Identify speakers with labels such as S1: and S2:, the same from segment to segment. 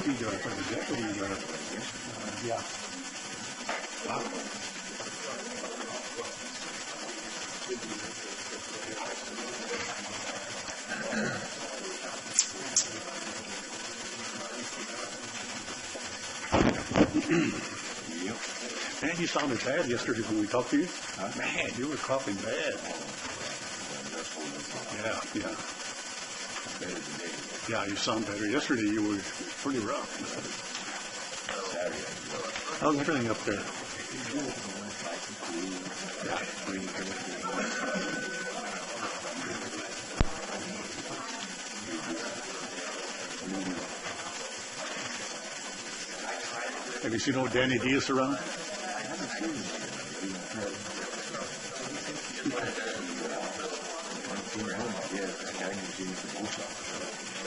S1: These are for the deputies. Yeah. Wow. Yep. Man, you sounded bad yesterday when we talked to you. Man, you were coughing bad. Yeah. Yeah, you sound better. Yesterday you were pretty rough. How's everything up there? Have you seen old Danny Diaz around?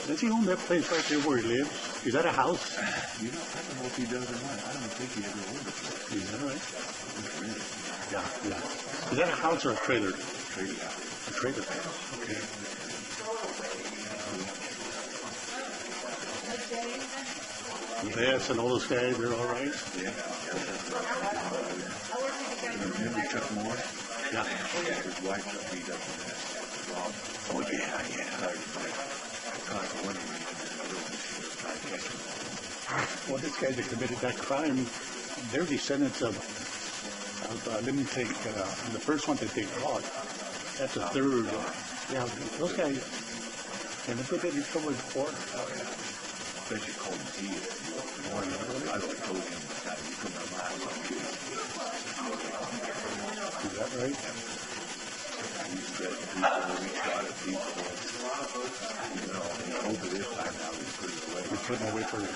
S1: Does he own that place right there where he lives? Is that a house?
S2: I don't know if he does or not. I don't think he ever owned it.
S1: Is that right? Yeah. Is that a house or a trailer?
S2: Trailer house.
S1: A trailer house. Okay. Yes, and all those guys, they're all right?
S2: Yeah. Remember Chuck Moore?
S1: Yeah.
S2: His wife got beat up in that.
S1: Oh, yeah. Well, these guys that committed that crime, they're descendants of let me think, the first one that they caught, that's a third. Yeah, those guys, and if they've been in trouble before.
S2: Especially called T. I don't told him that he couldn't have my house on kids.
S1: Is that right?
S2: He said we got it, people. Over this time now,
S1: we're putting away for it.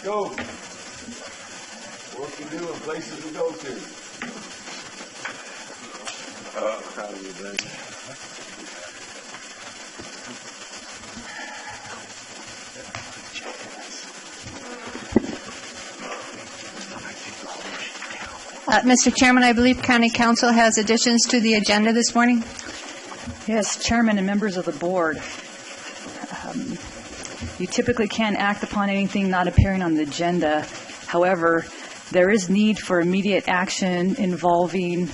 S2: Go. Work to do and places to go to. How do you do?
S3: Mr. Chairman, I believe County Council has additions to the agenda this morning.
S4: Yes, Chairman and members of the board. You typically can't act upon anything not appearing on the agenda. However, there is need for immediate action involving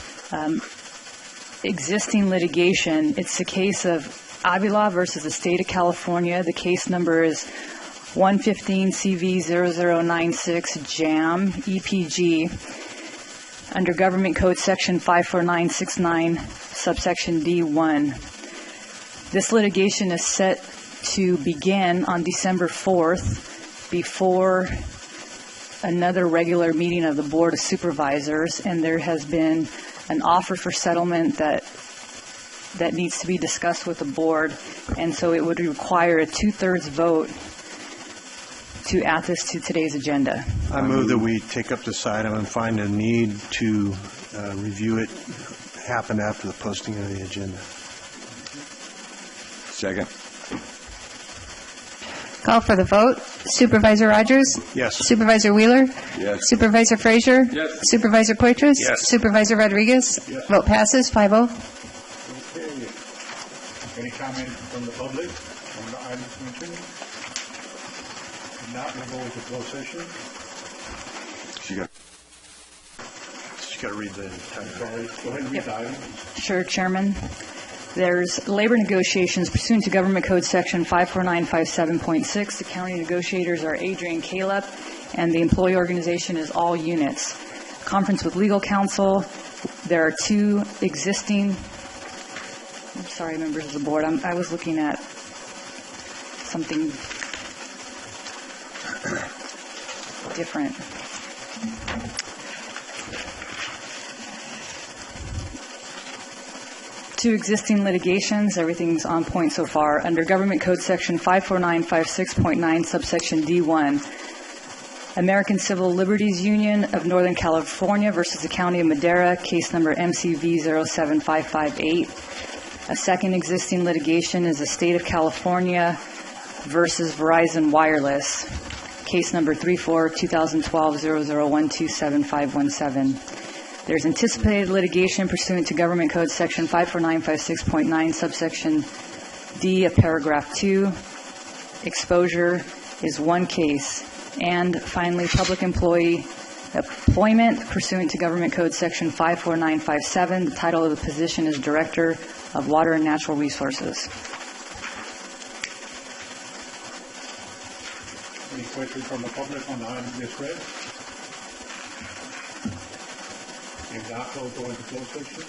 S4: existing litigation. It's the case of Avila versus the State of California. The case number is 115 CV 0096 JAM EPG. Under Government Code Section 54969, subsection D1. This litigation is set to begin on December 4th before another regular meeting of the Board of Supervisors, and there has been an offer for settlement that needs to be discussed with the board, and so it would require a 2/3 vote to add this to today's agenda.
S5: I move that we take up this item and find a need to review it happen after the posting of the agenda.
S2: Second.
S3: Call for the vote. Supervisor Rogers?
S5: Yes.
S3: Supervisor Wheeler?
S2: Yes.
S3: Supervisor Frazier?
S2: Yes.
S3: Supervisor Poitras?
S5: Yes.
S3: Supervisor Rodriguez?
S1: Yes.
S3: Vote passes 5-0.
S1: Okay. Any comment from the public on the items mentioned? If not, we'll go into closed session.
S5: She got to read the title.
S1: Sorry, go ahead and read the item.
S4: Sure, Chairman. There's labor negotiations pursuant to Government Code Section 54957.6. The county negotiators are Adrian Caleb, and the employee organization is all units. Conference with legal counsel. There are two existing, I'm sorry, members of the board, I was looking at something different. Two existing litigations. Everything's on point so far. Under Government Code Section 54956.9, subsection D1, American Civil Liberties Union of Northern California versus the County of Madera, case number MCV 075558. A second existing litigation is the State of California versus Verizon Wireless, case number 34-2012-00127517. There's anticipated litigation pursuant to Government Code Section 54956.9, subsection D of paragraph 2. Exposure is one case. And finally, public employee employment pursuant to Government Code Section 54957. The title of the position is Director of Water and Natural Resources.
S1: Any questions from the public on the item just read? If not, we'll go into closed session.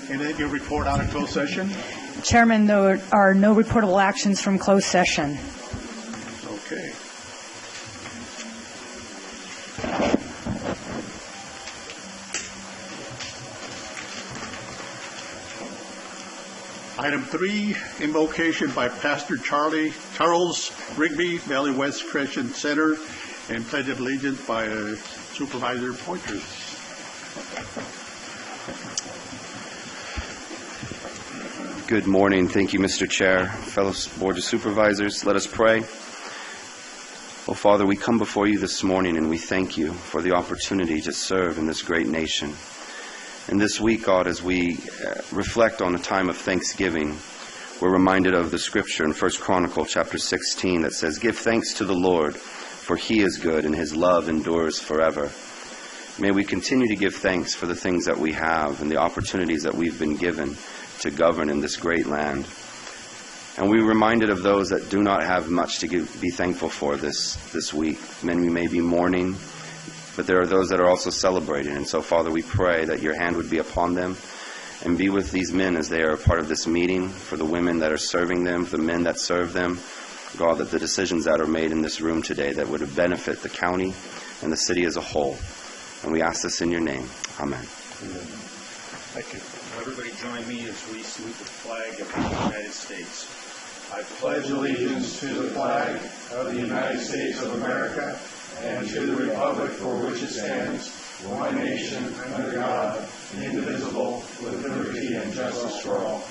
S1: And then your report out of closed session?
S4: Chairman, there are no reportable actions from closed session.
S1: Okay. Item 3, invocation by Pastor Charles Rigby, Valley West Christian Center, and Pledge of Allegiance by Supervisor Poitras.
S6: Good morning. Thank you, Mr. Chair. Fellow Board of Supervisors, let us pray. Oh, Father, we come before you this morning and we thank you for the opportunity to serve in this great nation. And this week, God, as we reflect on a time of thanksgiving, we're reminded of the scripture in 1 Chronicles chapter 16 that says, "Give thanks to the Lord, for he is good and his love endures forever." May we continue to give thanks for the things that we have and the opportunities that we've been given to govern in this great land. And we're reminded of those that do not have much to be thankful for this week. Many may be mourning, but there are those that are also celebrating. And so, Father, we pray that your hand would be upon them and be with these men as they are a part of this meeting, for the women that are serving them, for the men that serve them. God, that the decisions that are made in this room today that would benefit the county and the city as a whole. And we ask this in your name. Amen.
S1: Thank you.
S7: Everybody join me as we salute the flag of the United States.
S8: I pledge allegiance to the flag of the United States of America and to the republic for which it stands, one nation, under God, indivisible, with liberty and justice for all.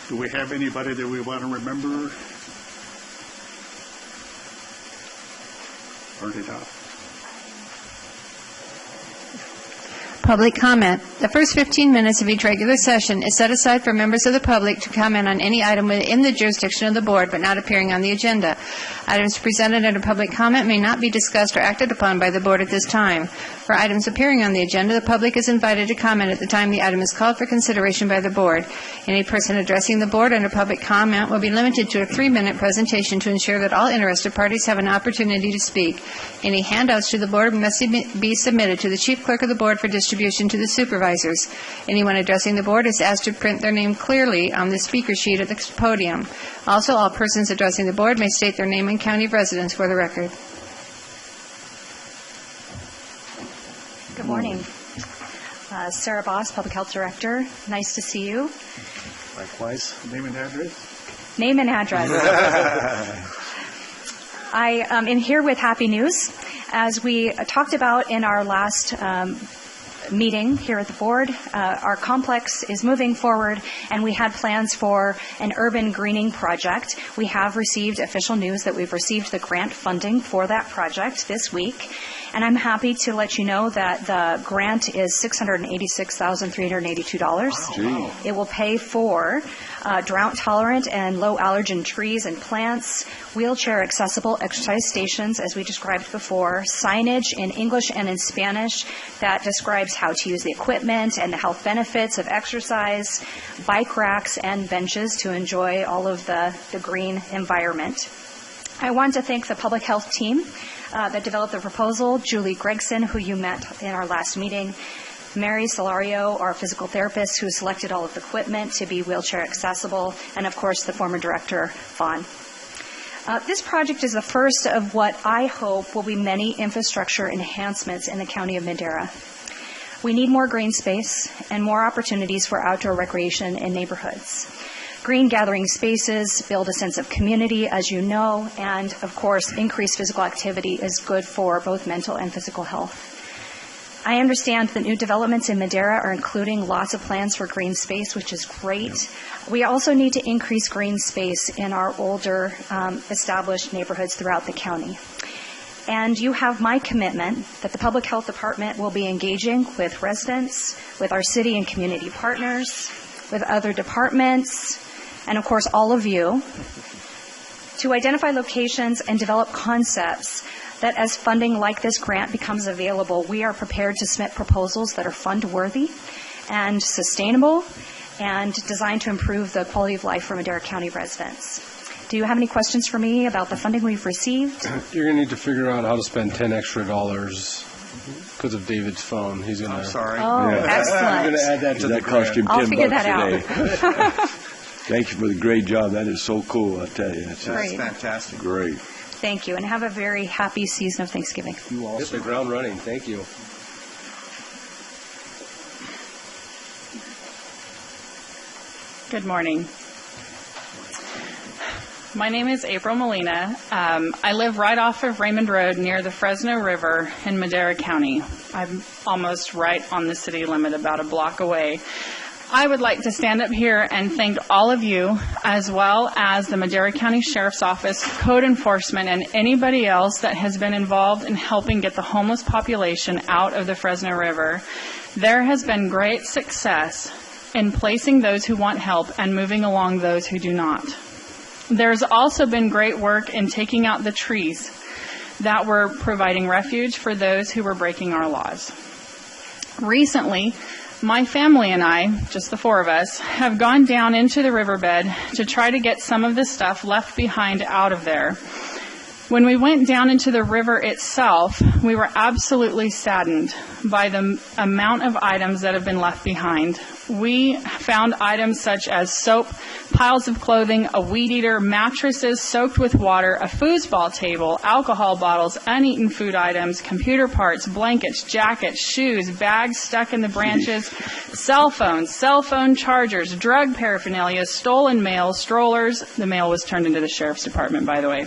S1: Do we have anybody that we want to remember? Turn it up.
S3: Public comment. The first 15 minutes of each regular session is set aside for members of the public to comment on any item within the jurisdiction of the board but not appearing on the agenda. Items presented under public comment may not be discussed or acted upon by the board at this time. For items appearing on the agenda, the public is invited to comment at the time the item is called for consideration by the board. Any person addressing the board under public comment will be limited to a 3-minute presentation to ensure that all interested parties have an opportunity to speak. Any handouts to the board must be submitted to the chief clerk of the board for distribution to the supervisors. Anyone addressing the board is asked to print their name clearly on the speaker sheet at the podium. Also, all persons addressing the board may state their name and county of residence for the record.
S9: Good morning. Sarah Boss, Public Health Director. Nice to see you.
S5: Likewise.
S1: Name and address?
S9: Name and address. I am here with happy news. As we talked about in our last meeting here at the board, our complex is moving forward, and we had plans for an urban greening project. We have received official news that we've received the grant funding for that project this week, and I'm happy to let you know that the grant is $686,382. It will pay for drought-tolerant and low-allergen trees and plants, wheelchair-accessible exercise stations, as we described before, signage in English and in Spanish that describes how to use the equipment and the health benefits of exercise, bike racks, and benches to enjoy all of the green environment. I want to thank the public health team that developed the proposal, Julie Gregson, who you met in our last meeting, Mary Solario, our physical therapist, who selected all of the equipment to be wheelchair accessible, and of course the former director, Vaughn. This project is the first of what I hope will be many infrastructure enhancements in the County of Madera. We need more green space and more opportunities for outdoor recreation in neighborhoods. Green gathering spaces build a sense of community, as you know, and of course, increased physical activity is good for both mental and physical health. I understand that new developments in Madera are including lots of plans for green space, which is great. We also need to increase green space in our older established neighborhoods throughout the county. And you have my commitment that the Public Health Department will be engaging with residents, with our city and community partners, with other departments, and of course all of you, to identify locations and develop concepts that as funding like this grant becomes available, we are prepared to submit proposals that are fund-worthy and sustainable and designed to improve the quality of life for Madera County residents. Do you have any questions for me about the funding we've received?
S10: You're going to need to figure out how to spend $10 extra because of David's phone. He's going to.
S2: I'm sorry.
S9: Oh, excellent.
S10: I'm going to add that to the
S11: cost him
S10: grant.
S9: I'll
S11: $10
S9: figure that out.
S11: today. Thank you for the great job. That is so cool, I tell you. That's
S9: Great.
S2: Fantastic.
S11: great.
S9: Thank you, and have a very happy season of Thanksgiving.
S10: You also. Hit the ground running. Thank you.
S12: Good morning. My name is April Molina. I live right off of Raymond Road near the Fresno River in Madera County. I'm almost right on the city limit, about a block away. I would like to stand up here and thank all of you, as well as the Madera County Sheriff's Office, code enforcement, and anybody else that has been involved in helping get the homeless population out of the Fresno River. There has been great success in placing those who want help and moving along those who do not. There's also been great work in taking out the trees that were providing refuge for those who were breaking our laws. Recently, my family and I, just the four of us, have gone down into the riverbed to try to get some of the stuff left behind out of there. When we went down into the river itself, we were absolutely saddened by the amount of items that have been left behind. We found items such as soap, piles of clothing, a weed eater, mattresses soaked with water, a foosball table, alcohol bottles, uneaten food items, computer parts, blankets, jackets, shoes, bags stuck in the branches, cell phones, cell phone chargers, drug paraphernalia, stolen mail, strollers. The mail was turned into the sheriff's department, by the way.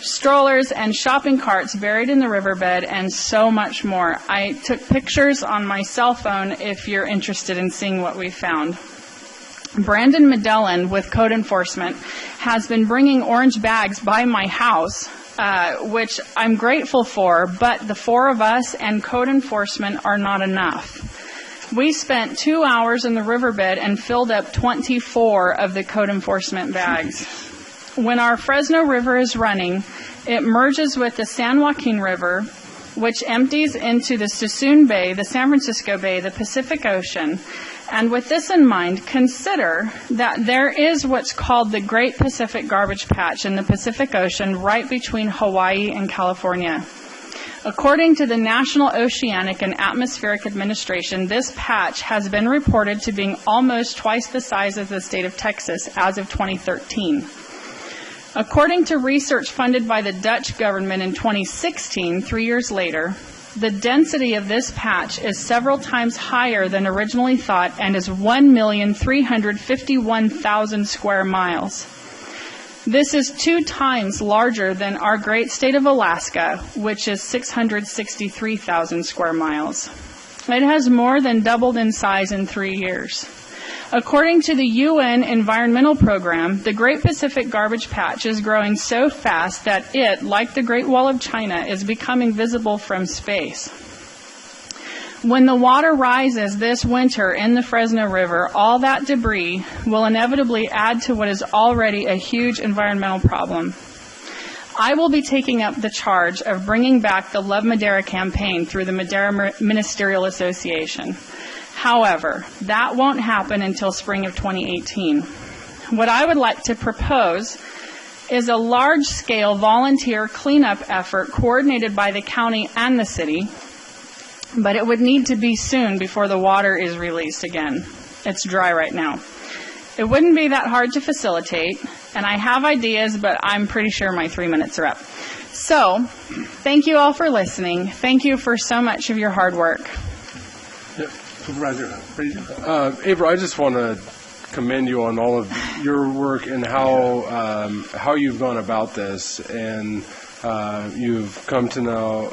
S12: Strollers and shopping carts buried in the riverbed, and so much more. I took pictures on my cell phone if you're interested in seeing what we found. Brandon Medellin with Code Enforcement has been bringing orange bags by my house, which I'm grateful for, but the four of us and Code Enforcement are not enough. We spent 2 hours in the riverbed and filled up 24 of the Code Enforcement bags. When our Fresno River is running, it merges with the San Joaquin River, which empties into the Suisun Bay, the San Francisco Bay, the Pacific Ocean. And with this in mind, consider that there is what's called the Great Pacific Garbage Patch in the Pacific Ocean right between Hawaii and California. According to the National Oceanic and Atmospheric Administration, this patch has been reported to being almost twice the size of the state of Texas as of 2013. According to research funded by the Dutch government in 2016, 3 years later, the density of this patch is several times higher than originally thought and is 1,351,000 square miles. This is 2 times larger than our great state of Alaska, which is 663,000 square miles. It has more than doubled in size in 3 years. According to the UN Environmental Program, the Great Pacific Garbage Patch is growing so fast that it, like the Great Wall of China, is becoming visible from space. When the water rises this winter in the Fresno River, all that debris will inevitably add to what is already a huge environmental problem. I will be taking up the charge of bringing back the Love Madera campaign through the Madera Ministerial Association. However, that won't happen until spring of 2018. What I would like to propose is a large-scale volunteer cleanup effort coordinated by the county and the city, but it would need to be soon before the water is released again. It's dry right now. It wouldn't be that hard to facilitate, and I have ideas, but I'm pretty sure my 3 minutes are up. So, thank you all for listening. Thank you for so much of your hard work.
S1: Supervisor Frazier.
S10: April, I just want to commend you on all of your work and how you've gone about this. And you've come to now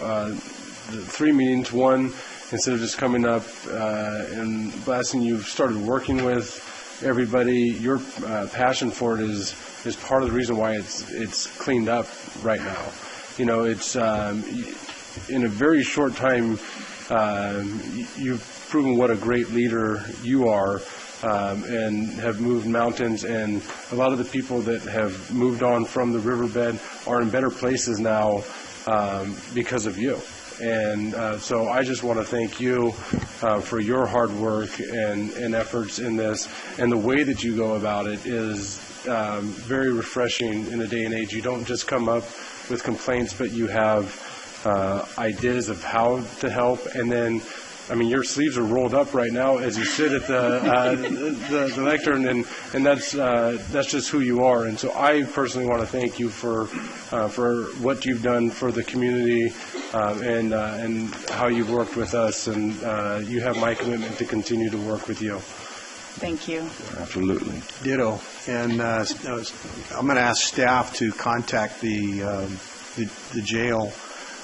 S10: the 3 meetings. One, instead of just coming up and blasting, you've started working with everybody. Your passion for it is part of the reason why it's cleaned up right now. You know, it's in a very short time, you've proven what a great leader you are, and have moved mountains, and a lot of the people that have moved on from the riverbed are in better places now because of you. And so I just want to thank you for your hard work and efforts in this. And the way that you go about it is very refreshing in a day and age. You don't just come up with complaints, but you have ideas of how to help. And then, I mean, your sleeves are rolled up right now as you sit at the lectern, and that's just who you are. And so I personally want to thank you for what you've done for the community and how you've worked with us. And you have my commitment to continue to work with you.
S12: Thank you.
S11: Absolutely.
S5: Ditto. And I'm going to ask staff to contact the jail.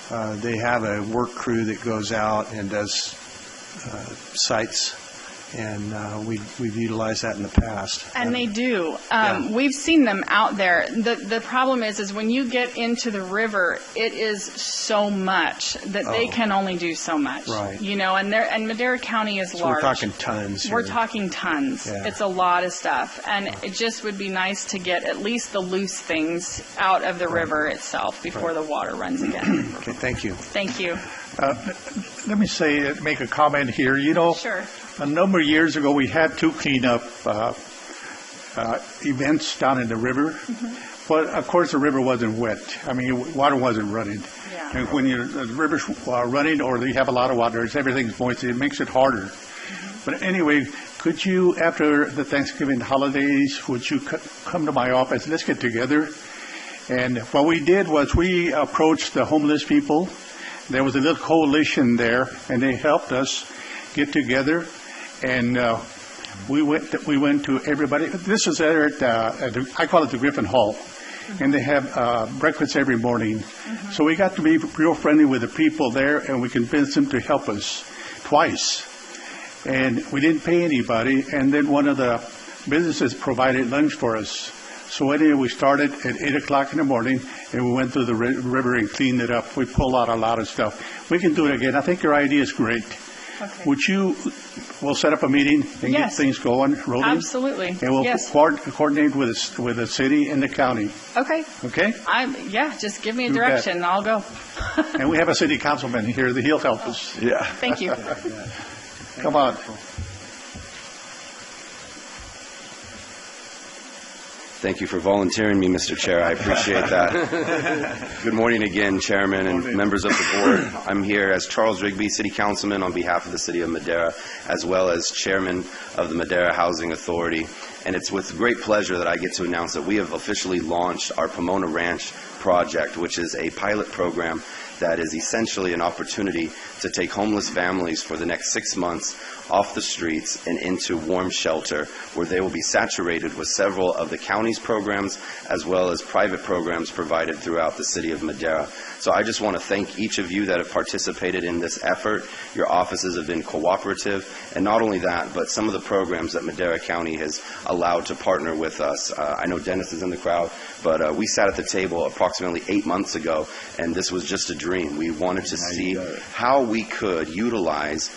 S5: They have a work crew that goes out and does sites, and we've utilized that in the past.
S12: And they do.
S5: Yeah.
S12: We've seen them out there. The problem is when you get into the river, it is so much that they can only do so much.
S5: Right.
S12: You know, and Madera County is
S5: So
S12: large.
S5: we're talking tons here.
S12: We're talking tons.
S5: Yeah.
S12: It's a lot of stuff. And it just would be nice to get at least the loose things out of the river itself before the water runs again.
S5: Okay, thank you.
S12: Thank you.
S1: Let me make a comment here. You know,
S12: Sure.
S1: a number of years ago, we had two cleanup events down in the river. But, of course, the river wasn't wet. I mean, water wasn't running.
S12: Yeah.
S1: And when the river's running or you have a lot of water, everything's moist, it makes it harder. But anyway, could you, after the Thanksgiving holidays, would you come to my office? Let's get together. And what we did was we approached the homeless people. There was a little coalition there, and they helped us get together. And we went to everybody. This is there at I call it the Griffin Hall, and they have breakfast every morning. So we got to be real friendly with the people there, and we convinced them to help us twice. And we didn't pay anybody. And then one of the businesses provided lunch for us. So anyway, we started at 8 o'clock in the morning, and we went through the river and cleaned it up. We pulled out a lot of stuff. We can do it again. I think your idea is great.
S12: Okay.
S1: We'll set up a meeting and get things going, rolling?
S12: Absolutely.
S1: And we'll coordinate with the city and the county.
S12: Okay.
S1: Okay?
S12: Just give me a
S1: You bet.
S12: direction and I'll go.
S1: And we have a city councilman here. He'll help us.
S11: Yeah.
S12: Thank you.
S1: Come on.
S6: Thank you for volunteering me, Mr. Chair. I appreciate that. Good morning again, Chairman and members of the board. I'm here as Charles Rigby, City Councilman on behalf of the City of Madera, as well as Chairman of the Madera Housing Authority. And it's with great pleasure that I get to announce that we have officially launched our Pomona Ranch project, which is a pilot program that is essentially an opportunity to take homeless families for the next 6 months off the streets and into warm shelter, where they will be saturated with several of the county's programs as well as private programs provided throughout the city of Madera. So I just want to thank each of you that have participated in this effort. Your offices have been cooperative, and not only that, but some of the programs that Madera County has allowed to partner with us. I know Dennis is in the crowd, but we sat at the table approximately 8 months ago, and this was just a dream. We wanted to see how we could utilize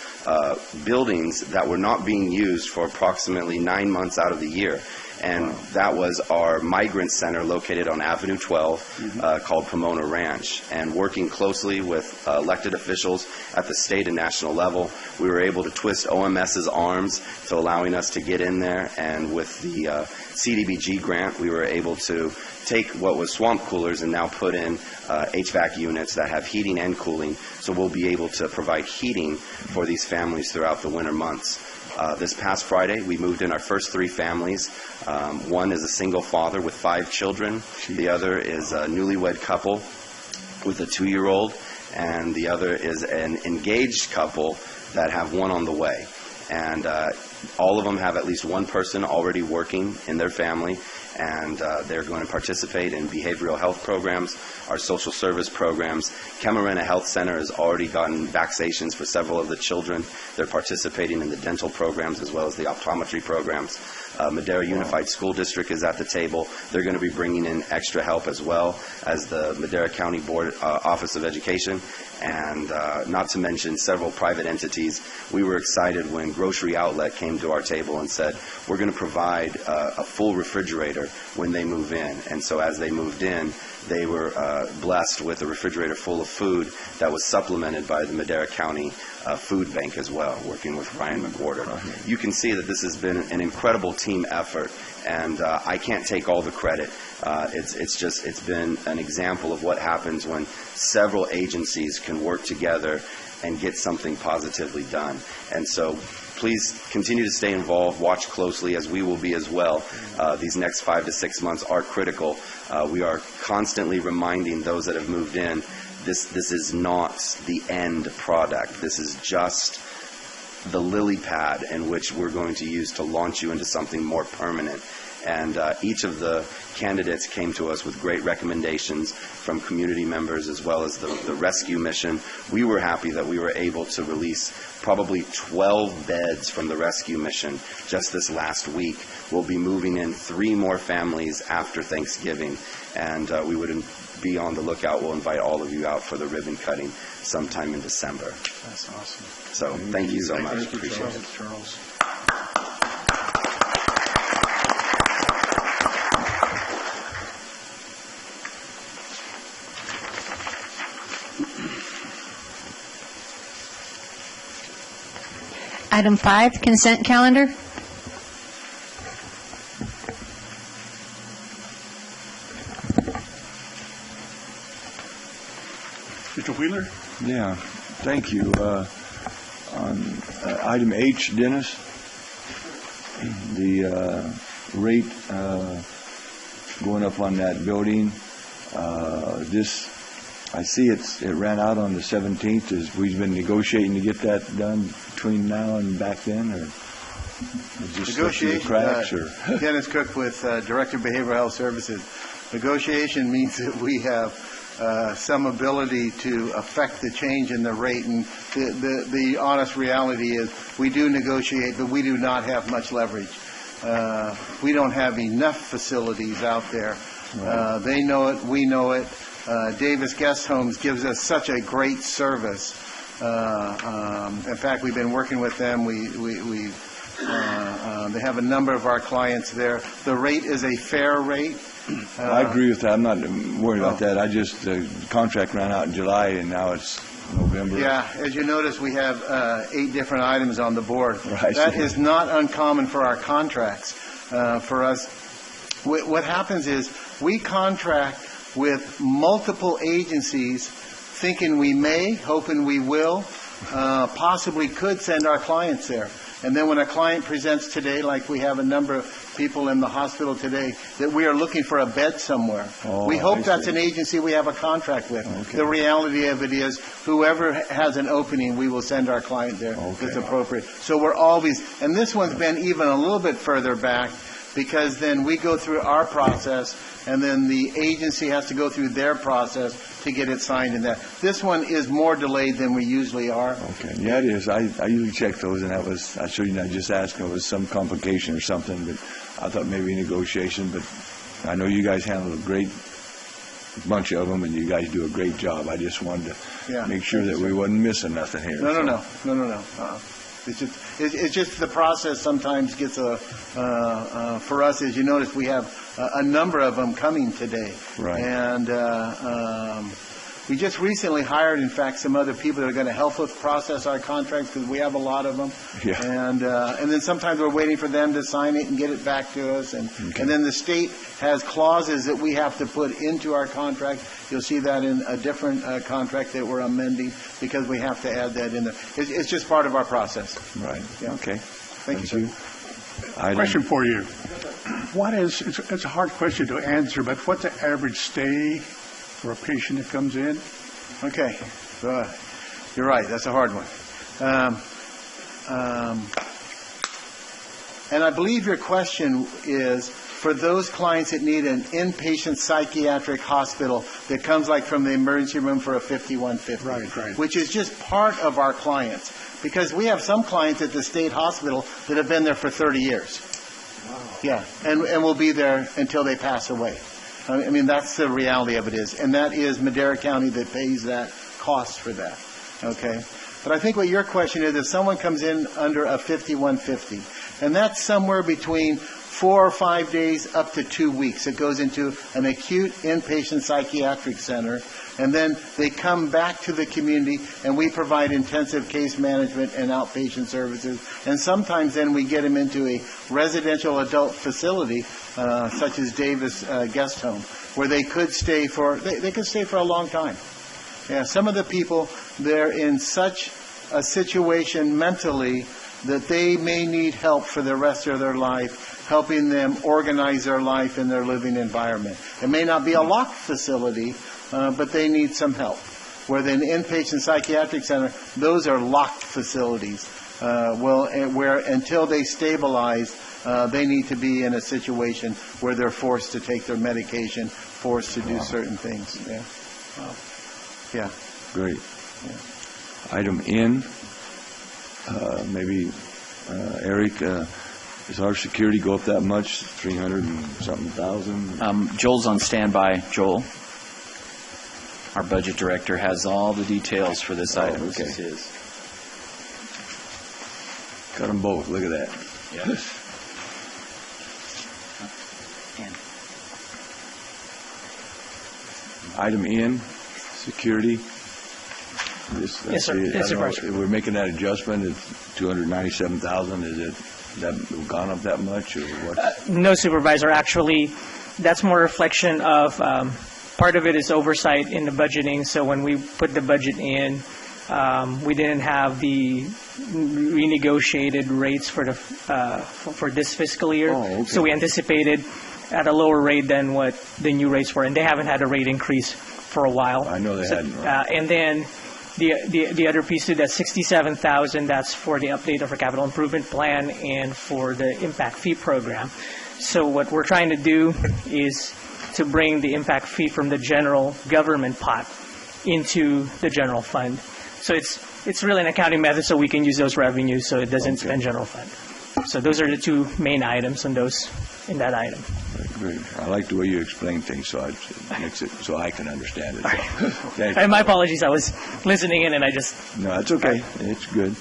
S6: buildings that were not being used for approximately 9 months out of the year. And that was our migrant center located on Avenue 12 called Pomona Ranch. And working closely with elected officials at the state and national level, we were able to twist OMS's arms to allowing us to get in there. And with the CDBG grant, we were able to take what was swamp coolers and now put in HVAC units that have heating and cooling. So we'll be able to provide heating for these families throughout the winter months. This past Friday, we moved in our first 3 families. One is a single father with 5 children. The other is a newlywed couple with a 2-year-old. And the other is an engaged couple that have one on the way. And all of them have at least one person already working in their family. And they're going to participate in behavioral health programs, our social service programs. Camarena Health Center has already gotten vaccinations for several of the children. They're participating in the dental programs as well as the optometry programs. Madera Unified School District is at the table. They're going to be bringing in extra help as well as the Madera County Board Office of Education, and not to mention several private entities. We were excited when Grocery Outlet came to our table and said, we're going to provide a full refrigerator when they move in. And so as they moved in, they were blessed with a refrigerator full of food that was supplemented by the Madera County Food Bank as well, working with Ryan McWhorter. You can see that this has been an incredible team effort, and I can't take all the credit. It's been an example of what happens when several agencies can work together and get something positively done. And so please continue to stay involved, watch closely, as we will be as well. These next 5 to 6 months are critical. We are constantly reminding those that have moved in, this is not the end product. This is just the lily pad in which we're going to use to launch you into something more permanent. And each of the candidates came to us with great recommendations from community members as well as the rescue mission. We were happy that we were able to release probably 12 beds from the rescue mission just this last week. We'll be moving in 3 more families after Thanksgiving, and we would be on the lookout. We'll invite all of you out for the ribbon cutting sometime in December.
S1: That's awesome.
S6: So thank you so much.
S1: Thank you,
S6: Appreciate it.
S1: Charles.
S3: Item 5, consent calendar.
S1: Mr. Wheeler?
S11: Yeah, thank you. On item H, Dennis, the rate going up on that building, I see it ran out on the 17th. We've been negotiating to get that done between now and back then, or is this slipped through the cracks? Or
S13: Dennis Cook with Director of Behavioral Health Services. Negotiation means that we have some ability to affect the change in the rate, and the honest reality is we do negotiate, but we do not have much leverage. We don't have enough facilities out there. Right. They know it, we know it. Davis Guest Homes gives us such a great service. In fact, we've been working with them. They have a number of our clients there. The rate is a fair rate.
S11: I agree with that. I'm not worried about that. The contract ran out in July, and now it's November.
S13: Yeah, as you notice, we have 8 different items on the board.
S11: Right.
S13: That is not uncommon for our contracts. For us, what happens is we contract with multiple agencies, thinking we may, hoping we will, possibly could send our clients there. And then when a client presents today, like we have a number of people in the hospital today, that we are looking for a bed somewhere. We hope that's an agency we have a contract with. Okay. The reality of it is, whoever has an opening, we will send our client there if it's appropriate. So we're always, and this one's been even a little bit further back, because then we go through our process, and then the agency has to go through their process to get it signed in that. This one is more delayed than we usually are.
S11: Okay. Yeah, it is. I usually check those, and I shouldn't have just asked if it was some complication or something, but I thought maybe negotiation. But I know you guys handle a great bunch of them, and you guys do a great job. I just wanted to make sure that we wasn't missing nothing here.
S13: No. It's just the process sometimes gets for us, as you notice, we have a number of them coming today.
S11: Right.
S13: And we just recently hired, in fact, some other people that are going to help us process our contracts, because we have a lot of them.
S11: Yeah.
S13: And then sometimes we're waiting for them to sign it and get it back to us. And then the state has clauses that we have to put into our contract. You'll see that in a different contract that we're amending, because we have to add that in there. It's just part of our process.
S11: Right.
S13: Yeah.
S11: Okay.
S13: Thank you, sir.
S1: Question for you. It's a hard question to answer, but what's the average stay for a patient that comes in?
S13: Okay. You're right. That's a hard one. And I believe your question is for those clients that need an inpatient psychiatric hospital that comes like from the emergency room for a 5150.
S1: Right.
S13: Which is just part of our clients. Because we have some clients at the state hospital that have been there for 30 years. Wow. Yeah. And will be there until they pass away. I mean, that's the reality of it is. And that is Madera County that pays that cost for that. Okay? But I think what your question is, if someone comes in under a 5150, and that's somewhere between 4 or 5 days up to 2 weeks. It goes into an acute inpatient psychiatric center, and then they come back to the community, and we provide intensive case management and outpatient services. And sometimes then we get them into a residential adult facility, such as Davis Guest Home, where they could stay for a long time. Yeah, some of the people, they're in such a situation mentally that they may need help for the rest of their life, helping them organize their life in their living environment. It may not be a locked facility, but they need some help. Where the inpatient psychiatric center, those are locked facilities. Where until they stabilize, they need to be in a situation where they're forced to take their medication, forced to do certain things. Yeah. Yeah.
S11: Great. Yeah. Item N, maybe Eric, does our security go up that much? 300 and something thousand?
S14: Joel's on standby. Joel, our budget director, has all the details for this item.
S11: Okay.
S14: This is his.
S11: Got them both. Look at that.
S14: Yes.
S11: Item N, security.
S15: Yes, sir. Yes, sir.
S11: We're making that adjustment. It's 297,000. Is it that gone up that much, or what?
S15: No, Supervisor. Actually, that's more a reflection of part of it is oversight in the budgeting. So when we put the budget in, we didn't have the renegotiated rates for the for this fiscal year.
S11: Oh, okay.
S15: So we anticipated at a lower rate than what the new rates were, and they haven't had a rate increase for a while.
S11: I know they hadn't. Right.
S15: And then the other piece to that, 67,000, that's for the update of our capital improvement plan and for the impact fee program. So what we're trying to do is to bring the impact fee from the general government pot into the general fund. So it's really an accounting method, so we can use those revenues so it doesn't spend general fund. So those are the two main items in that item.
S11: Great. I like the way you explain things, so it makes it so I can understand it. So,
S15: and my apologies, I was listening in and I just...
S11: No, it's okay. It's good.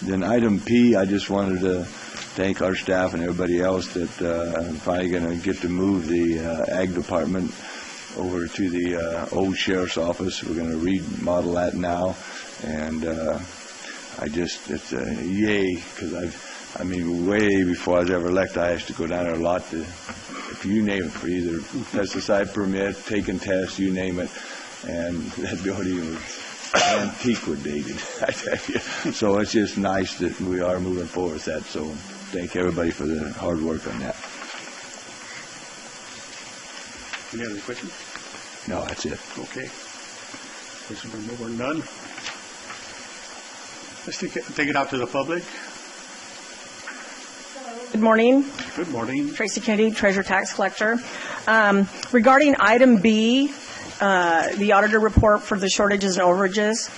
S11: Then item P, I just wanted to thank our staff and everybody else that I'm finally going to get to move the ag department over to the old sheriff's office. We're going to remodel that now, and it's a yay, because way before I was ever elected, I used to go down there a lot to, if you name it, for either pesticide permit, taking tests, you name it, and that building was antiquated, I tell you. So it's just nice that we are moving forward with that. So thank everybody for the hard work on that.
S1: Any other questions?
S11: No, that's it.
S1: Okay. Questions from over? None. Let's take it out to the public.
S16: Good morning.
S1: Good morning.
S16: Tracy Kennedy, Treasurer Tax Collector. Regarding item B, the auditor report for the shortages and overages,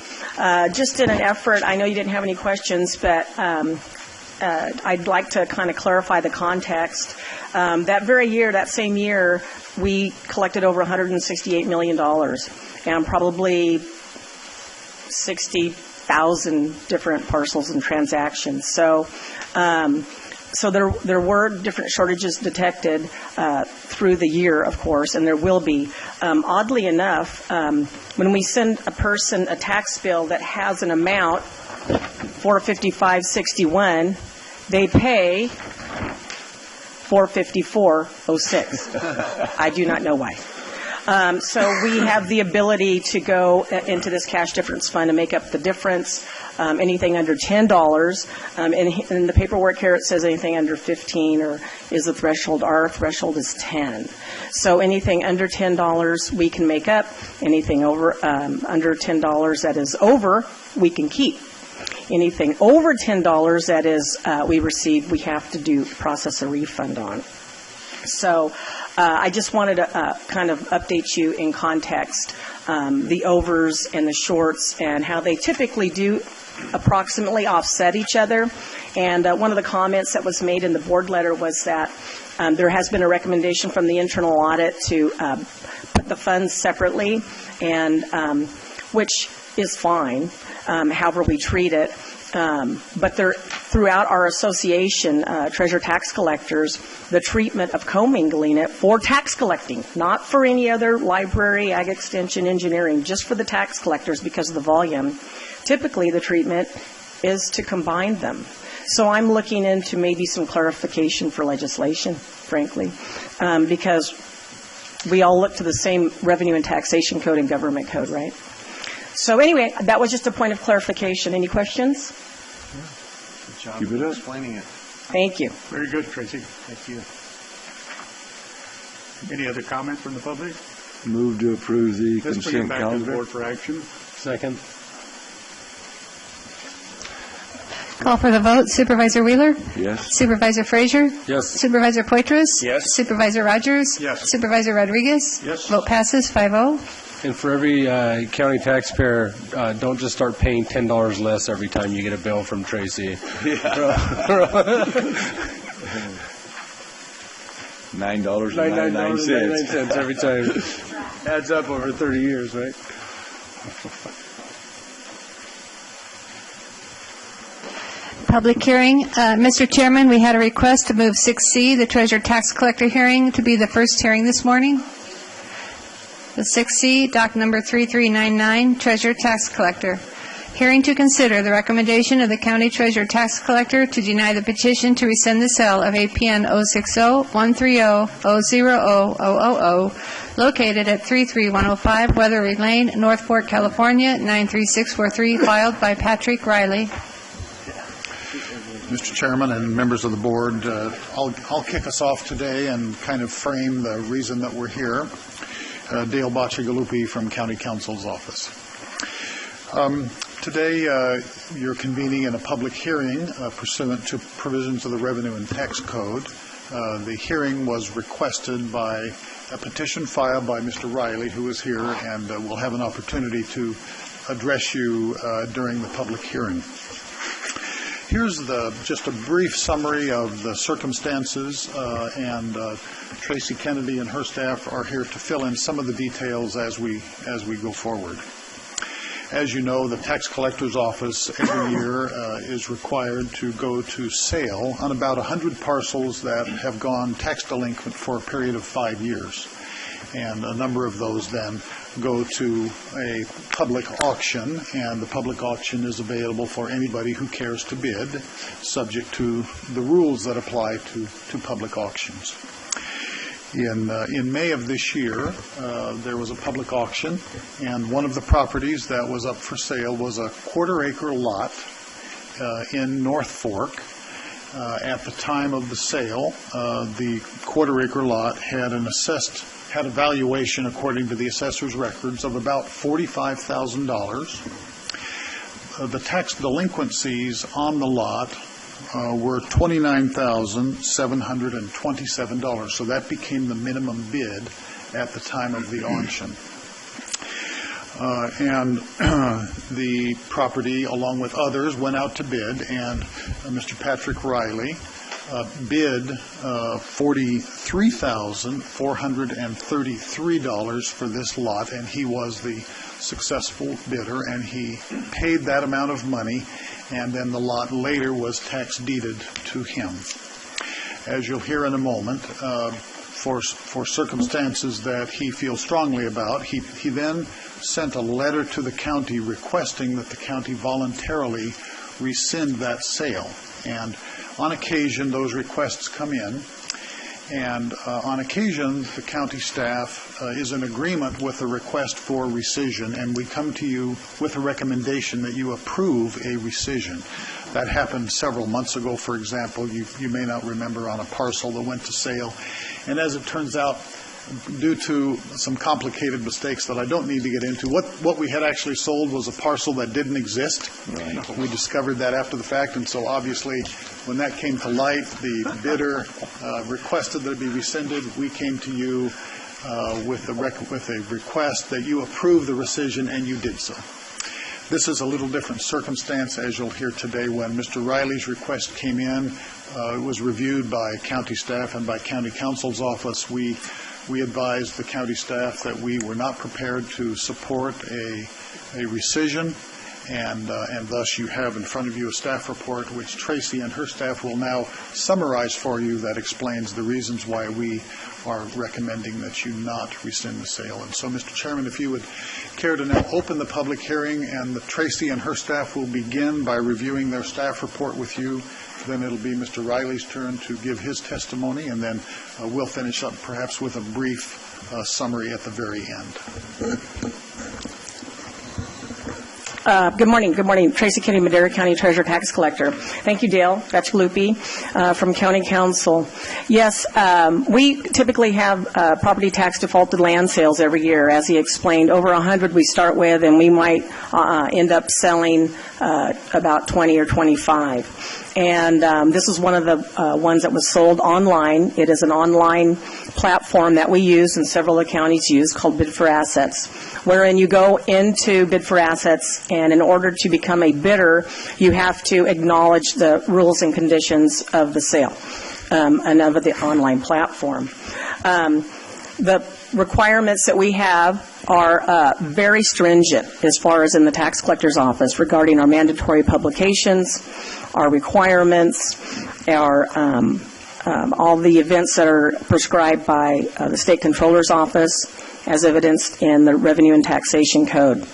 S16: just in an effort, I know you didn't have any questions, but I'd like to kind of clarify the context. That same year, we collected over $168 million and probably 60,000 different parcels and transactions. So there were different shortages detected through the year, of course, and there will be. Oddly enough, when we send a person a tax bill that has an amount, $455.61, they pay $454.06. I do not know why. So we have the ability to go into this cash difference fund and make up the difference. Anything under $10, and in the paperwork here it says anything under 15 or is the threshold. Our threshold is 10. So anything under $10 we can make up. Anything over under $10 that is over, we can keep. Anything over $10 that is we receive, we have to process a refund on. So I just wanted to kind of update you in context, the overs and the shorts and how they typically do approximately offset each other. And one of the comments that was made in the board letter was that there has been a recommendation from the internal audit to put the funds separately, and which is fine, however we treat it. But throughout our association, treasurer tax collectors, the treatment of commingling it for tax collecting, not for any other library, ag extension, engineering, just for the tax collectors because of the volume. Typically, the treatment is to combine them. So I'm looking into maybe some clarification for legislation, frankly, because we all look to the same revenue and taxation code and government code, right? So anyway, that was just a point of clarification. Any questions?
S1: Good job
S11: Keep it up.
S1: explaining it.
S16: Thank you.
S1: Very good, Tracy. Thank you. Any other comments from the public?
S11: Move to approve the
S1: Let's bring
S11: consent
S1: it back to the
S11: calendar.
S1: board for action.
S10: Second.
S3: Call for the vote. Supervisor Wheeler?
S11: Yes.
S3: Supervisor Frazier?
S10: Yes.
S3: Supervisor Poitras?
S7: Yes.
S3: Supervisor Rogers?
S1: Yes.
S3: Supervisor Rodriguez?
S1: Yes.
S3: Vote passes 5-0.
S10: And for every county taxpayer, don't just start paying $10 less every time you get a bill from Tracy.
S11: $9.99
S10: every time. Adds up over 30 years, right?
S3: Public hearing. Mr. Chairman, we had a request to move 6C, the Treasurer Tax Collector hearing, to be the first hearing this morning. The 6C, doc number 3399, Treasurer Tax Collector. Hearing to consider the recommendation of the County Treasurer Tax Collector to deny the petition to rescind the sale of APN 060-130-000-000 located at 33105 Weatherly Lane, Northport, California, 93643, filed by Patrick Riley.
S17: Mr. Chairman and members of the board, I'll kick us off today and kind of frame the reason that we're here. Dale Bacigalupi from County Counsel's office. Today, you're convening in a public hearing pursuant to provisions of the Revenue and Tax Code. The hearing was requested by a petition filed by Mr. Riley, who is here, and will have an opportunity to address you during the public hearing. Here's just a brief summary of the circumstances, and Tracy Kennedy and her staff are here to fill in some of the details as we go forward. As you know, the tax collector's office every year is required to go to sale on about 100 parcels that have gone tax delinquent for a period of 5 years. And a number of those then go to a public auction, and the public auction is available for anybody who cares to bid, subject to the rules that apply to public auctions. In May of this year, there was a public auction, and one of the properties that was up for sale was a quarter-acre lot in North Fork. At the time of the sale, the quarter-acre lot had a valuation, according to the assessor's records, of about $45,000. The tax delinquencies on the lot were $29,727. So that became the minimum bid at the time of the auction. And the property, along with others, went out to bid, and Mr. Patrick Riley bid $43,433 for this lot, and he was the successful bidder, and he paid that amount of money, and then the lot later was tax deeded to him. As you'll hear in a moment, for circumstances that he feels strongly about, he then sent a letter to the county requesting that the county voluntarily rescind that sale. And on occasion, those requests come in, and on occasion, the county staff is in agreement with the request for rescission, and we come to you with a recommendation that you approve a rescission. That happened several months ago, for example. You may not remember, on a parcel that went to sale. And as it turns out, due to some complicated mistakes that I don't need to get into, what we had actually sold was a parcel that didn't exist. Right. We discovered that after the fact, and so obviously when that came to light, the bidder requested that it be rescinded. We came to you with a request that you approve the rescission, and you did so. This is a little different circumstance, as you'll hear today. When Mr. Riley's request came in, it was reviewed by county staff and by county counsel's office. We advised the county staff that we were not prepared to support a rescission, and thus you have in front of you a staff report which Tracy and her staff will now summarize for you that explains the reasons why we are recommending that you not rescind the sale. And so, Mr. Chairman, if you would care to now open the public hearing, and Tracy and her staff will begin by reviewing their staff report with you. Then it'll be Mr. Riley's turn to give his testimony, and then we'll finish up perhaps with a brief summary at the very end.
S16: Good morning. Good morning. Tracy Kenny, Madera County Treasurer Tax Collector. Thank you, Dale Batchgalupi from County Council. Yes, we typically have property tax defaulted land sales every year. As he explained, over 100 we start with, and we might end up selling about 20 or 25. And this is one of the ones that was sold online. It is an online platform that we use and several of the counties use called Bid for Assets, wherein you go into Bid for Assets, and in order to become a bidder, you have to acknowledge the rules and conditions of the sale and of the online platform. The requirements that we have are very stringent as far as in the tax collector's office regarding our mandatory publications, our requirements, our all the events that are prescribed by the State Controller's Office as evidenced in the Revenue and Taxation Code.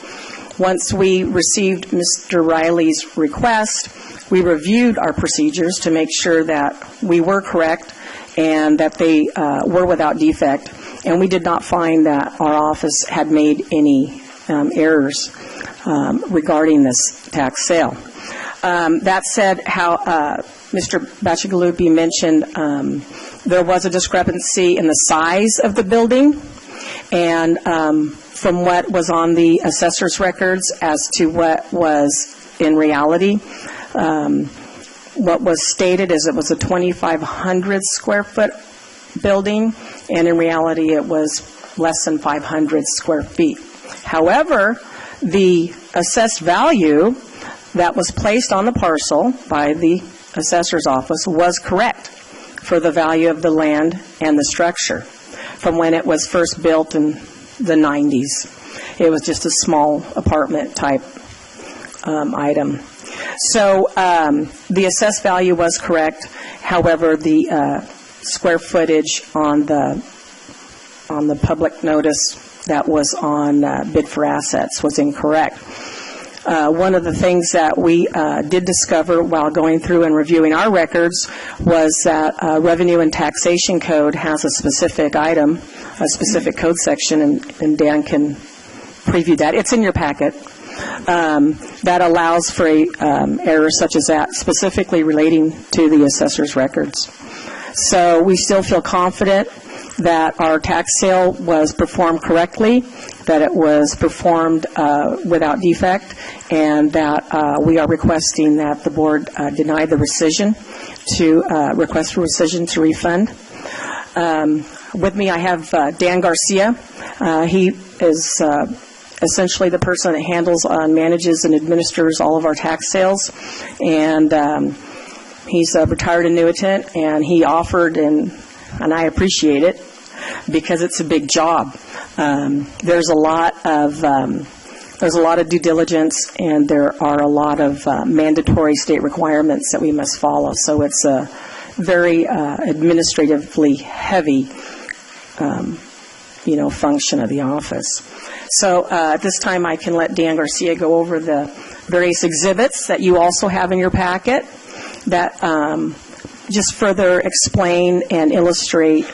S16: Once we received Mr. Riley's request, we reviewed our procedures to make sure that we were correct and that they were without defect, and we did not find that our office had made any errors regarding this tax sale. That said, how Mr. Batchgalupi mentioned there was a discrepancy in the size of the building, and from what was on the assessor's records as to what was in reality. What was stated is it was a 2,500 square foot building, and in reality it was less than 500 square feet. However, the assessed value that was placed on the parcel by the assessor's office was correct for the value of the land and the structure from when it was first built in the 90s. It was just a small apartment type item. So the assessed value was correct. However, the square footage on the public notice that was on Bid for Assets was incorrect. One of the things that we did discover while going through and reviewing our records was that Revenue and Taxation Code has a specific item, a specific code section, and Dan can preview that. It's in your packet. That allows for errors such as that, specifically relating to the assessor's records. So we still feel confident that our tax sale was performed correctly, that it was performed without defect, and that we are requesting that the board deny the rescission to request for rescission to refund. With me I have Dan Garcia. He is essentially the person that handles, manages, and administers all of our tax sales. And he's a retired annuitant, and he offered, and I appreciate it, because it's a big job. There's a lot of due diligence, and there are a lot of mandatory state requirements that we must follow. So it's a very administratively heavy, function of the office. So at this time, I can let Dan Garcia go over the various exhibits that you also have in your packet that just further explain and illustrate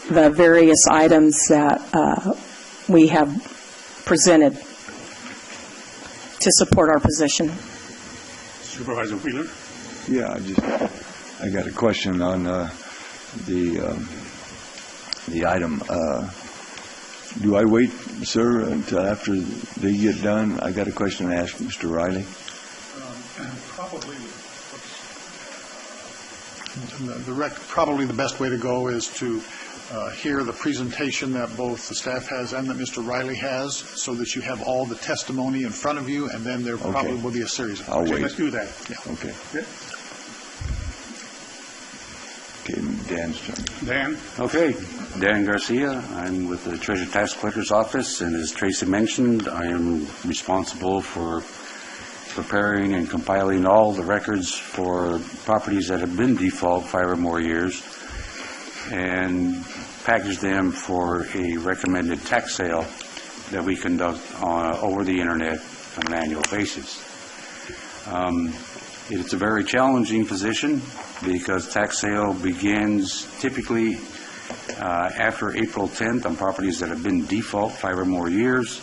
S16: the various items that we have presented to support our position.
S1: Supervisor Wheeler?
S11: Yeah, I got a question on the item. Do I wait, sir, until after they get done? I got a question to ask Mr. Riley.
S17: Probably the best way to go is to hear the presentation that both the staff has and that Mr. Riley has, so that you have all the testimony in front of you, and then there probably will be a series of questions.
S11: I'll wait.
S17: Let's do that. Yeah.
S11: Okay. Okay, Dan's turn.
S1: Dan?
S18: Okay, Dan Garcia. I'm with the Treasurer Tax Collector's Office, and as Tracy mentioned, I am responsible for preparing and compiling all the records for properties that have been default 5 or more years and package them for a recommended tax sale that we conduct over the internet on an annual basis. It's a very challenging position because tax sale begins typically after April 10th on properties that have been default 5 or more years.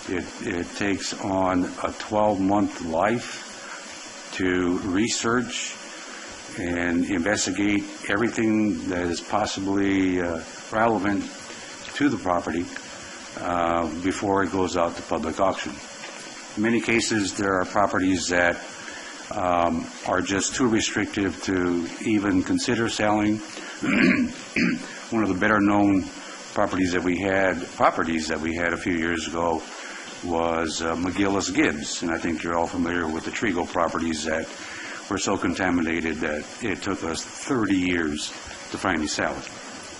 S18: It takes on a 12-month life to research and investigate everything that is possibly relevant to the property before it goes out to public auction. In many cases, there are properties that are just too restrictive to even consider selling. One of the better-known properties that we had a few years ago was McGillis-Gibbs, and I think you're all familiar with the Trigo properties that were so contaminated that it took us 30 years to finally sell it.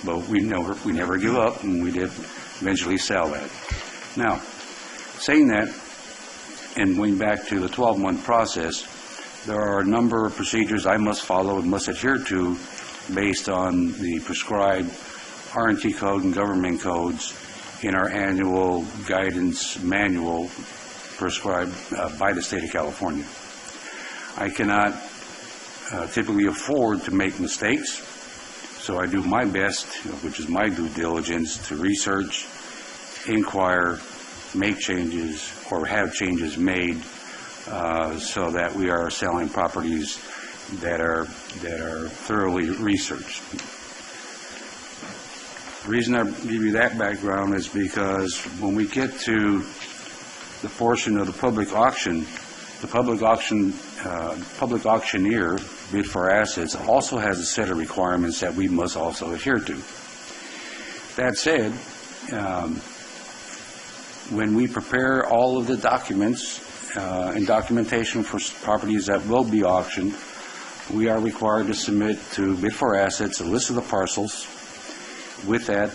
S18: But we never give up, and we did eventually sell that. Now, saying that, and going back to the 12-month process, there are a number of procedures I must follow and must adhere to based on the prescribed R&T code and government codes in our annual guidance manual prescribed by the state of California. I cannot typically afford to make mistakes, so I do my best, which is my due diligence, to research, inquire, make changes, or have changes made so that we are selling properties that are thoroughly researched. The reason I give you that background is because when we get to the portion of the public auction, the public auctioneer bid for assets also has a set of requirements that we must also adhere to. That said, when we prepare all of the documents and documentation for properties that will be auctioned, we are required to submit to bid for assets a list of the parcels. With that,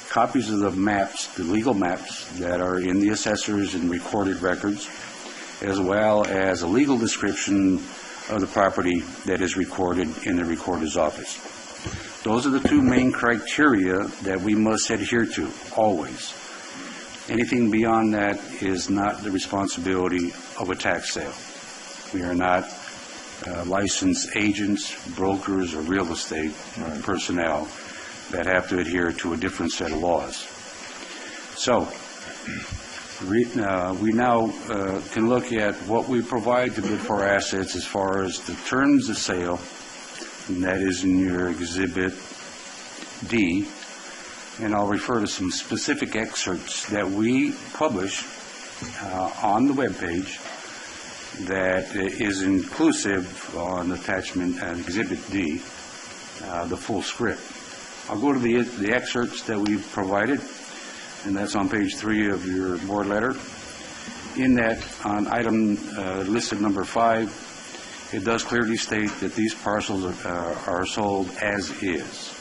S18: copies of the maps, the legal maps that are in the assessors and recorded records, as well as a legal description of the property that is recorded in the recorder's office. Those are the two main criteria that we must adhere to, always. Anything beyond that is not the responsibility of a tax sale. We are not licensed agents, brokers, or real estate personnel that have to adhere to a different set of laws. So, we now can look at what we provide to bid for assets as far as the terms of sale, and that is in your Exhibit D, and I'll refer to some specific excerpts that we publish on the webpage that is inclusive on attachment Exhibit D, the full script. I'll go to the excerpts that we've provided, and that's on page 3 of your board letter. In that, on item listed number 5, it does clearly state that these parcels are sold as is.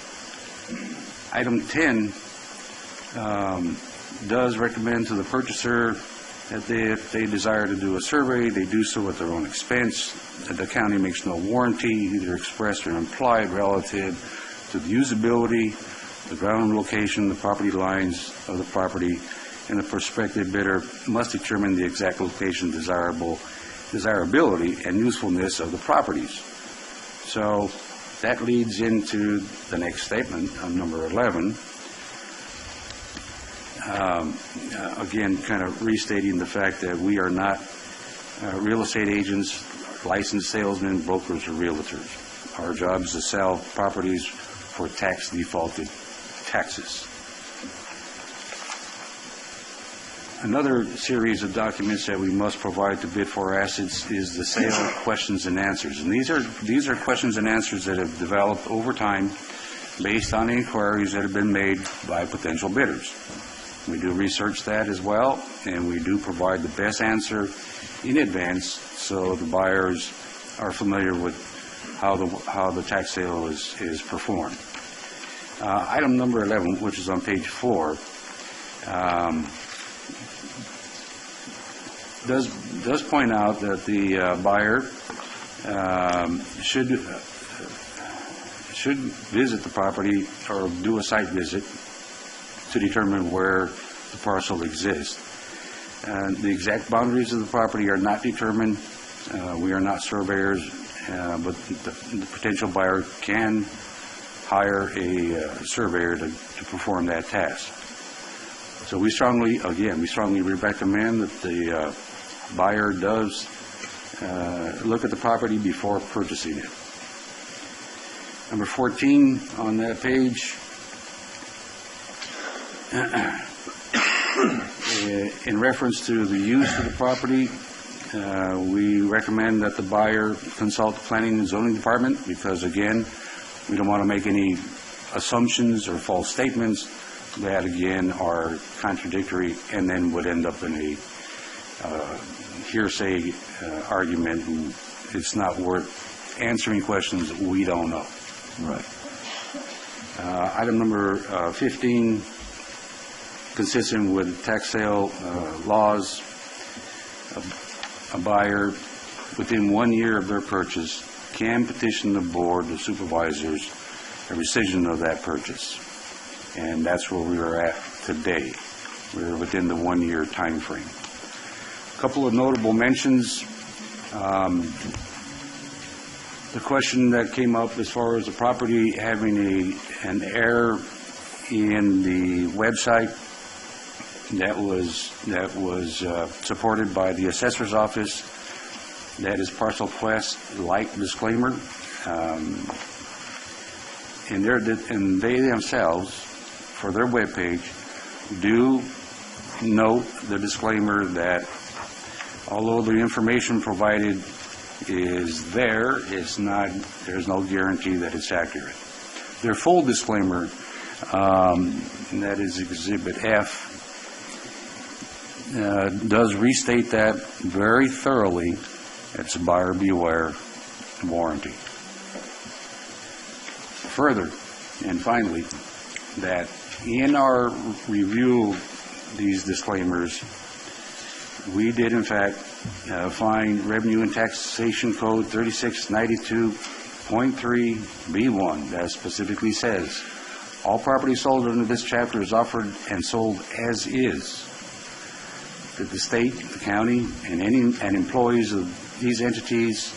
S18: Item 10 does recommend to the purchaser that if they desire to do a survey, they do so at their own expense. The county makes no warranty, either expressed or implied, relative to the usability, the ground location, the property lines of the property, and the prospective bidder must determine the exact location, desirability, and usefulness of the properties. So that leads into the next statement on number 11. Again, kind of restating the fact that we are not real estate agents, licensed salesmen, brokers, or realtors. Our job is to sell properties for tax defaulted taxes. Another series of documents that we must provide to bid for assets is the sale questions and answers. And these are questions and answers that have developed over time based on inquiries that have been made by potential bidders. We do research that as well, and we do provide the best answer in advance so the buyers are familiar with how the tax sale is performed. Item number 11, which is on page 4, does point out that the buyer should visit the property or do a site visit to determine where the parcel exists. The exact boundaries of the property are not determined. We are not surveyors, but the potential buyer can hire a surveyor to perform that task. So we strongly recommend that the buyer does look at the property before purchasing it. Number 14 on that page, in reference to the use of the property, we recommend that the buyer consult the Planning and Zoning Department because, again, we don't want to make any assumptions or false statements that, again, are contradictory and then would end up in a hearsay argument, and it's not worth answering questions that we don't know.
S11: Right.
S18: Item number 15, consistent with tax sale laws, a buyer within 1 year of their purchase can petition the Board of Supervisors a rescission of that purchase. And that's where we are at today. We're within the 1 year time frame. A couple of notable mentions. The question that came up as far as the property having an error in the website that was supported by the assessor's office. That is Parcel Quest like disclaimer, and they themselves, for their webpage, do note the disclaimer that although the information provided is there, there's no guarantee that it's accurate. Their full disclaimer, and that is Exhibit F, does restate that very thoroughly. It's a buyer beware warranty. Further, and finally, that in our review of these disclaimers, we did in fact find Revenue and Taxation Code 3692.3B1 that specifically says all property sold under this chapter is offered and sold as is. That the state, the county, and employees of these entities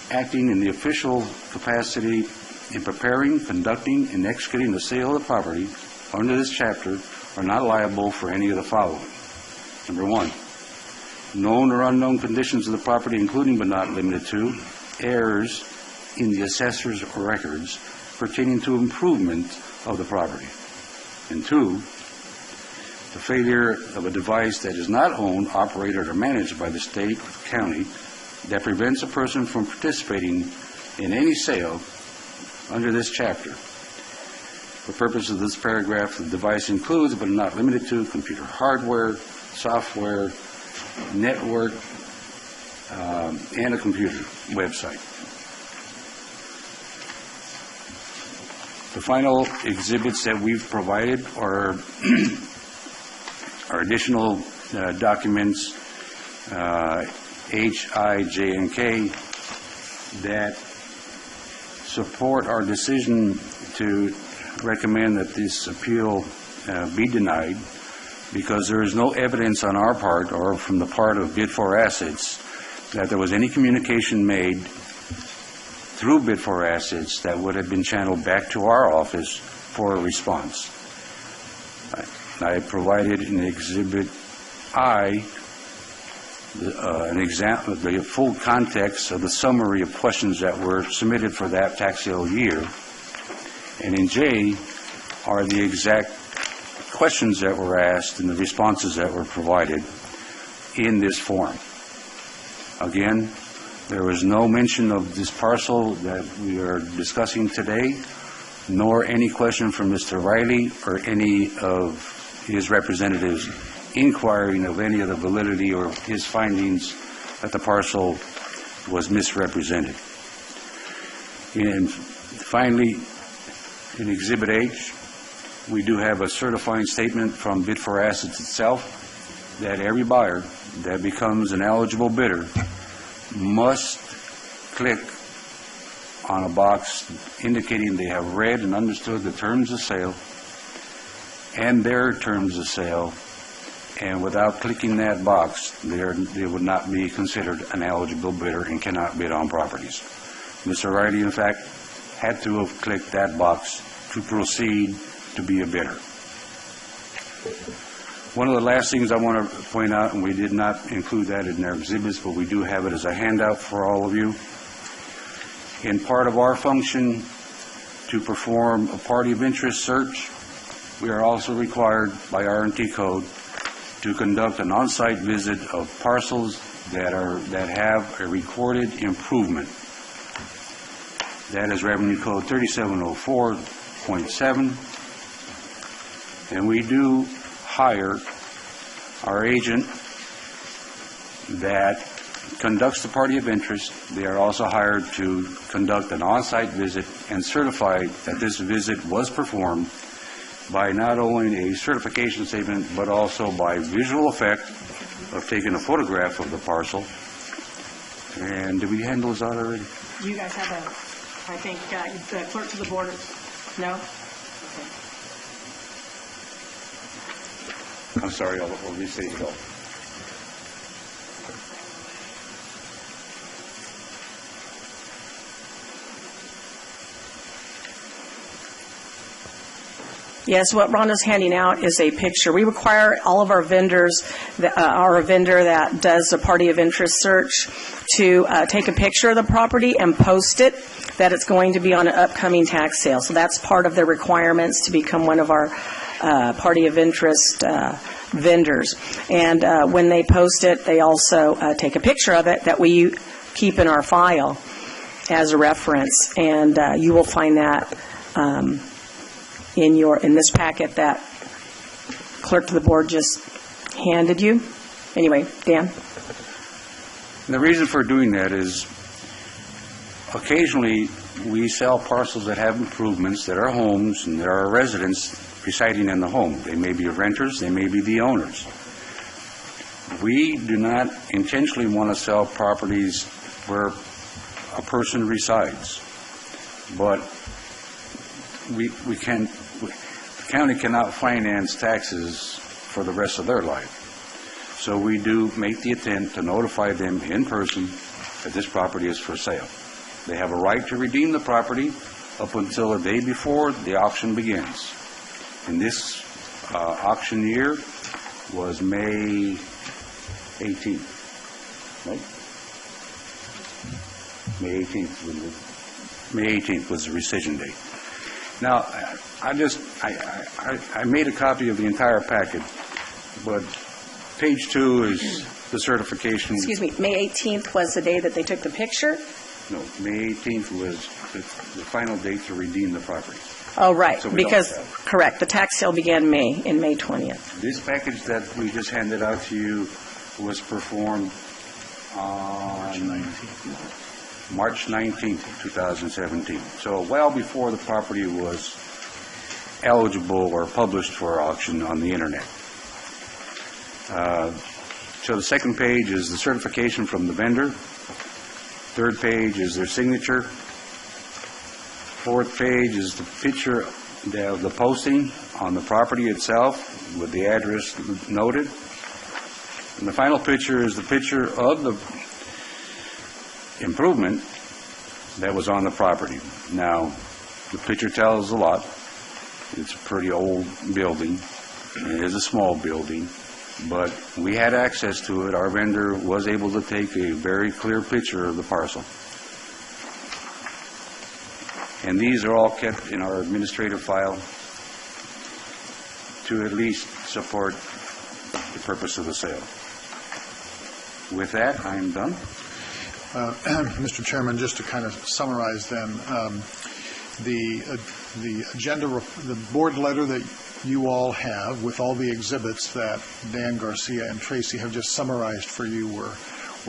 S18: acting in the official capacity in preparing, conducting, and executing the sale of the property under this chapter are not liable for any of the following. Number 1, known or unknown conditions of the property, including but not limited to errors in the assessor's records pertaining to improvement of the property. And 2, the failure of a device that is not owned, operated, or managed by the state or the county that prevents a person from participating in any sale under this chapter. For purpose of this paragraph, the device includes, but not limited to, computer hardware, software, network, and a computer website. The final exhibits that we've provided are additional documents, H, I, J, and K, that support our decision to recommend that this appeal be denied, because there is no evidence on our part or from the part of Bid for Assets that there was any communication made through Bid for Assets that would have been channeled back to our office for a response. I provided in Exhibit I an example, the full context of the summary of questions that were submitted for that tax sale year. And in J are the exact questions that were asked and the responses that were provided in this form. Again, there was no mention of this parcel that we are discussing today, nor any question from Mr. Riley or any of his representatives inquiring of any of the validity or his findings that the parcel was misrepresented. And finally, in Exhibit H, we do have a certifying statement from Bid for Assets itself that every buyer that becomes an eligible bidder must click on a box indicating they have read and understood the terms of sale and their terms of sale, and without clicking that box, they would not be considered an eligible bidder and cannot bid on properties. Mr. Riley, in fact, had to have clicked that box to proceed to be a bidder. One of the last things I want to point out, and we did not include that in our exhibits, but we do have it as a handout for all of you. In part of our function to perform a party of interest search, we are also required by R&T code to conduct an on-site visit of parcels that have a recorded improvement. That is Revenue Code 3704.7, and we do hire our agent that conducts the party of interest. They are also hired to conduct an on-site visit and certify that this visit was performed by not only a certification statement, but also by visual effect of taking a photograph of the parcel. And did we handle this out already?
S16: You guys have I think, the clerk to the board, no?
S18: I'm sorry, I'll restate it all.
S16: Yes, what Rhonda's handing out is a picture. We require all of our vendors, our vendor that does a party of interest search, to take a picture of the property and post it, that it's going to be on an upcoming tax sale. So that's part of their requirements to become one of our party of interest vendors. And when they post it, they also take a picture of it that we keep in our file as a reference. And you will find that in this packet that clerk to the board just handed you. Anyway, Dan?
S18: And the reason for doing that is occasionally we sell parcels that have improvements that are homes, and there are residents residing in the home. They may be renters, they may be the owners. We do not intentionally want to sell properties where a person resides, but the county cannot finance taxes for the rest of their life. So we do make the attempt to notify them in person that this property is for sale. They have a right to redeem the property up until the day before the auction begins. And this auction year was May 18th, right? May 18th was the rescission date. Now, I made a copy of the entire packet, but page 2 is the certification.
S16: Excuse me, May 18th was the day that they took the picture?
S18: No, May 18th was the final date to redeem the property.
S16: Oh, right,
S18: So
S16: because, correct, the tax sale began in May 20th.
S18: This package that we just handed out to you was performed on March 19th, 2017. So well before the property was eligible or published for auction on the internet. So the second page is the certification from the vendor. Third page is their signature. Fourth page is the picture of the posting on the property itself with the address noted. And the final picture is the picture of the improvement that was on the property. Now, the picture tells a lot. It's a pretty old building. It is a small building, but we had access to it. Our vendor was able to take a very clear picture of the parcel. And these are all kept in our administrative file to at least support the purpose of the sale. With that, I'm done.
S17: Mr. Chairman, just to kind of summarize then, the agenda, the board letter that you all have with all the exhibits that Dan Garcia and Tracy have just summarized for you were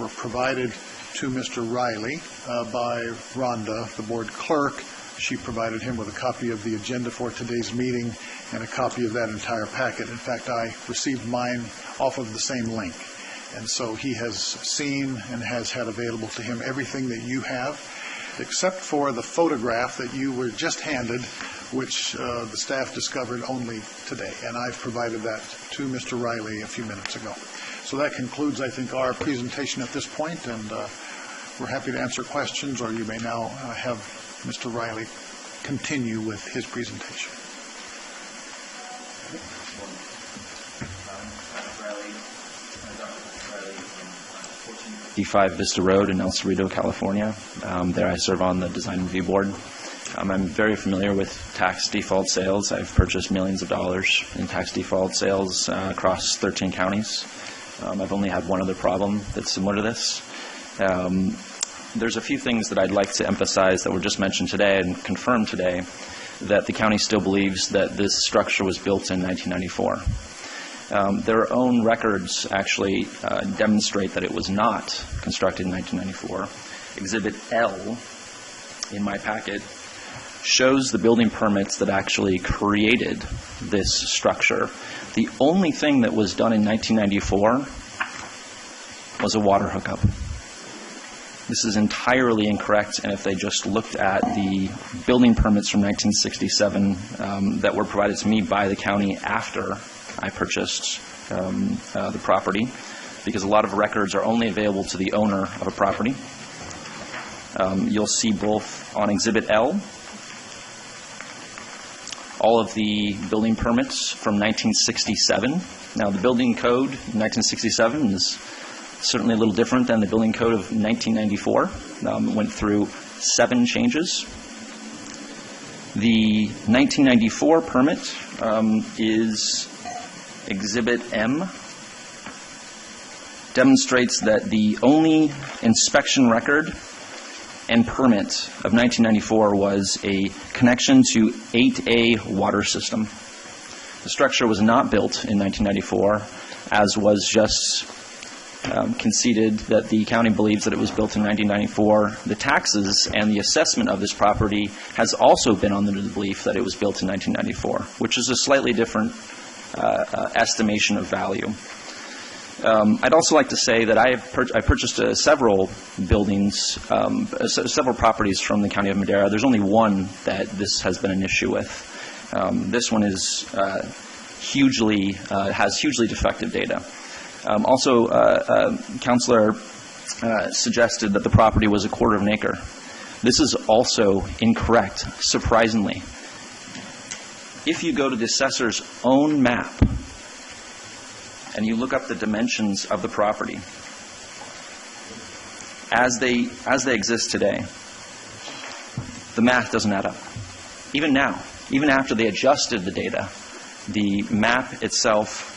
S17: provided to Mr. Riley by Rhonda, the board clerk. She provided him with a copy of the agenda for today's meeting and a copy of that entire packet. In fact, I received mine off of the same link. And so he has seen and has had available to him everything that you have, except for the photograph that you were just handed, which the staff discovered only today. And I've provided that to Mr. Riley a few minutes ago. So that concludes, I think, our presentation at this point, and we're happy to answer questions, or you may now have Mr. Riley continue with his presentation.
S14: 55 Vista Road in El Cerrito, California. There I serve on the Design Review Board. I'm very familiar with tax default sales. I've purchased millions of dollars in tax default sales across 13 counties. I've only had one other problem that's similar to this. There's a few things that I'd like to emphasize that were just mentioned today and confirmed today, that the county still believes that this structure was built in 1994. Their own records actually demonstrate that it was not constructed in 1994. Exhibit L in my packet shows the building permits that actually created this structure. The only thing that was done in 1994 was a water hookup. This is entirely incorrect, and if they just looked at the building permits from 1967 that were provided to me by the county after I purchased the property, because a lot of records are only available to the owner of a property. You'll see both on Exhibit L all of the building permits from 1967. Now, the building code in 1967 is certainly a little different than the building code of 1994. It went through 7 changes. The 1994 permit is Exhibit M. Demonstrates that the only inspection record and permit of 1994 was a connection to 8A water system. The structure was not built in 1994, as was just conceded that the county believes that it was built in 1994. The taxes and the assessment of this property has also been under the belief that it was built in 1994, which is a slightly different estimation of value. I'd also like to say that I purchased several buildings, several properties from the County of Madera. There's only one that this has been an issue with. This one is has hugely defective data. Also, Councilor suggested that the property was a quarter of an acre. This is also incorrect, surprisingly. If you go to the assessor's own map and you look up the dimensions of the property as they exist today, the math doesn't add up. Even now, even after they adjusted the data, the map itself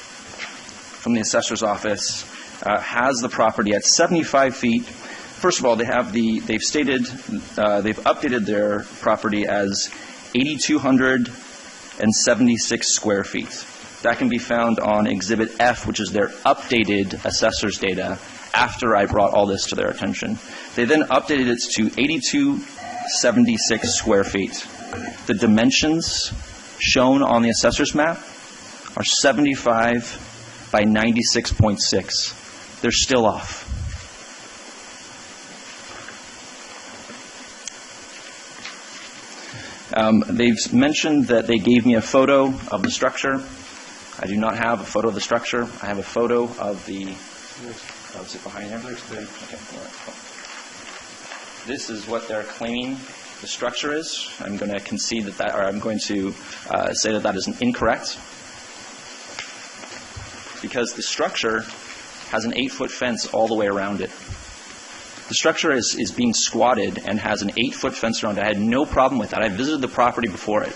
S14: from the assessor's office has the property at 75 feet. First of all, they've updated their property as 8,276 square feet. That can be found on Exhibit F, which is their updated assessor's data after I brought all this to their attention. They then updated it to 8,276 square feet. The dimensions shown on the assessor's map are 75 by 96.6. They're still off. They've mentioned that they gave me a photo of the structure. I do not have a photo of the structure. I have a photo of the... Oh, is it behind there? Okay. This is what they're claiming the structure is. I'm going to concede that, or I'm going to say that is incorrect, because the structure has an 8-foot fence all the way around it. The structure is being squatted and has an 8-foot fence around it. I had no problem with that. I visited the property before it.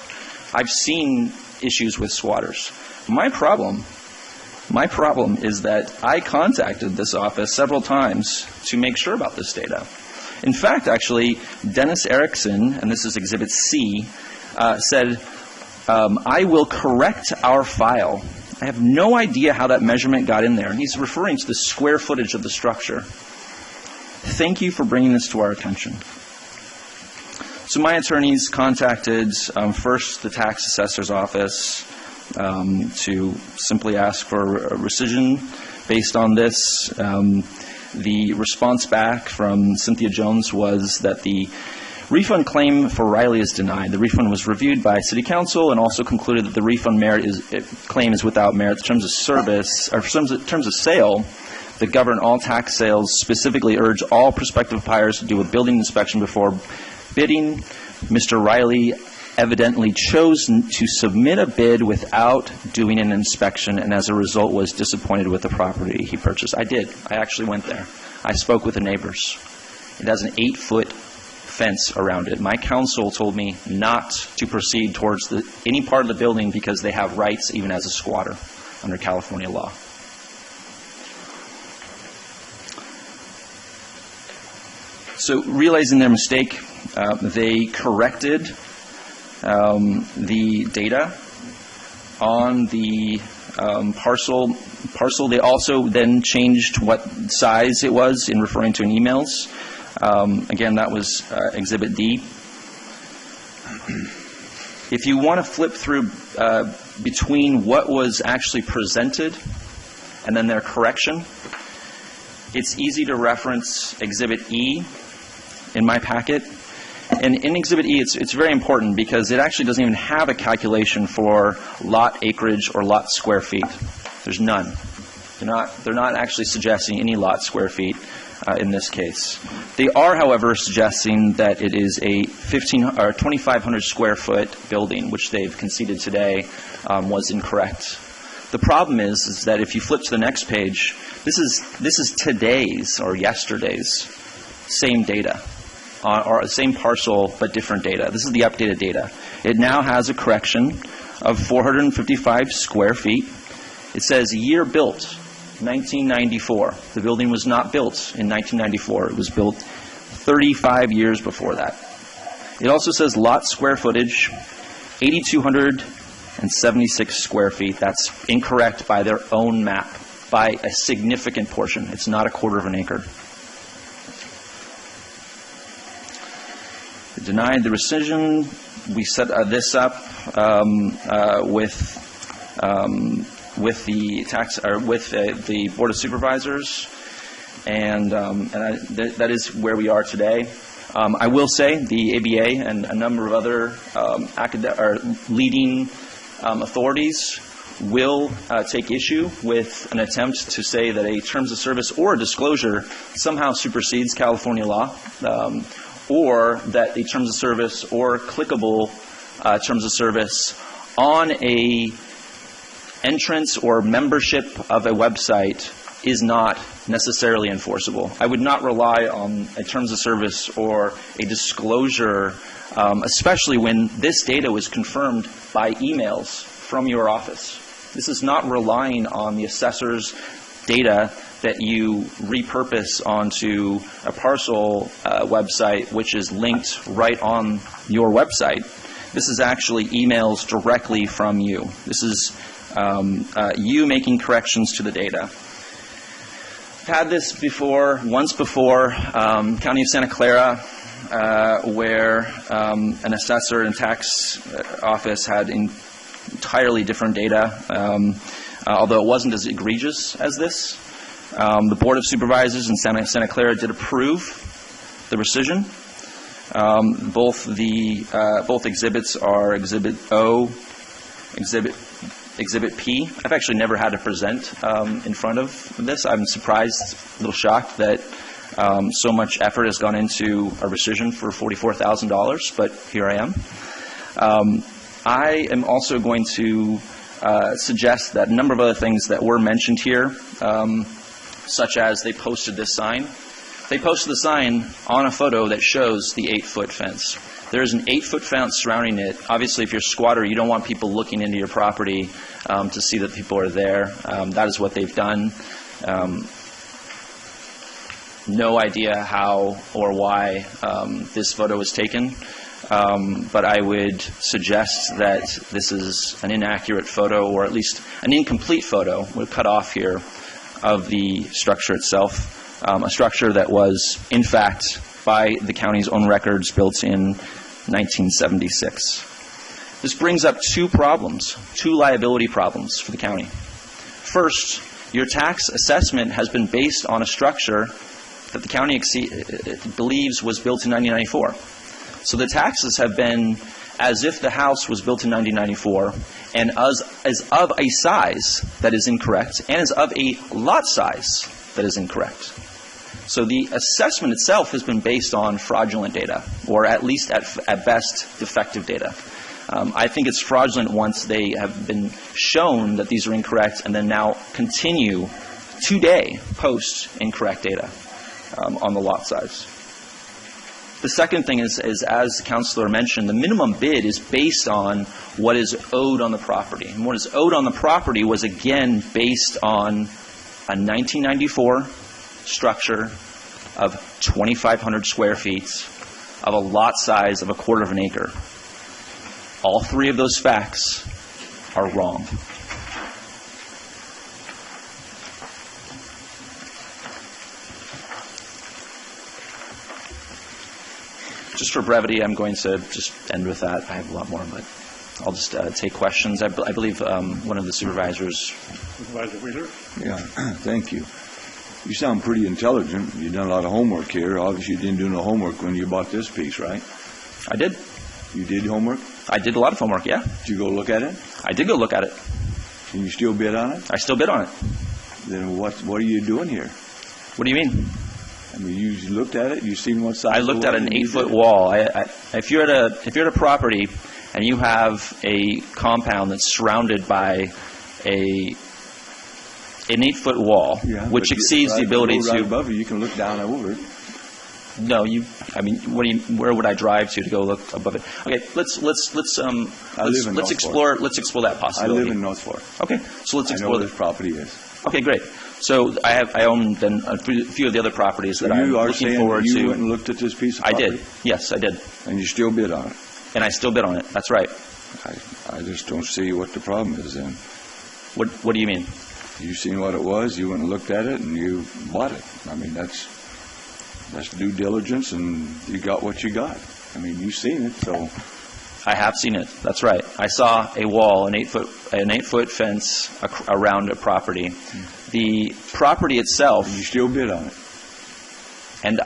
S14: I've seen issues with squatters. My problem is that I contacted this office several times to make sure about this data. In fact, actually, Dennis Erickson, and this is Exhibit C, said, I will correct our file. I have no idea how that measurement got in there. And he's referring to the square footage of the structure. Thank you for bringing this to our attention. So my attorneys contacted first the tax assessor's office to simply ask for a rescission based on this. The response back from Cynthia Jones was that the refund claim for Riley is denied. The refund was reviewed by City Council and also concluded that the refund claim is without merit. The terms of service, or terms of sale that govern all tax sales specifically urge all prospective buyers to do a building inspection before bidding. Mr. Riley evidently chose to submit a bid without doing an inspection, and as a result was disappointed with the property he purchased. I did. I actually went there. I spoke with the neighbors. It has an 8-foot fence around it. My council told me not to proceed towards any part of the building because they have rights even as a squatter under California law. So realizing their mistake, they corrected the data on the parcel. They also then changed what size it was in referring to in emails. Again, that was Exhibit D. If you want to flip through between what was actually presented and then their correction, it's easy to reference Exhibit E in my packet. And in Exhibit E, it's very important because it actually doesn't even have a calculation for lot acreage or lot square feet. There's none. They're not actually suggesting any lot square feet in this case. They are, however, suggesting that it is a 2,500 square foot building, which they've conceded today was incorrect. The problem is that if you flip to the next page, this is today's or yesterday's same data. Or same parcel but different data. This is the updated data. It now has a correction of 455 square feet. It says year built, 1994. The building was not built in 1994. It was built 35 years before that. It also says lot square footage, 8,276 square feet. That's incorrect by their own map, by a significant portion. It's not a quarter of an acre. Denied the rescission. We set this up with the Board of Supervisors, and that is where we are today. I will say the ABA and a number of other leading authorities will take issue with an attempt to say that a terms of service or a disclosure somehow supersedes California law. Or that the terms of service or clickable terms of service on a entrance or membership of a website is not necessarily enforceable. I would not rely on a terms of service or a disclosure, especially when this data was confirmed by emails from your office. This is not relying on the assessor's data that you repurpose onto a parcel website, which is linked right on your website. This is actually emails directly from you. This is you making corrections to the data. I've had this once before, County of Santa Clara, where an assessor and tax office had entirely different data, although it wasn't as egregious as this. The Board of Supervisors in Santa Clara did approve the rescission. Both exhibits are Exhibit O, Exhibit P. I've actually never had to present in front of this. I'm surprised, a little shocked that so much effort has gone into a rescission for $44,000, but here I am. I am also going to suggest that a number of other things that were mentioned here, such as they posted this sign. They posted the sign on a photo that shows the 8-foot fence. There is an 8-foot fence surrounding it. Obviously, if you're a squatter, you don't want people looking into your property to see that people are there. That is what they've done. No idea how or why this photo was taken, but I would suggest that this is an inaccurate photo, or at least an incomplete photo. We'll cut off here of the structure itself, a structure that was, in fact, by the county's own records, built in 1976. This brings up two liability problems for the county. First, Your tax assessment has been based on a structure that the county believes was built in 1994. So the taxes have been as if the house was built in 1994 and is of a size that is incorrect and is of a lot size that is incorrect. So the assessment itself has been based on fraudulent data, or at least at best defective data. I think it's fraudulent once they have been shown that these are incorrect and then now continue today post incorrect data on the lot size. The second thing is, as the counselor mentioned, the minimum bid is based on what is owed on the property. And what is owed on the property was again based on a 1994 structure of 2,500 square feet of a lot size of 1/4 of an acre. All three of those facts are wrong. Just for brevity, I'm going to just end with that. I have a lot more, but I'll just take questions. I believe one of the supervisors.
S1: Supervisor Wheeler?
S11: Yeah, thank you. You sound pretty intelligent. You've done a lot of homework here. Obviously, you didn't do no homework when you bought this piece, right?
S14: I did.
S11: You did homework?
S14: I did a lot of homework, yeah.
S11: Did you go look at it?
S14: I did go look at it.
S11: And you still bid on it?
S14: I still bid on it.
S11: Then what are you doing here?
S14: What do you mean?
S11: I mean, you looked at it. You seen what size?
S14: I looked at an 8-foot wall. If you're at a property and you have a compound that's surrounded by an 8-foot wall,
S11: yeah,
S14: which exceeds the ability
S11: right
S14: to.
S11: Above you can look down over it.
S14: No, where would I drive to go look above it? Okay, let's explore that possibility.
S11: I live in North Fork.
S14: Okay, so let's explore
S11: I know where this property is.
S14: Okay, great. So I own then a few of the other properties that I'm looking forward to.
S11: You went and looked at this piece of property?
S14: I did. Yes, I did.
S11: And you still bid on it?
S14: And I still bid on it. That's right.
S11: I just don't see what the problem is then.
S14: What do you mean?
S11: You seen what it was, you went and looked at it, and you bought it. I mean, that's due diligence, and you got what you got. I mean, you've seen it, so.
S14: I have seen it. That's right. I saw a wall, an 8-foot fence around a property. The property itself.
S11: You still bid on it.
S14: And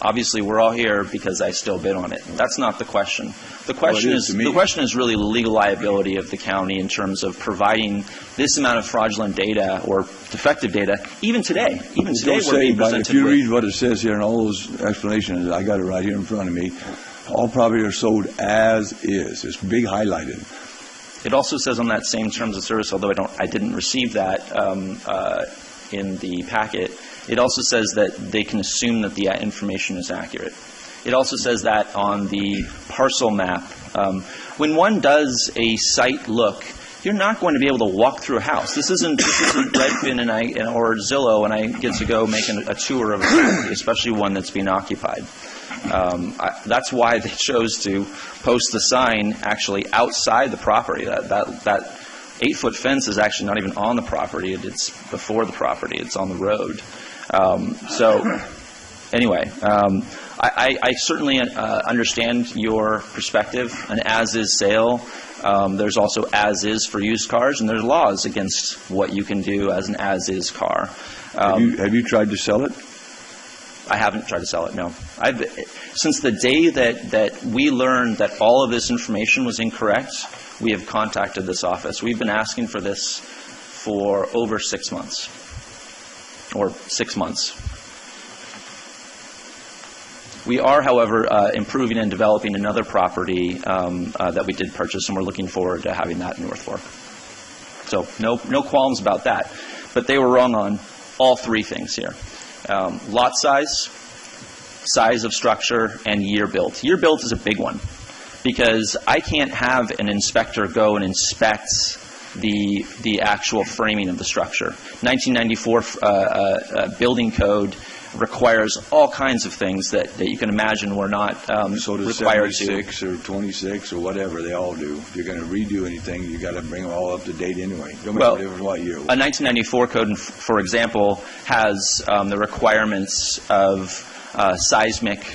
S14: obviously, we're all here because I still bid on it. That's not the question. The question is really legal liability of the county in terms of providing this amount of fraudulent data or defective data, even today. Even today, we're being presented
S11: if you read what it says here and all those explanations, I got it right here in front of me. All property are sold as is. It's big highlighted.
S14: It also says on that same terms of service, although I didn't receive that in the packet. It also says that they can assume that the information is accurate. It also says that on the parcel map. When one does a site look, you're not going to be able to walk through a house. This isn't Redfin or Zillow, and I get to go make a tour of a property, especially one that's being occupied. That's why they chose to post the sign actually outside the property. That 8-foot fence is actually not even on the property. It's before the property. It's on the road. Anyway, I certainly understand your perspective. An as-is sale. There's also as-is for used cars, and there's laws against what you can do as an as-is car.
S11: Have you tried to sell it?
S14: I haven't tried to sell it, no. Since the day that we learned that all of this information was incorrect, we have contacted this office. We've been asking for this for over 6 months. Or 6 months. We are, however, improving and developing another property that we did purchase, and we're looking forward to having that in North Fork. So no qualms about that. But they were wrong on all three things here. Lot size, size of structure, and year built. Year built is a big one because I can't have an inspector go and inspect the actual framing of the structure. 1994 building code requires all kinds of things that you can imagine were not
S11: so does
S14: required
S11: 76
S14: to.
S11: or 26 or whatever they all do. If you're going to redo anything, you got to bring them all up to date anyway. Don't make a difference what year.
S14: A 1994 code, for example, has the requirements of seismic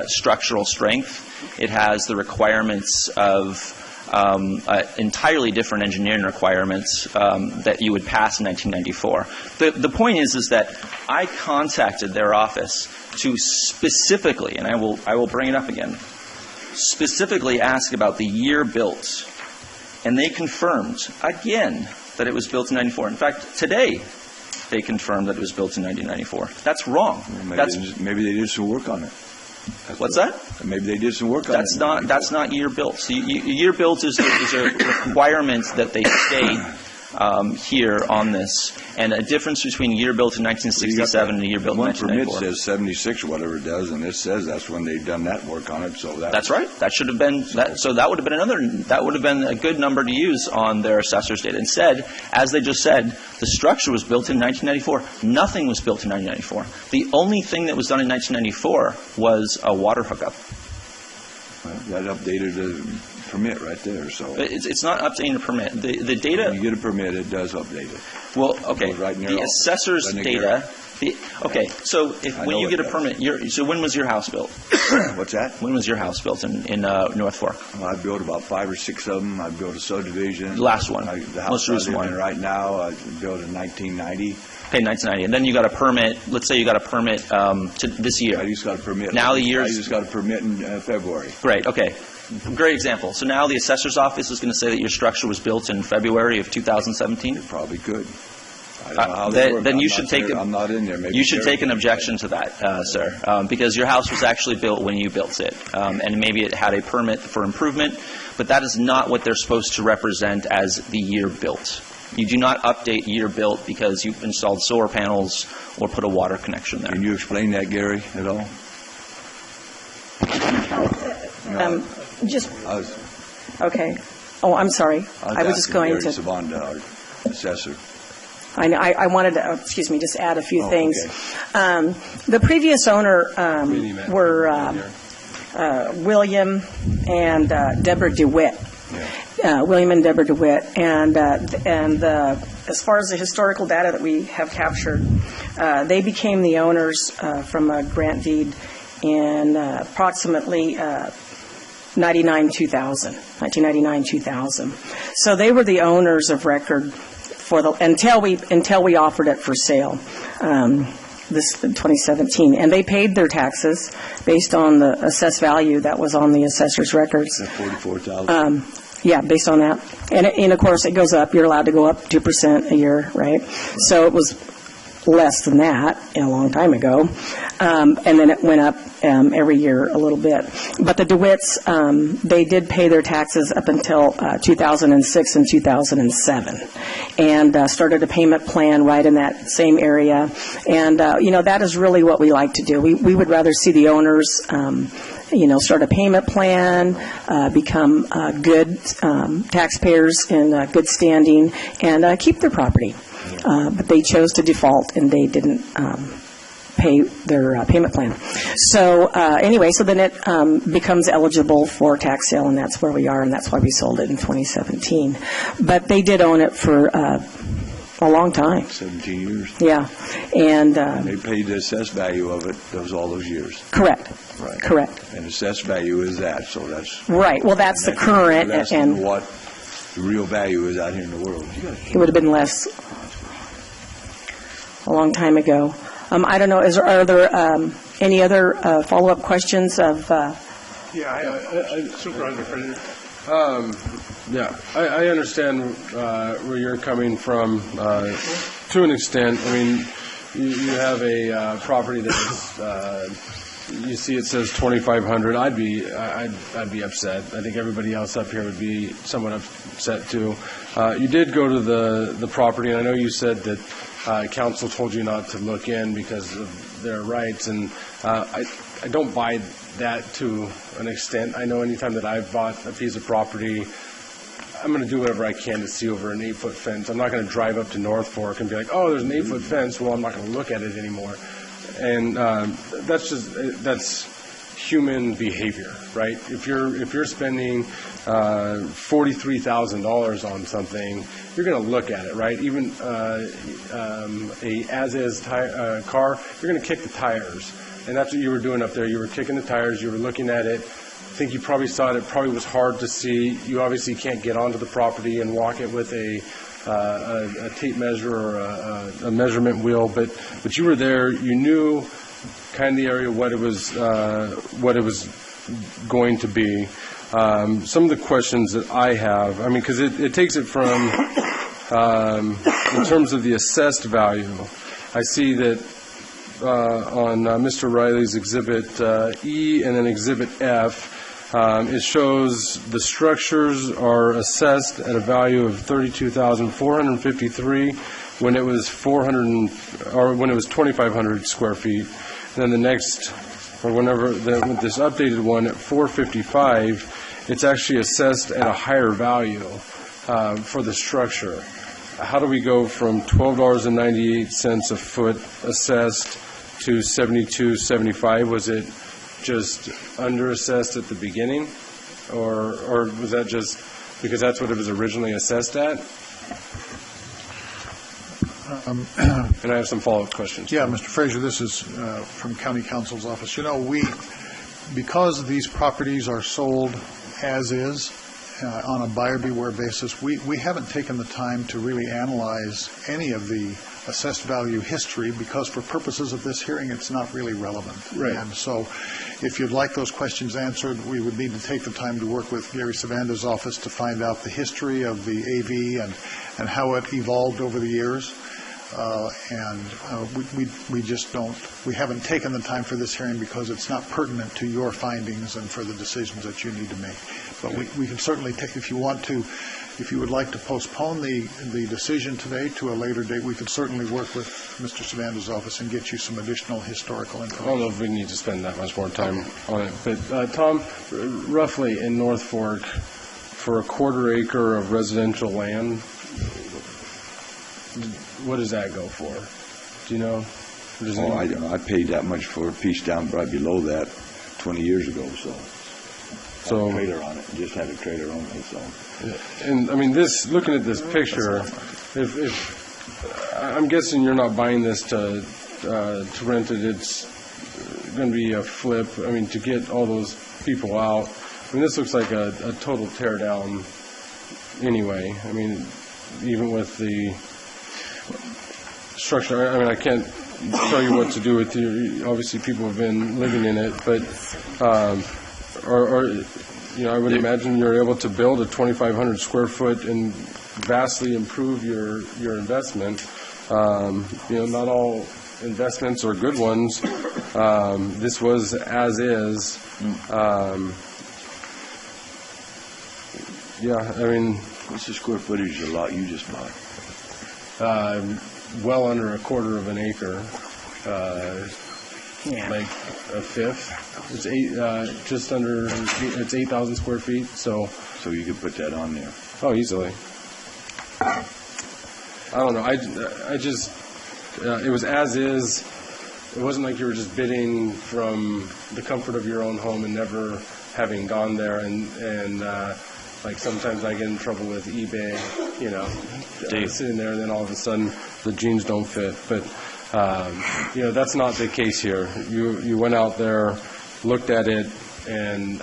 S14: structural strength. It has the requirements of entirely different engineering requirements that you would pass in 1994. The point is that I contacted their office to specifically, and I will bring it up again, specifically ask about the year built, and they confirmed again that it was built in 94. In fact, today they confirmed that it was built in 1994. That's wrong.
S11: Maybe they did some work on it.
S14: What's that?
S11: Maybe they did some work on it.
S14: That's not year built. So year built is a requirement that they state here on this, and a difference between year built in 1967 and a year built in 1994.
S11: One permit says 76 or whatever it does, and it says that's when they've done that work on it. So
S14: that's right. That should have been that. So that would have been that would have been a good number to use on their assessor's data. Instead, as they just said, the structure was built in 1994. Nothing was built in 1994. The only thing that was done in 1994 was a water hookup.
S11: Well, that updated the permit right there. So
S14: it's not updating a permit. The data.
S11: When you get a permit, it does update it.
S14: Well, okay.
S11: Right
S14: the assessor's data. Okay, so when you get a permit, so when was your house built?
S11: What's that?
S14: When was your house built in North Fork?
S11: Well, I built about 5 or 6 of them. I built a subdivision.
S14: The last one.
S11: The house
S14: most recent one.
S11: Right now, I built in 1990.
S14: Okay, 1990. And then you got a permit. Let's say you got a permit to this year.
S11: I just got a permit.
S14: Now the year's.
S11: I just got a permit in February.
S14: Great. Okay. Great example. So now the assessor's office is going to say that your structure was built in February of 2017?
S11: It probably could. I don't know how that works.
S14: Then you should take
S11: I'm not in there. Maybe
S14: you should take an objection to that, sir, because your house was actually built when you built it, and maybe it had a permit for improvement, but that is not what they're supposed to represent as the year built. You do not update year built because you've installed solar panels or put a water connection there.
S11: Can you explain that, Gary, at all?
S16: Okay. Oh, I'm sorry. I was just going to.
S11: Savanda, our assessor.
S16: I wanted to, just add a few things.
S11: Okay.
S16: The previous owner were William and Deborah DeWitt. William and Deborah DeWitt, and as far as the historical data that we have captured, they became the owners from a grant deed in approximately 1999-2000. So they were the owners of record for until we offered it for sale. This 2017, and they paid their taxes based on the assessed value that was on the assessor's records.
S11: $44,000.
S16: Yeah, based on that, and of course it goes up. You're allowed to go up 2% a year, right? So it was less than that a long time ago, and then it went up every year a little bit. But the DeWitts, they did pay their taxes up until 2006 and 2007, and started a payment plan right in that same area. And that is really what we like to do. We would rather see the owners start a payment plan, become good taxpayers in good standing, and keep their property. But they chose to default, and they didn't pay their payment plan. So so then it becomes eligible for tax sale, and that's where we are, and that's why we sold it in 2017. But they did own it for a long time.
S11: 17 years.
S16: Yeah. And
S11: they paid the assessed value of it all those years.
S16: Correct.
S11: Right.
S16: Correct.
S11: And assessed value is that, so that's...
S16: Right. Well, that's the current.
S11: And what the real value is out here in the world.
S16: It would have been less a long time ago. I don't know, are there any other follow-up questions of...
S10: Supervisor Fraser. I understand where you're coming from to an extent. I mean, you have a property that's you see it says 2,500. I'd be upset. I think everybody else up here would be somewhat upset too. You did go to the property, and I know you said that council told you not to look in because of their rights, and I don't buy that to an extent. I know anytime that I've bought a piece of property, I'm going to do whatever I can to see over an 8-foot fence. I'm not going to drive up to North Fork and be like, oh, there's an 8-foot fence. Well, I'm not going to look at it anymore. And that's human behavior, right? If you're spending $43,000 on something, you're going to look at it, right? Even a as-is car, you're going to kick the tires. And that's what you were doing up there. You were kicking the tires. You were looking at it. think you probably saw it. It probably was hard to see. You obviously can't get onto the property and walk it with a tape measure or a measurement wheel, but you were there. You knew kind of the area, what it was going to be. Some of the questions that I have, I mean, because it takes it from, in terms of the assessed value, I see that on Mr. Riley's Exhibit E and then Exhibit F, it shows the structures are assessed at a value of $32,453 when it was 2,500 square feet. And then the next, or whenever with this updated one at $455, it's actually assessed at a higher value for the structure. How do we go from $12.98 a foot assessed to $72.75? Was it just under-assessed at the beginning, or was that just because that's what it was originally assessed at? And I have some follow-up questions.
S17: Yeah, Mr. Frazier, this is from County Counsel's office. You know, because these properties are sold as is, on a buyer beware basis, we haven't taken the time to really analyze any of the assessed value history, because for purposes of this hearing, it's not really relevant.
S10: Right.
S17: And so if you'd like those questions answered, we would need to take the time to work with Gary Savanda's office to find out the history of the AV and how it evolved over the years. We just don't, we haven't taken the time for this hearing because it's not pertinent to your findings and for the decisions that you need to make. But we can certainly take, if you want to, if you would like to postpone the decision today to a later date, we could certainly work with Mr. Savanda's office and get you some additional historical information.
S10: I don't know if we need to spend that much more time on it. But Tom, roughly in North Fork, for a quarter acre of residential land, what does that go for? Do you know?
S11: I don't know. I paid that much for a piece down right below that 20 years ago, so had a trailer on it. Just had a trailer on it, so.
S10: And I mean, this, looking at this picture, if I'm guessing you're not buying this to rent it, it's going to be a flip. I mean, to get all those people out. I mean, this looks like a total tear down anyway. I mean, even with the structure, I mean, I can't tell you what to do with you. Obviously, people have been living in it, but I would imagine you're able to build a 2,500 square foot and vastly improve your investment. Not all investments are good ones. This was as is. I mean,
S11: what's the square footage of the lot you just bought?
S10: Well under a quarter of an acre, like a fifth. It's just under. It's 8,000 square feet. So
S11: you could put that on there.
S10: Oh, easily. I don't know. I just it was as is. It wasn't like you were just bidding from the comfort of your own home and never having gone there and like sometimes I get in trouble with eBay, sitting there and then all of a sudden the jeans don't fit. But, that's not the case here. You went out there, looked at it, and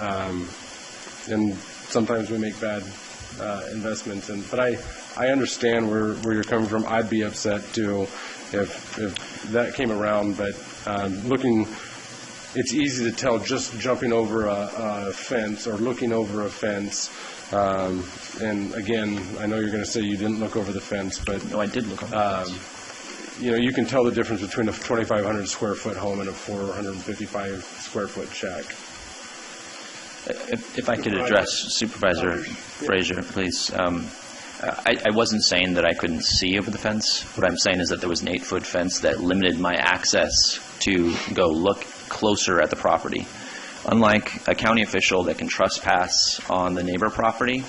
S10: sometimes we make bad investments. But I understand where you're coming from. I'd be upset too if that came around. But it's easy to tell just jumping over a fence or looking over a fence. And again, I know you're going to say you didn't look over the fence, but
S14: no, I did look over the fence.
S10: You can tell the difference between a 2,500 square foot home and a 455 square foot shack.
S14: If I could address Supervisor Frazier, please. I wasn't saying that I couldn't see over the fence. What I'm saying is that there was an 8-foot fence that limited my access to go look closer at the property. Unlike a county official that can trespass on the neighbor property,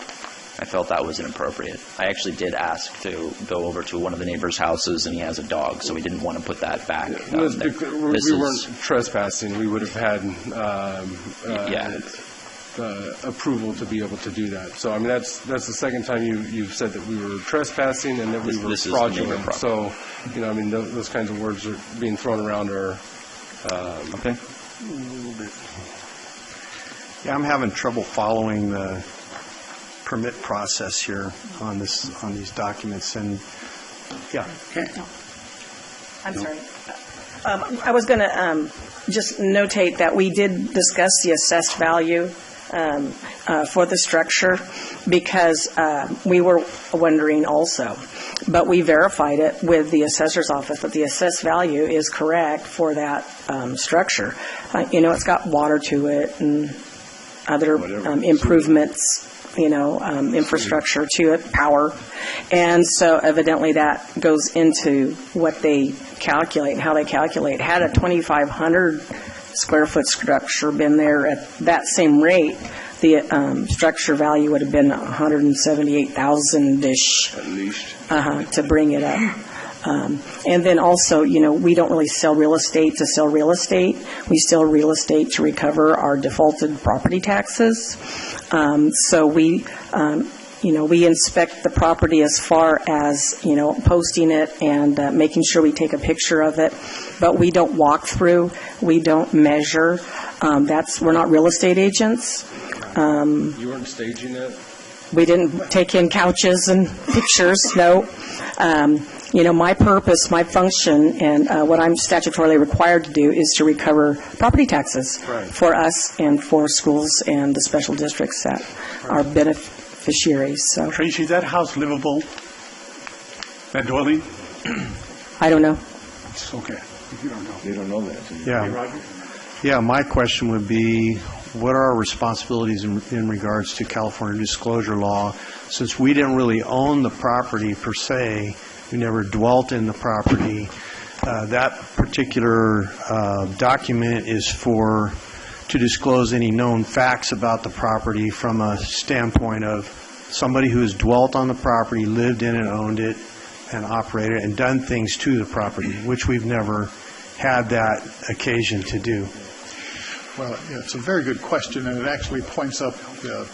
S14: I felt that was inappropriate. I actually did ask to go over to one of the neighbor's houses, and he has a dog, so we didn't want to put that back.
S10: We weren't trespassing. We would have had approval to be able to do that. So, I mean, that's the second time you've said that we were trespassing and that we were fraudulent. So, those kinds of words are being thrown around are okay.
S5: Yeah, I'm having trouble following the permit process here on these documents, and yeah.
S16: I'm sorry. I was going to just notate that we did discuss the assessed value for the structure because we were wondering also, but we verified it with the assessor's office that the assessed value is correct for that structure. It's got water to it and other improvements, infrastructure to it, power. And so evidently that goes into what they calculate and how they calculate. Had a 2,500 square foot structure been there at that same rate, the structure value would have been 178,000-ish.
S11: At least.
S16: To bring it up. And then also, we don't really sell real estate to sell real estate. We sell real estate to recover our defaulted property taxes. So we inspect the property as far as, posting it and making sure we take a picture of it. But we don't walk through. We don't measure. We're not real estate agents.
S10: You weren't staging it?
S16: We didn't take in couches and pictures, no. My purpose, my function, and what I'm statutorily required to do is to recover property taxes for us and for schools and the special districts that are beneficiaries. So.
S1: Tracy, is that house livable? That dwelling?
S16: I don't know.
S1: It's okay. You don't know.
S11: They don't know that.
S5: Yeah.
S1: Hey, Roger?
S5: Yeah, my question would be, what are our responsibilities in regards to California disclosure law? Since we didn't really own the property per se, we never dwelt in the property, that particular document is to disclose any known facts about the property from a standpoint of somebody who has dwelt on the property, lived in it, owned it, and operated it, and done things to the property, which we've never had that occasion to do.
S17: Well, it's a very good question, and it actually points up the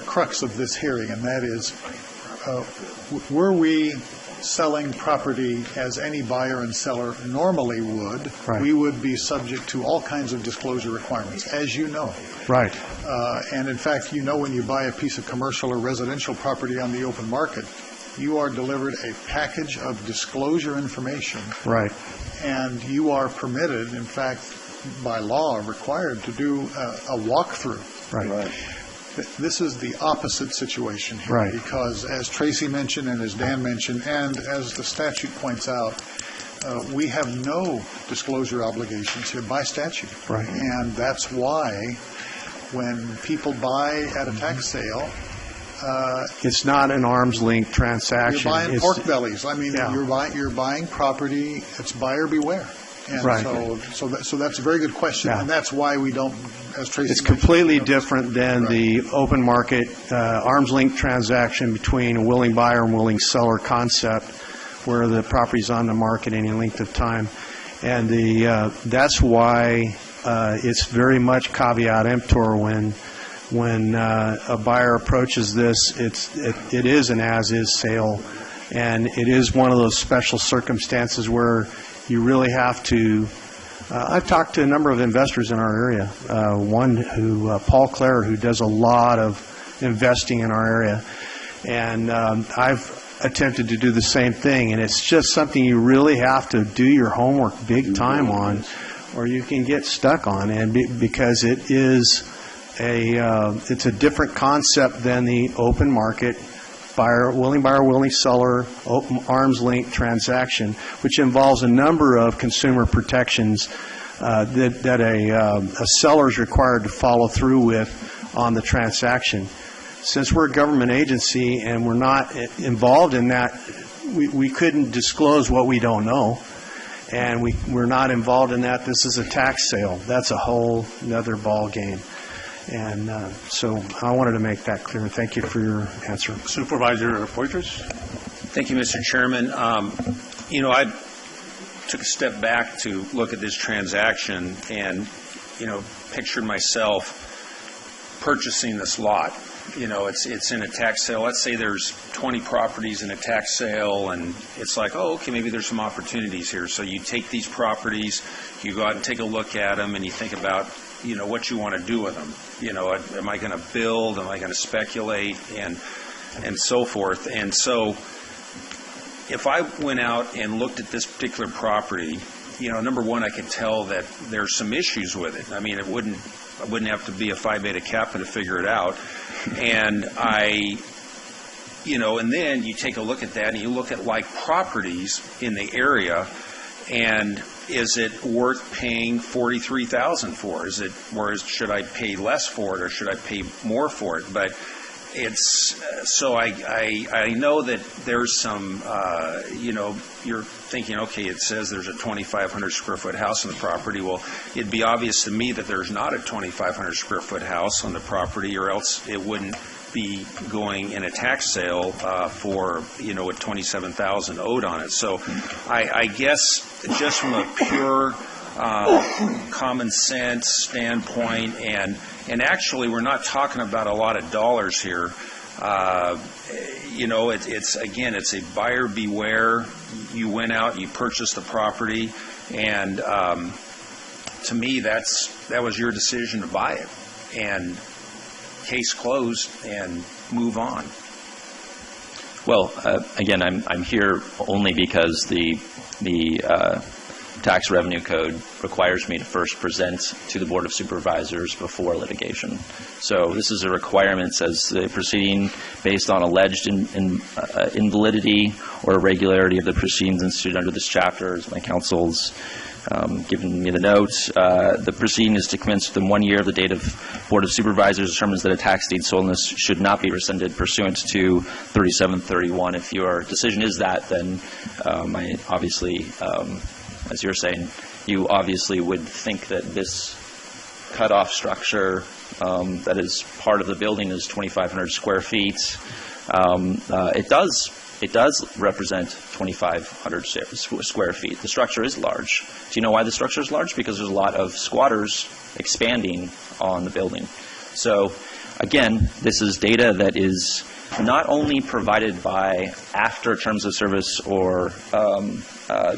S17: crux of this hearing, and that is, were we selling property as any buyer and seller normally would, we would be subject to all kinds of disclosure requirements, as you know.
S5: Right.
S17: And in fact, when you buy a piece of commercial or residential property on the open market, you are delivered a package of disclosure information.
S5: Right.
S17: And you are permitted, in fact, by law, required to do a walkthrough.
S5: Right.
S17: This is the opposite situation here, because as Tracy mentioned and as Dan mentioned, and as the statute points out, we have no disclosure obligations here by statute.
S5: Right.
S17: And that's why when people buy at a tax sale,
S5: it's not an arm's length transaction.
S17: You're buying pork bellies. I mean, you're buying property. It's buyer beware. And so that's a very good question, and that's why we don't, as Tracy
S5: It's completely different than the open market arm's length transaction between a willing buyer and willing seller concept, where the property's on the market any length of time. And that's why it's very much caveat emptor when a buyer approaches this. It is an as-is sale, and it is one of those special circumstances where you really have to. I've talked to a number of investors in our area. One Paul Clare, who does a lot of investing in our area, and I've attempted to do the same thing. And it's just something you really have to do your homework big time on, or you can get stuck on. And because it is it's a different concept than the open market. Willing buyer, willing seller, arm's length transaction, which involves a number of consumer protections that a seller is required to follow through with on the transaction. Since we're a government agency and we're not involved in that, we couldn't disclose what we don't know, and we're not involved in that. This is a tax sale. That's a whole other ball game. And so I wanted to make that clear. Thank you for your answer.
S1: Supervisor Poitras?
S19: Thank you, Mr. Chairman. I took a step back to look at this transaction and, pictured myself purchasing this lot. It's in a tax sale. Let's say there's 20 properties in a tax sale, and it's like, okay, maybe there's some opportunities here. So you take these properties, you go out and take a look at them, and you think about, what you want to do with them. You know, am I going to build? Am I going to speculate? And so forth. And so if I went out and looked at this particular property, you know, number one, I could tell that there's some issues with it. I mean, I wouldn't have to be a Phi Beta Kappa to figure it out. And and then you take a look at that and you look at like properties in the area, and is it worth paying $43,000 for? Should I pay less for it, or should I pay more for it? But it's so I know that there's some you're thinking, okay, it says there's a 2,500 square foot house on the property. Well, it'd be obvious to me that there's not a 2,500 square foot house on the property, or else it wouldn't be going in a tax sale for with $27,000 owed on it. So I guess just from a pure common sense standpoint, and actually we're not talking about a lot of dollars here. It's a buyer beware. You went out, you purchased the property, and to me that was your decision to buy it, and case closed and move on.
S14: Well, again, I'm here only because the Tax Revenue Code requires me to first present to the Board of Supervisors before litigation. So this is a requirement, says the proceeding based on alleged invalidity or irregularity of the proceedings instituted under this chapter, as my counsel's given me the notes. The proceeding is to commence within 1 year of the date of Board of Supervisors determines that a tax deed sold in this should not be rescinded pursuant to 3731. If your decision is that, then I obviously, as you're saying, you obviously would think that this cutoff structure that is part of the building is 2,500 square feet. It does represent 2,500 square feet. The structure is large. Do you know why the structure is large? Because there's a lot of squatters expanding on the building. So, again, this is data that is not only provided by after terms of service or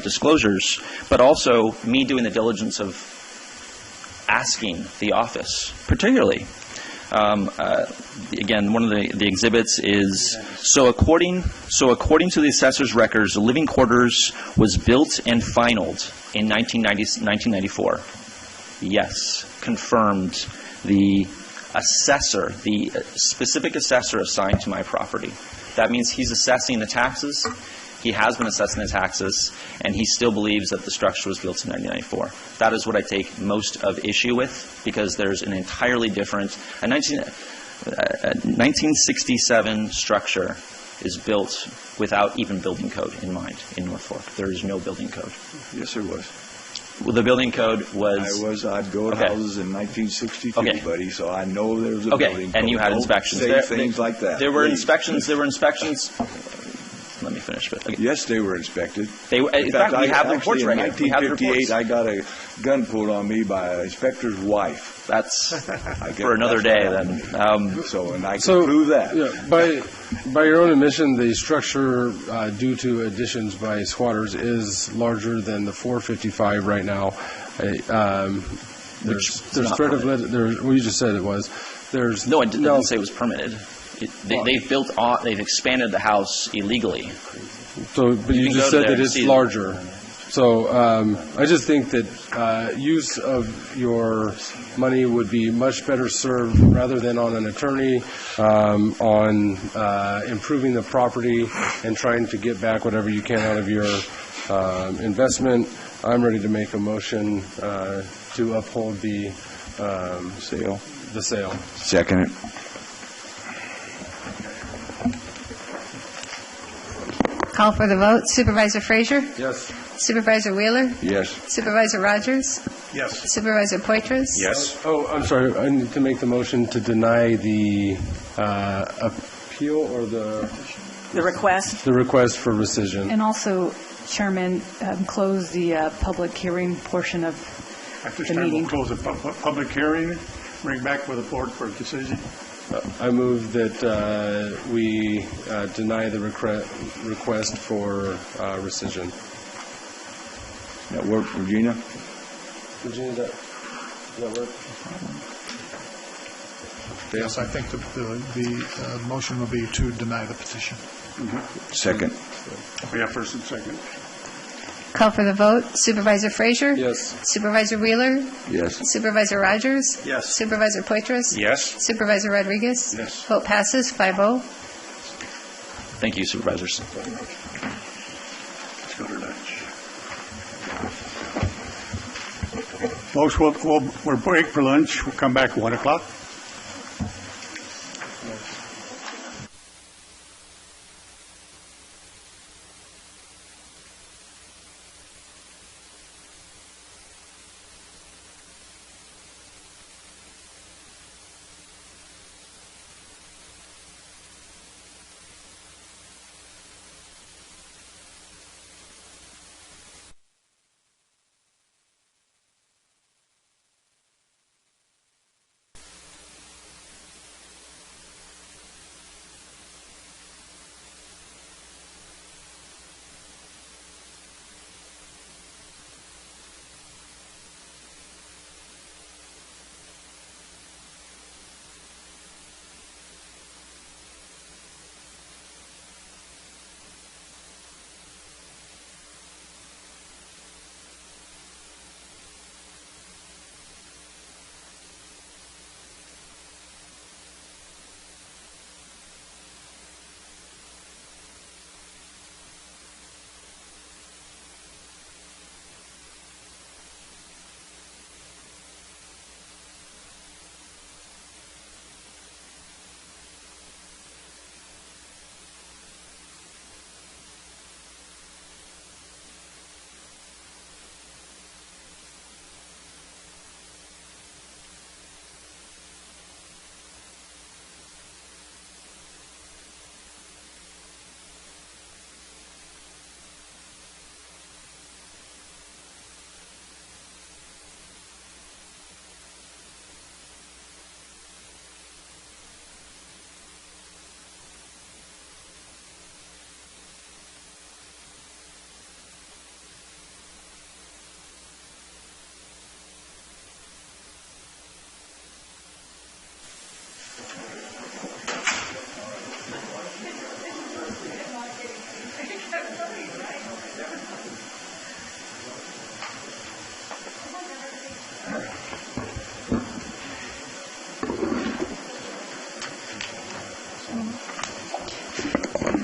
S14: disclosures, but also me doing the diligence of asking the office, particularly. Again, one of the exhibits is, so according to the assessor's records, the living quarters was built and finalized in 1994. Yes, confirmed. The assessor, the specific assessor assigned to my property. That means he's assessing the taxes. He has been assessing the taxes, and he still believes that the structure was built in 1994. That is what I take most of issue with, because there's an entirely different... A 1967 structure is built without even building code in mind in North Fork. There is no building code.
S11: Yes, there was.
S14: Well, the building code was...
S11: I'd go to houses in 1962, buddy, so I know there was a building code.
S14: And you had inspections.
S11: Things like that.
S14: There were inspections. Let me finish.
S11: Yes, they were inspected.
S14: In fact, we have reports right here.
S11: In 1958, I got a gun pulled on me by an inspector's wife.
S14: That's for another day, then.
S11: And I can prove that.
S10: Yeah, by your own admission, the structure, due to additions by squatters, is larger than the 455 right now. There's threat of well, you just said it was. There's
S14: no, it didn't say it was permitted. They've expanded the house illegally.
S10: So, but you just said that it's larger. So I just think that use of your money would be much better served rather than on an attorney, on improving the property and trying to get back whatever you can out of your investment. I'm ready to make a motion to uphold the
S11: sale.
S10: The sale.
S11: Second it.
S3: Call for the vote. Supervisor Frazier?
S10: Yes.
S3: Supervisor Wheeler?
S11: Yes.
S3: Supervisor Rogers?
S10: Yes.
S3: Supervisor Poitras?
S19: Yes.
S10: Oh, I'm sorry. I need to make the motion to deny the appeal or the
S16: request.
S10: The request for rescission.
S4: And also, Chairman, close the public hearing portion of
S1: At this
S4: the
S1: time,
S4: meeting.
S1: we'll close the public hearing, bring back with the board for a decision.
S10: I move that we deny the request for rescission.
S11: That work, Regina?
S10: Regina, does that work?
S17: Yes, I think the motion will be to deny the petition.
S11: Second.
S1: We have first and second.
S3: Call for the vote. Supervisor Frazier?
S10: Yes.
S3: Supervisor Wheeler?
S11: Yes.
S3: Supervisor Rogers?
S19: Yes.
S3: Supervisor Poitras?
S19: Yes.
S3: Supervisor Rodriguez?
S1: Yes.
S3: Vote passes 5-0.
S14: Thank you, supervisors.
S1: Let's go to lunch. Folks, we'll break for lunch. We'll come back at 1 o'clock.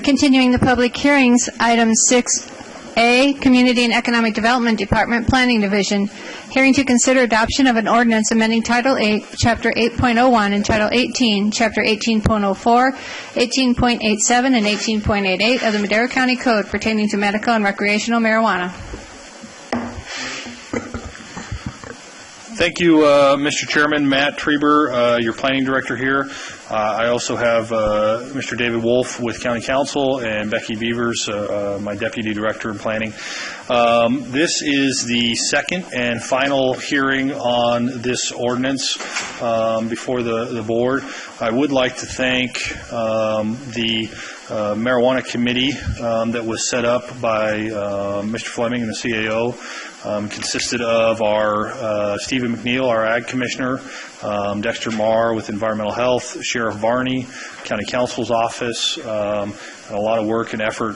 S3: Continuing the public hearings, item 6A, Community and Economic Development Department, Planning Division, hearing to consider adoption of an ordinance amending Title 8, Chapter 8.01, and Title 18, Chapter 18.04, 18.87, and 18.88 of the Madera County Code pertaining to medical and recreational marijuana.
S20: Thank you, Mr. Chairman. Matt Treber, your planning director here. I also have Mr. David Wolf with County Council and Becky Beavers, my deputy director in planning. This is the second and final hearing on this ordinance before the board. I would like to thank the marijuana committee that was set up by Mr. Fleming and the CAO. Consisted of our Stephen McNeil, our Ag Commissioner, Dexter Marr with Environmental Health, Sheriff Varney, County Council's office, and a lot of work and effort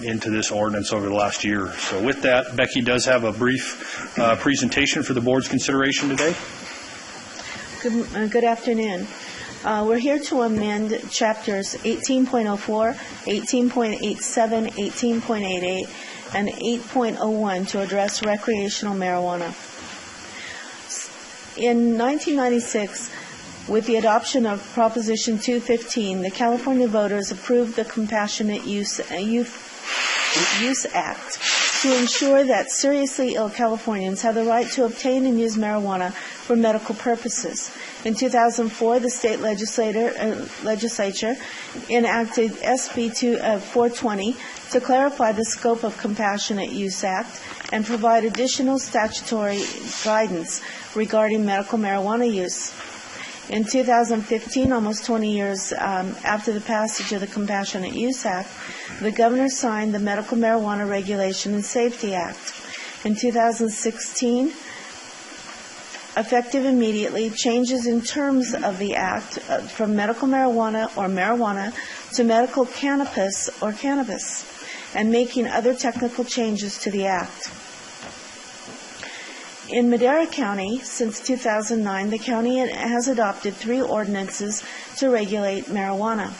S20: into this ordinance over the last year. So with that, Becky does have a brief presentation for the board's consideration today.
S21: Good afternoon. We're here to amend chapters 18.04, 18.87, 18.88, and 8.01 to address recreational marijuana. In 1996, with the adoption of Proposition 215, the California voters approved the Compassionate Use Act to ensure that seriously ill Californians have the right to obtain and use marijuana for medical purposes. In 2004, the state legislature enacted SB 420 to clarify the scope of Compassionate Use Act and provide additional statutory guidance regarding medical marijuana use. In 2015, almost 20 years after the passage of the Compassionate Use Act, the governor signed the Medical Marijuana Regulation and Safety Act. In 2016, Effective immediately, changes in terms of the Act from medical marijuana or marijuana to medical cannabis or cannabis, and making other technical changes to the Act. In Madera County, since 2009, the county has adopted 3 ordinances to regulate marijuana.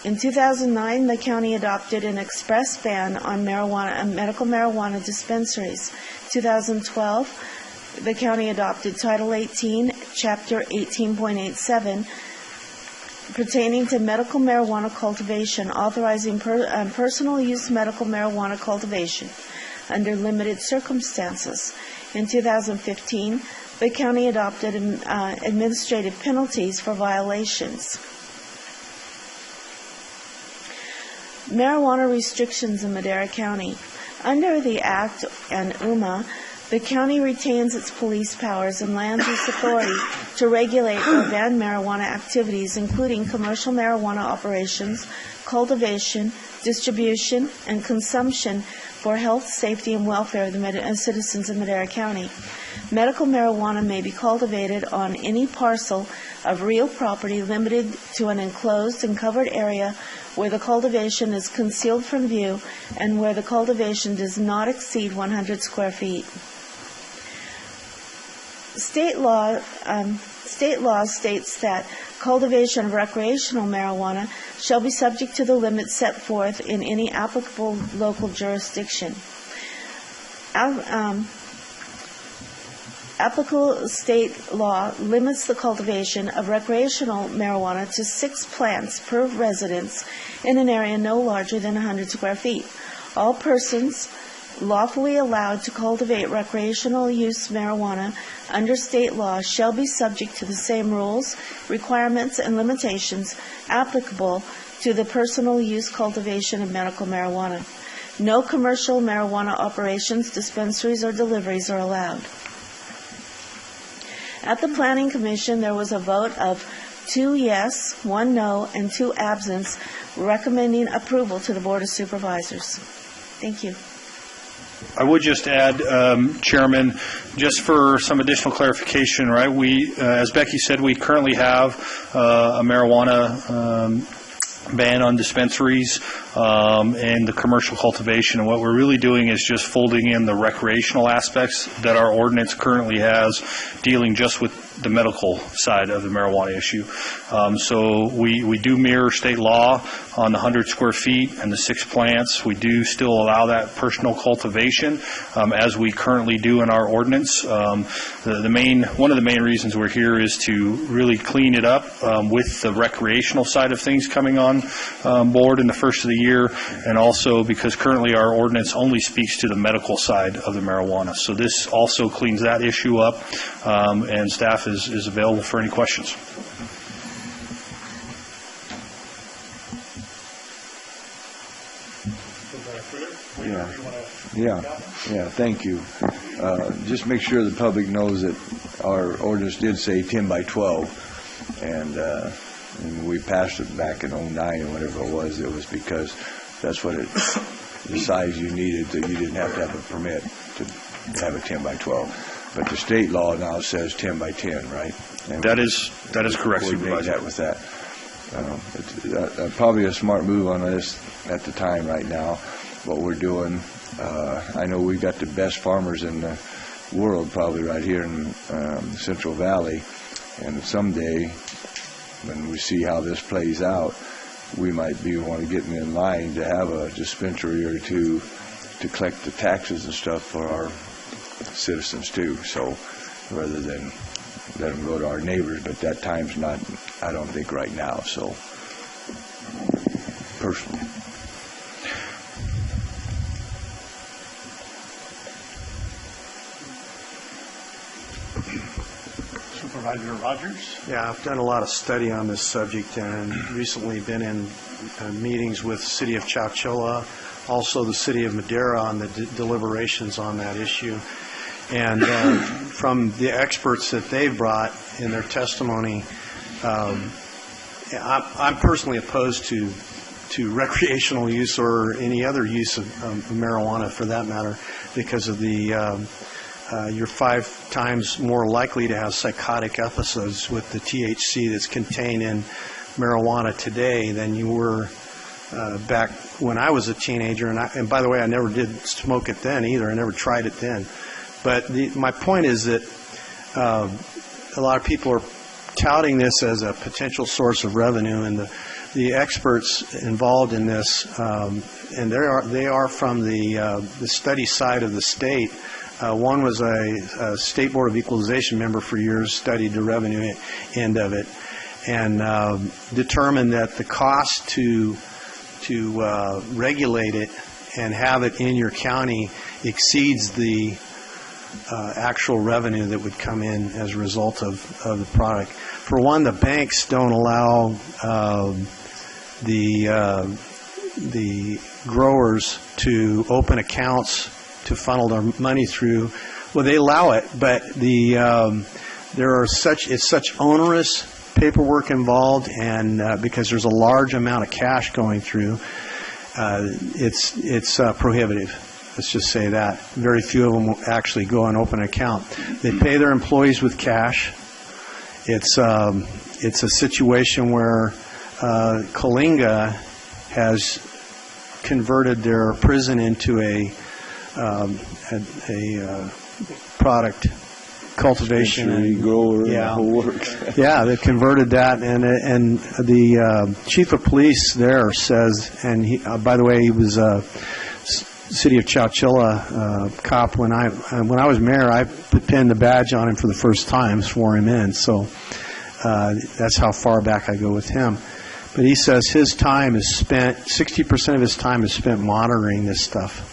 S21: In 2009, the county adopted an express ban on medical marijuana dispensaries. 2012, the county adopted Title 18, Chapter 18.87, pertaining to medical marijuana cultivation, authorizing personal use medical marijuana cultivation under limited circumstances. In 2015, the county adopted administrative penalties for violations. Marijuana restrictions in Madera County. Under the Act and UMA, the county retains its police powers and land use authority to regulate or ban marijuana activities, including commercial marijuana operations, cultivation, distribution, and consumption for health, safety, and welfare of the citizens of Madera County. Medical marijuana may be cultivated on any parcel of real property limited to an enclosed and covered area where the cultivation is concealed from view and where the cultivation does not exceed 100 square feet. State law states that cultivation of recreational marijuana shall be subject to the limits set forth in any applicable local jurisdiction. Applicable state law limits the cultivation of recreational marijuana to 6 plants per residence in an area no larger than 100 square feet. All persons lawfully allowed to cultivate recreational use marijuana under state law shall be subject to the same rules, requirements, and limitations applicable to the personal use cultivation of medical marijuana. No commercial marijuana operations, dispensaries, or deliveries are allowed. At the Planning Commission, there was a vote of 2 yes, 1 no, and 2 absent, recommending approval to the Board of Supervisors. Thank you.
S20: I would just add, Chairman, just for some additional clarification, right? We, as Becky said, we currently have a marijuana ban on dispensaries and the commercial cultivation. And what we're really doing is just folding in the recreational aspects that our ordinance currently has, dealing just with the medical side of the marijuana issue. So we do mirror state law on the 100 square feet and the 6 plants. We do still allow that personal cultivation as we currently do in our ordinance. One of the main reasons we're here is to really clean it up with the recreational side of things coming on board in the first of the year, and also because currently our ordinance only speaks to the medical side of the marijuana. So this also cleans that issue up, and staff is available for any questions.
S11: Yeah, thank you. Just make sure the public knows that our ordinance did say 10 by 12, and we passed it back in 09 or whatever it was because that's what the size you needed, that you didn't have to have a permit to have a 10 by 12. But the state law now says 10 by 10, right? And
S20: that is correct, Supervisor.
S11: That with that. It's probably a smart move on this at the time right now, what we're doing. I know we've got the best farmers in the world probably right here in Central Valley, and someday when we see how this plays out, we might want to get in line to have a dispensary or two to collect the taxes and stuff for our citizens too. So rather than let them go to our neighbors, but that time's not, I don't think, right now. So personally.
S1: Supervisor Rogers?
S5: Yeah, I've done a lot of study on this subject and recently been in meetings with the City of Chowchilla, also the City of Madera on the deliberations on that issue. And from the experts that they've brought in their testimony, I'm personally opposed to recreational use or any other use of marijuana for that matter because of the you're 5 times more likely to have psychotic episodes with the THC that's contained in marijuana today than you were back when I was a teenager. And by the way, I never did smoke it then either. I never tried it then. But my point is that a lot of people are touting this as a potential source of revenue, and the experts involved in this, and they are from the study side of the state. One was a State Board of Equalization member for years, studied the revenue end of it, and determined that the cost to regulate it and have it in your county exceeds the actual revenue that would come in as a result of the product. For one, the banks don't allow the growers to open accounts to funnel their money through. Well, they allow it, but it's such onerous paperwork involved, and because there's a large amount of cash going through, it's prohibitive. Let's just say that. Very few of them will actually go and open an account. They pay their employees with cash. It's a situation where Kalinga has converted their prison into a product cultivation
S11: grower,
S5: yeah,
S11: the whole works.
S5: Yeah, they converted that, and the chief of police there says, and he, by the way, he was City of Chowchilla cop when I was mayor. I pinned the badge on him for the first time, swore him in. So that's how far back I go with him. But he says his time is spent, 60% of his time is spent monitoring this stuff,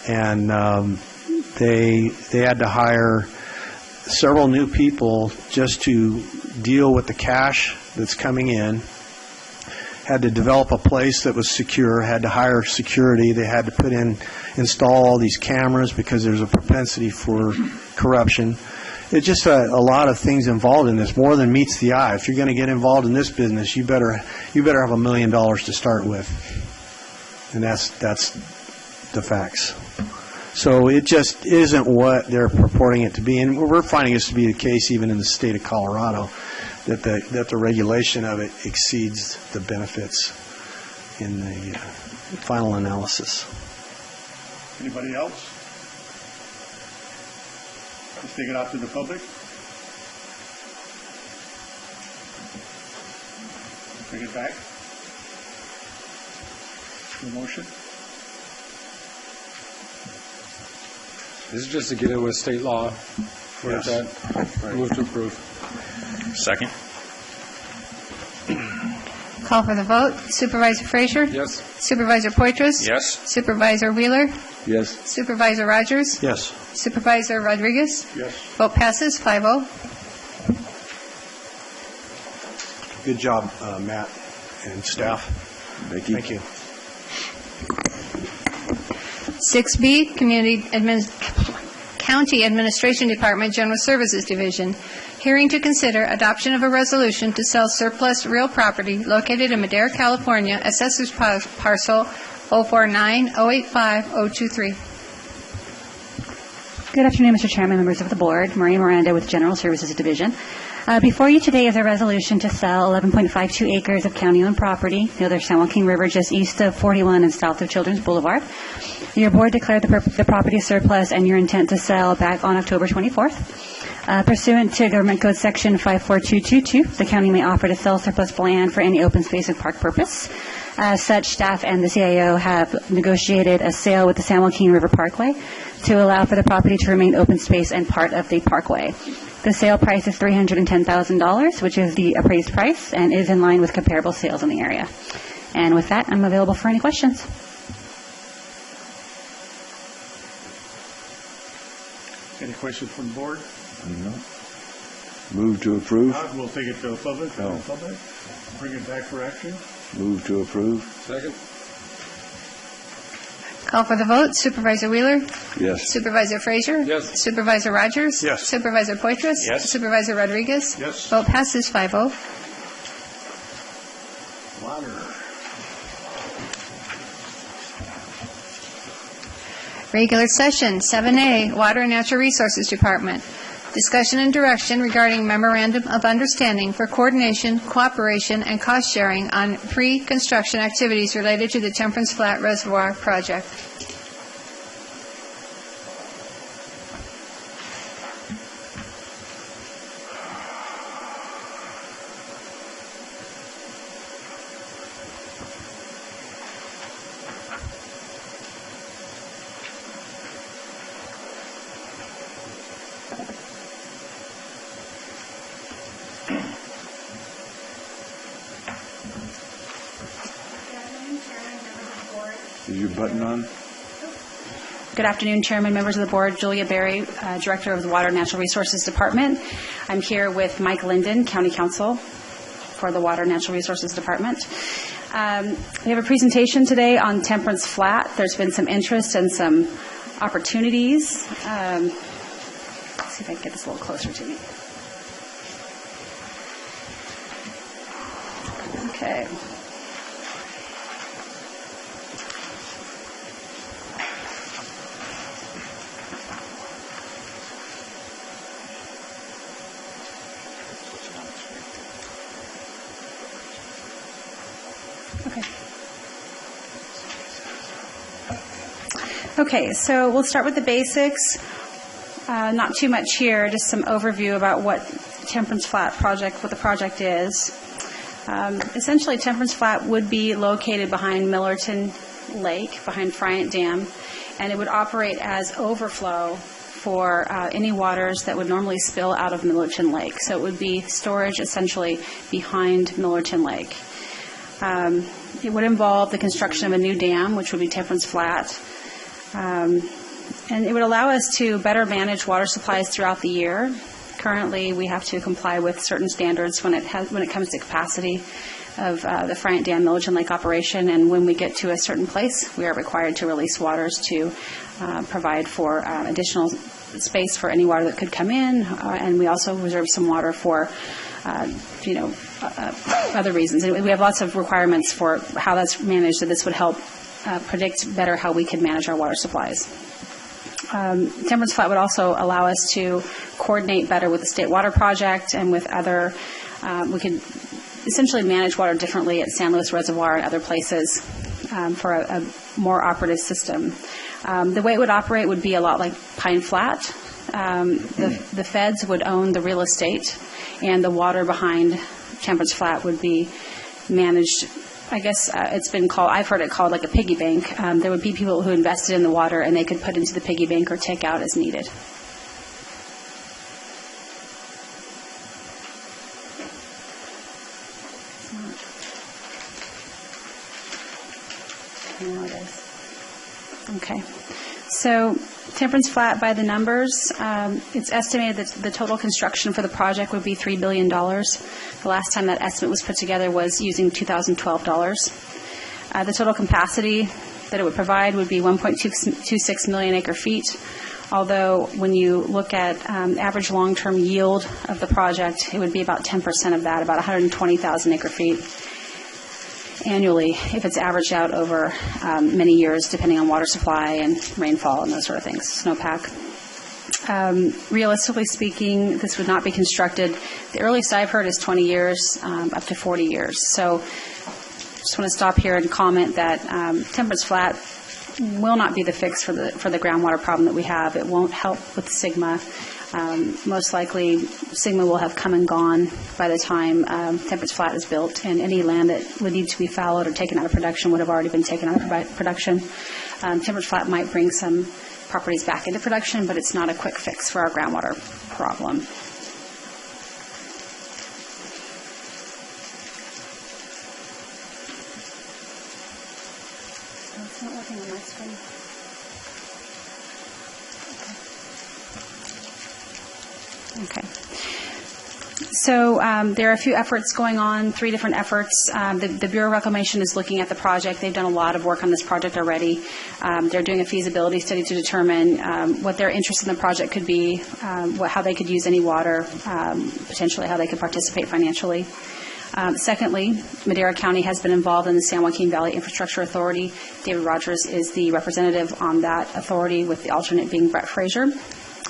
S5: and they had to hire several new people just to deal with the cash that's coming in. Had to develop a place that was secure, had to hire security, they had to install all these cameras because there's a propensity for corruption. It's just a lot of things involved in this, more than meets the eye. If you're going to get involved in this business, you better have $1 million to start with. And that's the facts. So it just isn't what they're purporting it to be. And we're finding this to be the case even in the state of Colorado, that the regulation of it exceeds the benefits in the final analysis.
S1: Anybody else? Let's take it out to the public. Bring it back. The motion.
S10: This is just to get it with state law.
S1: Yes.
S10: That. Right. Move to approve.
S19: Second.
S3: Call for the vote. Supervisor Frazier?
S10: Yes.
S3: Supervisor Poitras?
S19: Yes.
S3: Supervisor Wheeler?
S11: Yes.
S3: Supervisor Rogers?
S5: Yes.
S3: Supervisor Rodriguez?
S1: Yes.
S3: Vote passes 5-0.
S5: Good job, Matt and staff.
S11: Becky.
S5: Thank you.
S3: 6B, County Administration Department, General Services Division. Hearing to consider adoption of a resolution to sell surplus real property located in Madera, California, Assessor's Parcel 049-085-023.
S8: Good afternoon, Mr. Chairman, members of the board. Maria Miranda with General Services Division. Before you today is a resolution to sell 11.52 acres of county-owned property near the San Joaquin River just east of 41 and south of Children's Boulevard. Your board declared the property surplus and your intent to sell back on October 24th. Pursuant to Government Code Section 54222, the county may offer to sell surplus land for any open space and park purpose. As such, staff and the CIO have negotiated a sale with the San Joaquin River Parkway to allow for the property to remain open space and part of the parkway. The sale price is $310,000, which is the appraised price and is in line with comparable sales in the area. And with that, I'm available for any questions.
S1: Any questions from the board?
S11: No. Move to approve.
S1: We'll take it to the public.
S11: Oh.
S1: Bring it back for action.
S11: Move to approve.
S10: Second.
S3: Call for the vote. Supervisor Wheeler?
S11: Yes.
S3: Supervisor Frazier?
S10: Yes.
S3: Supervisor Rogers?
S5: Yes.
S3: Supervisor Poitras?
S19: Yes.
S3: Supervisor Rodriguez?
S1: Yes.
S3: Vote passes 5-0. Regular session, 7A, Water and Natural Resources Department. Discussion and direction regarding memorandum of understanding for coordination, cooperation, and cost sharing on pre-construction activities related to the Temperance Flat Reservoir project.
S11: Is your button on?
S8: Good afternoon, Chairman, members of the board. Julia Berry, Director of the Water and Natural Resources Department. I'm here with Mike Linden, County Counsel for the Water and Natural Resources Department. We have a presentation today on Temperance Flat. There's been some interest and some opportunities. Let's see if I can get this a little closer to me. Okay. Okay, so we'll start with the basics. Not too much here, just some overview about what Temperance Flat project, what the project is. Essentially, Temperance Flat would be located behind Millerton Lake, behind Friant Dam, and it would operate as overflow for any waters that would normally spill out of Millerton Lake. So it would be storage essentially behind Millerton Lake. It would involve the construction of a new dam, which would be Temperance Flat. And it would allow us to better manage water supplies throughout the year. Currently, we have to comply with certain standards when it comes to capacity of the Friant Dam Millerton Lake operation, and when we get to a certain place, we are required to release waters to provide for additional space for any water that could come in, and we also reserve some water for other reasons. And we have lots of requirements for how that's managed, so this would help predict better how we can manage our water supplies. Temperance Flat would also allow us to coordinate better with the State Water Project and with other, we could essentially manage water differently at San Luis Reservoir and other places for a more operative system. The way it would operate would be a lot like Pine Flat. The feds would own the real estate, and the water behind Temperance Flat would be managed. I guess it's been called, I've heard it called like a piggy bank. There would be people who invested in the water and they could put into the piggy bank or take out as needed. Okay. So Temperance Flat, by the numbers, it's estimated that the total construction for the project would be $3 billion. The last time that estimate was put together was using 2012 dollars. The total capacity that it would provide would be 1.26 million acre feet, although when you look at average long-term yield of the project, it would be about 10% of that, about 120,000 acre feet annually if it's averaged out over many years, depending on water supply and rainfall and those sort of things, snowpack. Realistically speaking, this would not be constructed. The earliest I've heard is 20 years, up to 40 years. So just want to stop here and comment that Temperance Flat will not be the fix for the groundwater problem that we have. It won't help with Sigma. Most likely, Sigma will have come and gone by the time Temperance Flat is built, and any land that would need to be fallowed or taken out of production would have already been taken out of production. Temperance Flat might bring some properties back into production, but it's not a quick fix for our groundwater problem. So it's not working on my screen. Okay. So there are a few efforts going on, 3 different efforts. The Bureau of Reclamation is looking at the project. They've done a lot of work on this project already. They're doing a feasibility study to determine what their interest in the project could be, how they could use any water, potentially how they could participate financially. Secondly, Madera County has been involved in the San Joaquin Valley Infrastructure Authority. David Rogers is the representative on that authority, with the alternate being Brett Frazier.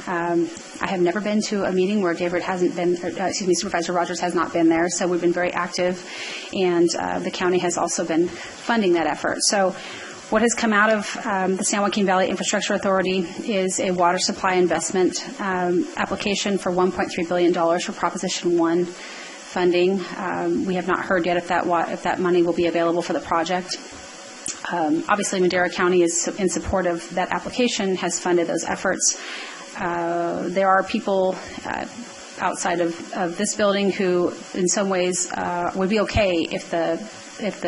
S8: I have never been to a meeting where Supervisor Rogers has not been there, so we've been very active, and the county has also been funding that effort. So what has come out of the San Joaquin Valley Infrastructure Authority is a water supply investment application for $1.3 billion for Proposition 1 funding. We have not heard yet if that money will be available for the project. Obviously, Madera County is in support of that application, has funded those efforts. There are people outside of this building who, in some ways, would be okay if the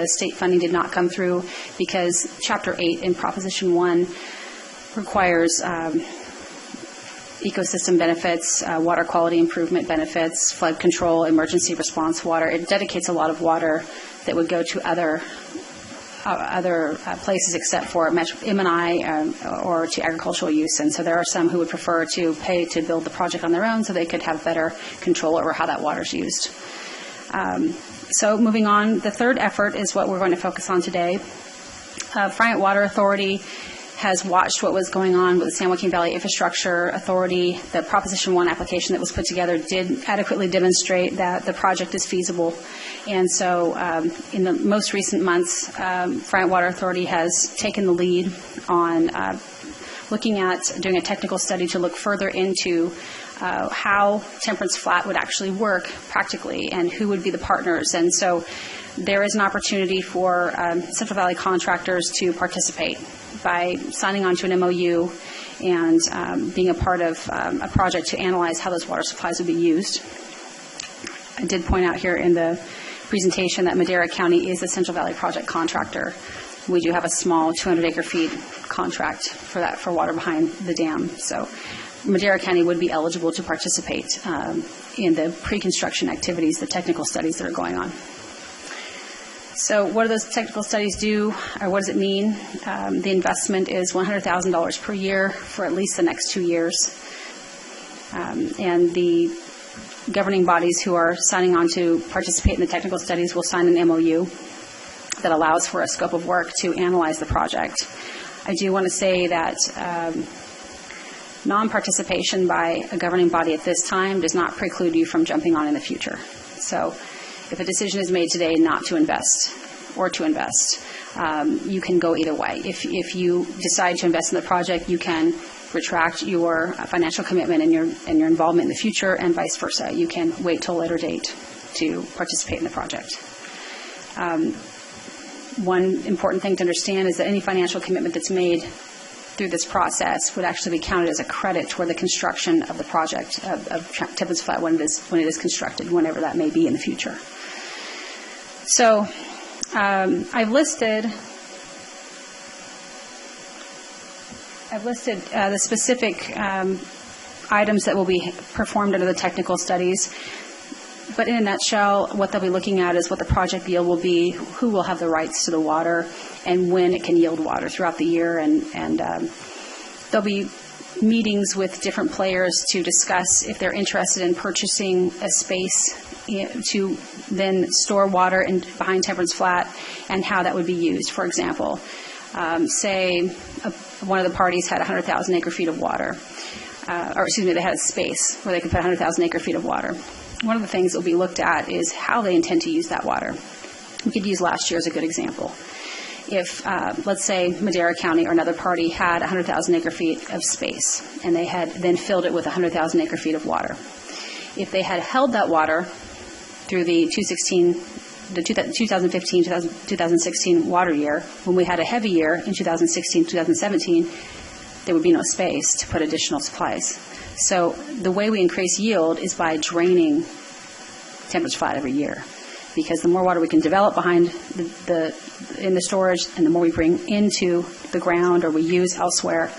S8: state funding did not come through, because Chapter 8 in Proposition 1 requires ecosystem benefits, water quality improvement benefits, flood control, emergency response water. It dedicates a lot of water that would go to other places except for M&I or to agricultural use. And so there are some who would prefer to pay to build the project on their own so they could have better control over how that water is used. So moving on, the third effort is what we're going to focus on today. Friant Water Authority has watched what was going on with the San Joaquin Valley Infrastructure Authority. The Proposition 1 application that was put together did adequately demonstrate that the project is feasible. And so in the most recent months, Friant Water Authority has taken the lead on looking at doing a technical study to look further into how Temperance Flat would actually work practically and who would be the partners. And so there is an opportunity for Central Valley contractors to participate by signing on to an MOU and being a part of a project to analyze how those water supplies would be used. I did point out here in the presentation that Madera County is a Central Valley project contractor. We do have a small 200 acre feet contract for that, for water behind the dam. So Madera County would be eligible to participate in the pre-construction activities, the technical studies that are going on. So what do those technical studies do, or what does it mean? The investment is $100,000 per year for at least the next 2 years. And the governing bodies who are signing on to participate in the technical studies will sign an MOU that allows for a scope of work to analyze the project. I do want to say that non-participation by a governing body at this time does not preclude you from jumping on in the future. So if a decision is made today not to invest or to invest, you can go either way. If you decide to invest in the project, you can retract your financial commitment and your involvement in the future, and vice versa. You can wait till a later date to participate in the project. One important thing to understand is that any financial commitment that's made through this process would actually be counted as a credit toward the construction of the project of Temperance Flat when it is constructed, whenever that may be in the future. So I've listed the specific items that will be performed under the technical studies. But in a nutshell, what they'll be looking at is what the project yield will be, who will have the rights to the water, and when it can yield water throughout the year. And there'll be meetings with different players to discuss if they're interested in purchasing a space to then store water behind Temperance Flat and how that would be used. For example, say one of the parties had 100,000 acre feet of water, they had a space where they could put 100,000 acre feet of water. One of the things that will be looked at is how they intend to use that water. We could use last year as a good example. If, let's say, Madera County or another party had 100,000 acre feet of space, and they had then filled it with 100,000 acre feet of water. If they had held that water through the 2015-2016 water year, when we had a heavy year in 2016-2017, there would be no space to put additional supplies. So the way we increase yield is by draining Temperance Flat every year, because the more water we can develop behind in the storage, and the more we bring into the ground or we use elsewhere,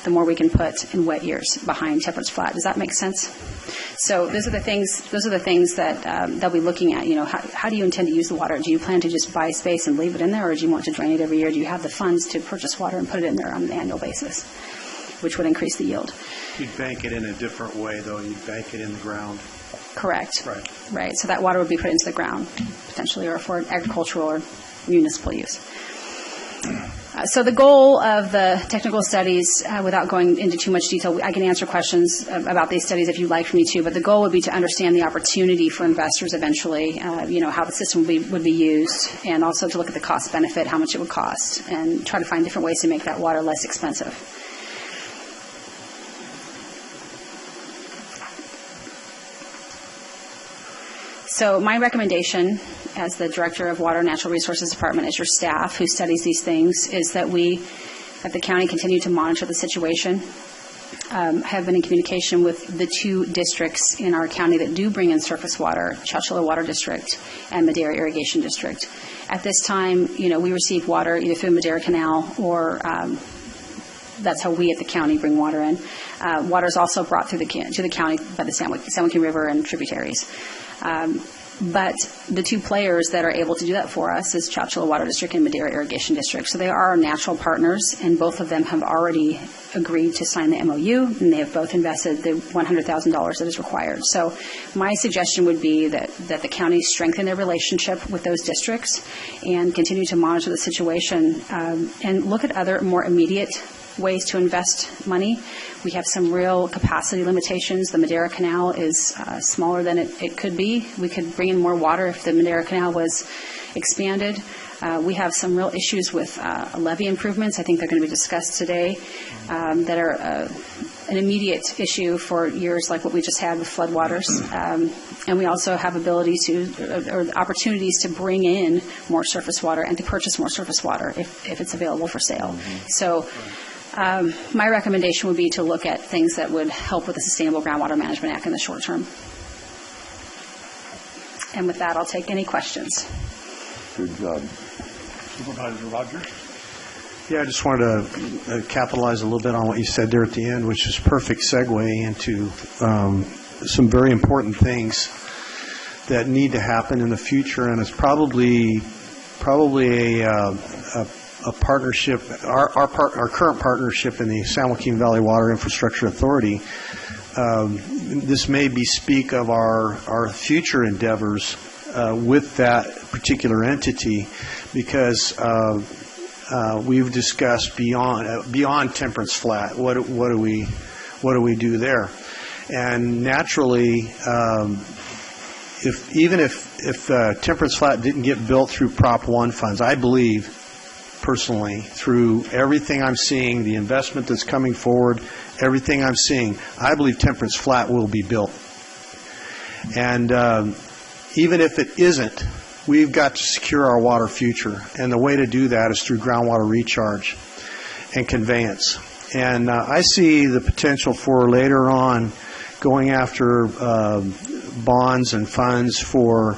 S8: the more we can put in wet years behind Temperance Flat. Does that make sense? So those are the things that they'll be looking at. You know, how do you intend to use the water? Do you plan to just buy space and leave it in there, or do you want to drain it every year? Do you have the funds to purchase water and put it in there on an annual basis, which would increase the yield?
S5: You'd bank it in a different way, though. You'd bank it in the ground.
S8: Correct.
S20: Right.
S8: Right. So that water would be put into the ground, potentially, or for agricultural or municipal use. So the goal of the technical studies, without going into too much detail, I can answer questions about these studies if you'd like for me to, but the goal would be to understand the opportunity for investors eventually, how the system would be used, and also to look at the cost benefit, how much it would cost, and try to find different ways to make that water less expensive. So my recommendation as the Director of Water and Natural Resources Department, as your staff who studies these things, is that we at the county continue to monitor the situation. Have been in communication with the two districts in our county that do bring in surface water, Chowchilla Water District and Madera Irrigation District. At this time, we receive water either through the Madera Canal or that's how we at the county bring water in. Water is also brought to the county by the San Joaquin River and tributaries. But the two players that are able to do that for us is Chowchilla Water District and Madera Irrigation District. So they are our natural partners, and both of them have already agreed to sign the MOU, and they have both invested the $100,000 that is required. So my suggestion would be that the county strengthen their relationship with those districts and continue to monitor the situation and look at other more immediate ways to invest money. We have some real capacity limitations. The Madera Canal is smaller than it could be. We could bring in more water if the Madera Canal was expanded. We have some real issues with levee improvements. I think they're going to be discussed today that are an immediate issue for years like what we just had with floodwaters. And we also have abilities or opportunities to bring in more surface water and to purchase more surface water if it's available for sale. So my recommendation would be to look at things that would help with the Sustainable Groundwater Management Act in the short term. And with that, I'll take any questions.
S11: Good job.
S1: Supervisor Rogers?
S5: Yeah, I just wanted to capitalize a little bit on what you said there at the end, which is perfect segue into some very important things that need to happen in the future, and it's probably a partnership. Our current partnership in the San Joaquin Valley Water Infrastructure Authority. This may bespeak of our future endeavors with that particular entity, because we've discussed beyond Temperance Flat. What do we do there? And naturally, if Temperance Flat didn't get built through Prop 1 funds, I believe personally, through everything I'm seeing, the investment that's coming forward, everything I'm seeing, I believe Temperance Flat will be built. And even if it isn't, we've got to secure our water future. And the way to do that is through groundwater recharge and conveyance. And I see the potential for later on going after bonds and funds for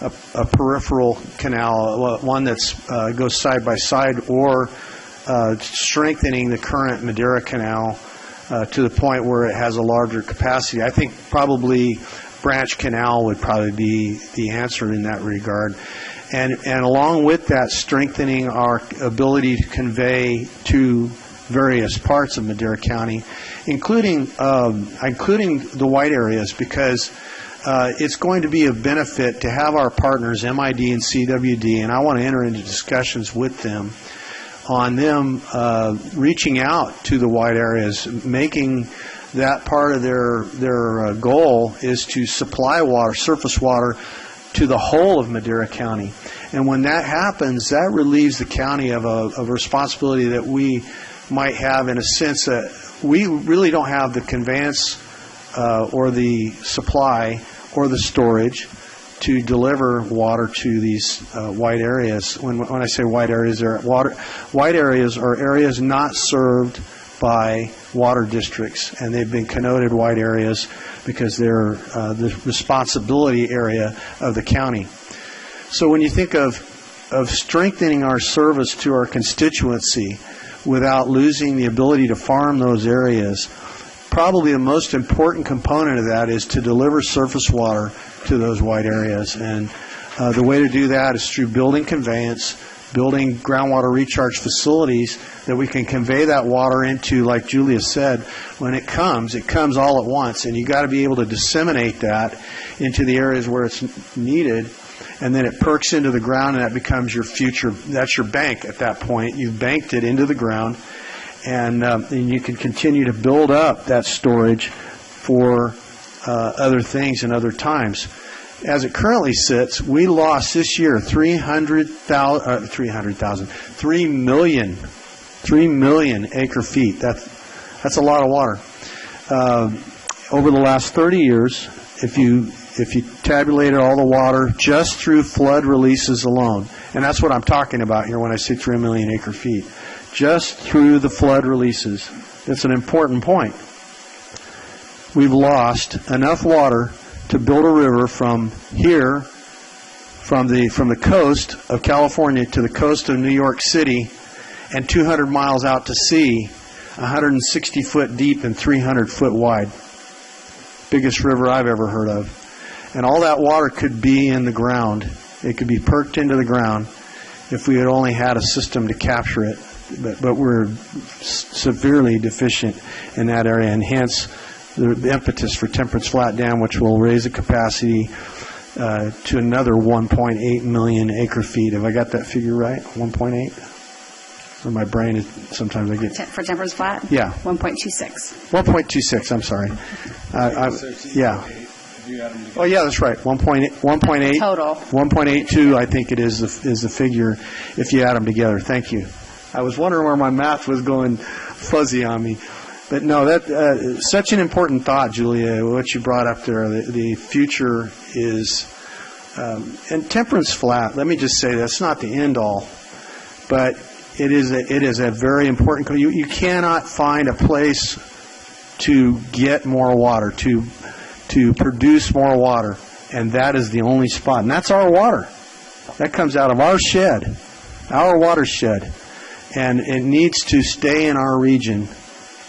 S5: a peripheral canal, one that's goes side by side, or strengthening the current Madera Canal to the point where it has a larger capacity. I think probably Branch Canal would probably be the answer in that regard. And along with that, strengthening our ability to convey to various parts of Madera County, including the white areas, because it's going to be of benefit to have our partners, MID and CWD, and I want to enter into discussions with them on them reaching out to the white areas, making that part of their goal is to supply water, surface water, to the whole of Madera County. And when that happens, that relieves the county of a responsibility that we might have, in a sense that we really don't have the conveyance or the supply or the storage to deliver water to these white areas. When I say white areas, white areas are areas not served by water districts, and they've been connoted white areas because they're the responsibility area of the county. So when you think of strengthening our service to our constituency without losing the ability to farm those areas, probably the most important component of that is to deliver surface water to those white areas. And the way to do that is through building conveyance, building groundwater recharge facilities that we can convey that water into, like Julia said, when it comes all at once, and you got to be able to disseminate that into the areas where it's needed, and then it perks into the ground, and that becomes your future, that's your bank at that point. You've banked it into the ground, and you can continue to build up that storage for other things and other times. As it currently sits, we lost this year 3 million acre feet. That's a lot of water. Over the last 30 years, if you tabulated all the water just through flood releases alone, and that's what I'm talking about here when I say 3 million acre feet, just through the flood releases, it's an important point. We've lost enough water to build a river from here, from the coast of California to the coast of New York City, and 200 miles out to sea, 160 foot deep and 300 foot wide. Biggest river I've ever heard of. And all that water could be in the ground. It could be perked into the ground if we had only had a system to capture it. But we're severely deficient in that area, and hence the impetus for Temperance Flat Dam, which will raise the capacity to another 1.8 million acre feet. Have I got that figure right? 1.8? Or my brain is, sometimes I get...
S8: For Temperance Flat?
S5: Yeah.
S8: 1.26.
S5: 1.26, I'm sorry. Yeah. Oh, yeah, that's right. 1.8.
S8: Total.
S5: 1.82, I think it is the figure if you add them together. Thank you. I was wondering where my math was going fuzzy on me. But no, that such an important thought, Julia, what you brought up there. The future is, and Temperance Flat, let me just say that's not the end all, but it is a very important, you cannot find a place to get more water, to produce more water, and that is the only spot. And that's our water. That comes out of our shed, our watershed, and it needs to stay in our region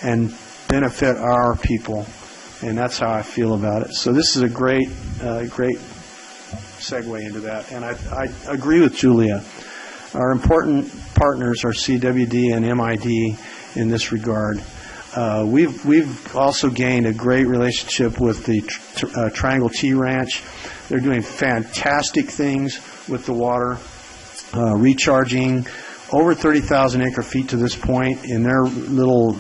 S5: and benefit our people, and that's how I feel about it. So this is a great segue into that, and I agree with Julia. Our important partners are CWD and MID in this regard. We've also gained a great relationship with the Triangle Tea Ranch. They're doing fantastic things with the water, recharging over 30,000 acre feet to this point in their little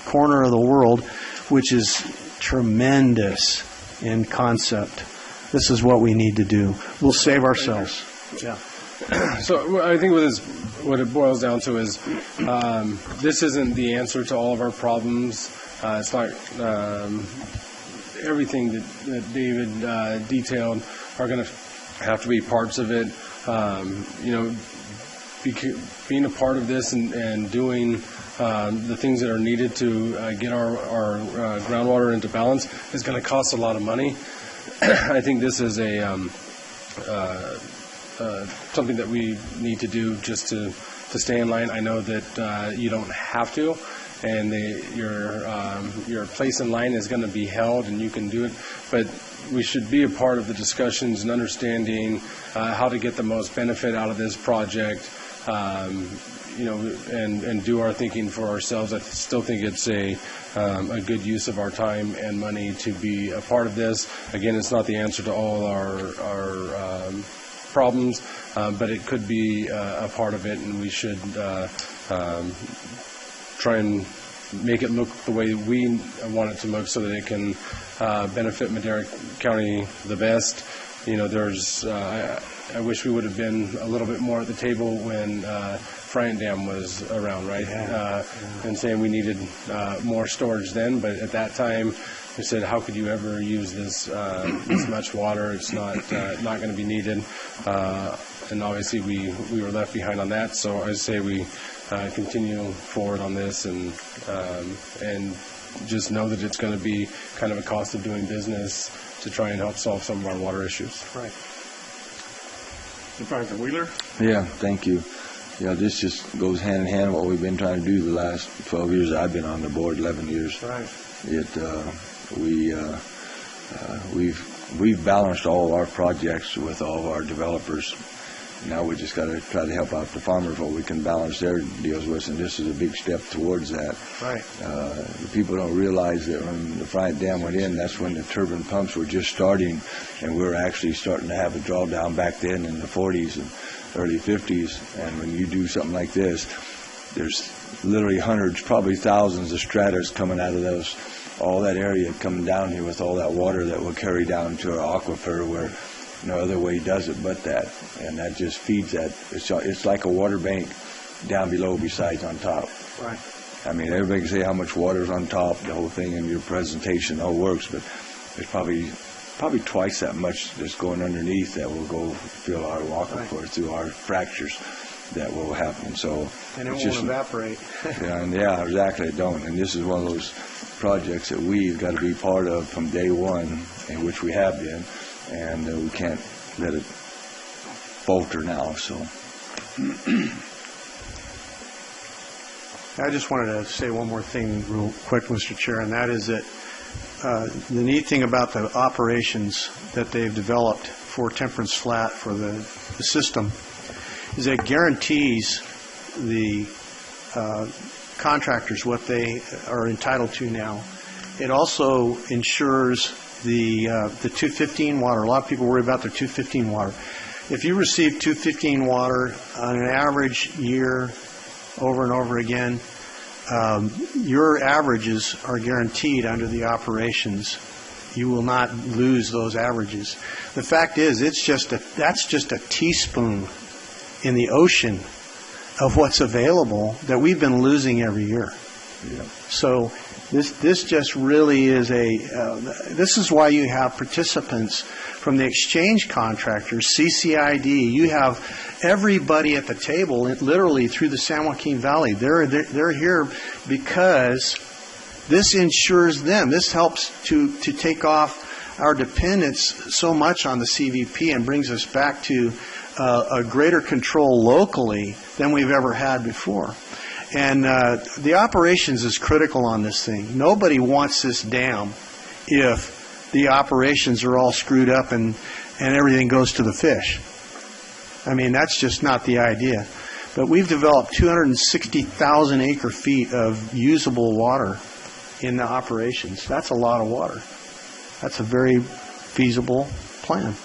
S5: corner of the world, which is tremendous in concept. This is what we need to do. We'll save ourselves. Yeah.
S10: So I think what it boils down to is this isn't the answer to all of our problems. It's not everything that David detailed are going to have to be parts of it. Being a part of this and doing the things that are needed to get our groundwater into balance is going to cost a lot of money. I think this is something that we need to do just to stay in line. I know that you don't have to, and your place in line is going to be held, and you can do it. But we should be a part of the discussions and understanding how to get the most benefit out of this project. And do our thinking for ourselves. I still think it's a good use of our time and money to be a part of this. Again, it's not the answer to all our problems, but it could be a part of it, and we should try and make it look the way we want it to look so that it can benefit Madera County the best. I wish we would have been a little bit more at the table when Bryant Dam was around, right? And saying we needed more storage then, but at that time we said, how could you ever use this much water? It's not going to be needed. And obviously we were left behind on that. So I say we continue forward on this and just know that it's going to be kind of a cost of doing business to try and help solve some of our water issues.
S1: Right. Supervisor Wheeler?
S11: Yeah, thank you. Yeah, this just goes hand in hand with what we've been trying to do the last 12 years I've been on the board, 11 years.
S1: Right.
S11: We've balanced all of our projects with all of our developers, Now we just got to try to help out the farmers what we can balance their deals with, and this is a big step towards that.
S5: Right.
S11: The people don't realize that when the Bryant Dam went in, that's when the turbine pumps were just starting, and we were actually starting to have a drawdown back then in the 40s and early 50s. And when you do something like this, there's literally hundreds, probably thousands of stratas coming out of those, all that area coming down here with all that water that will carry down to our aquifer where no other way does it but that. And that just feeds that. It's like a water bank down below besides on top.
S5: Right.
S11: I mean, everybody can say how much water's on top, the whole thing in your presentation, all works, but there's probably twice that much that's going underneath that will go fill our aquifer through our fractures that will happen. So
S5: and it
S11: it's
S5: won't
S11: just,
S5: evaporate.
S11: yeah, exactly, it don't. And this is one of those projects that we've got to be part of from day one, in which we have been, and we can't let it falter now. So
S5: I just wanted to say one more thing real quick, Mr. Chair, and that is that the neat thing about the operations that they've developed for Temperance Flat, for the system, is it guarantees the contractors what they are entitled to now. It also ensures the 215 water. A lot of people worry about their 215 water. If you receive 215 water on an average year over and over again, your averages are guaranteed under the operations. You will not lose those averages. The fact is, that's just a teaspoon in the ocean of what's available that we've been losing every year.
S11: Yeah.
S5: So this just really is this is why you have participants from the exchange contractors, CCID. You have everybody at the table, literally through the San Joaquin Valley. They're here because this ensures them. This helps to take off our dependence so much on the CVP and brings us back to a greater control locally than we've ever had before. And the operations is critical on this thing. Nobody wants this dam if the operations are all screwed up and everything goes to the fish. I mean, that's just not the idea. But we've developed 260,000 acre feet of usable water in the operations. That's a lot of water. That's a very feasible plan.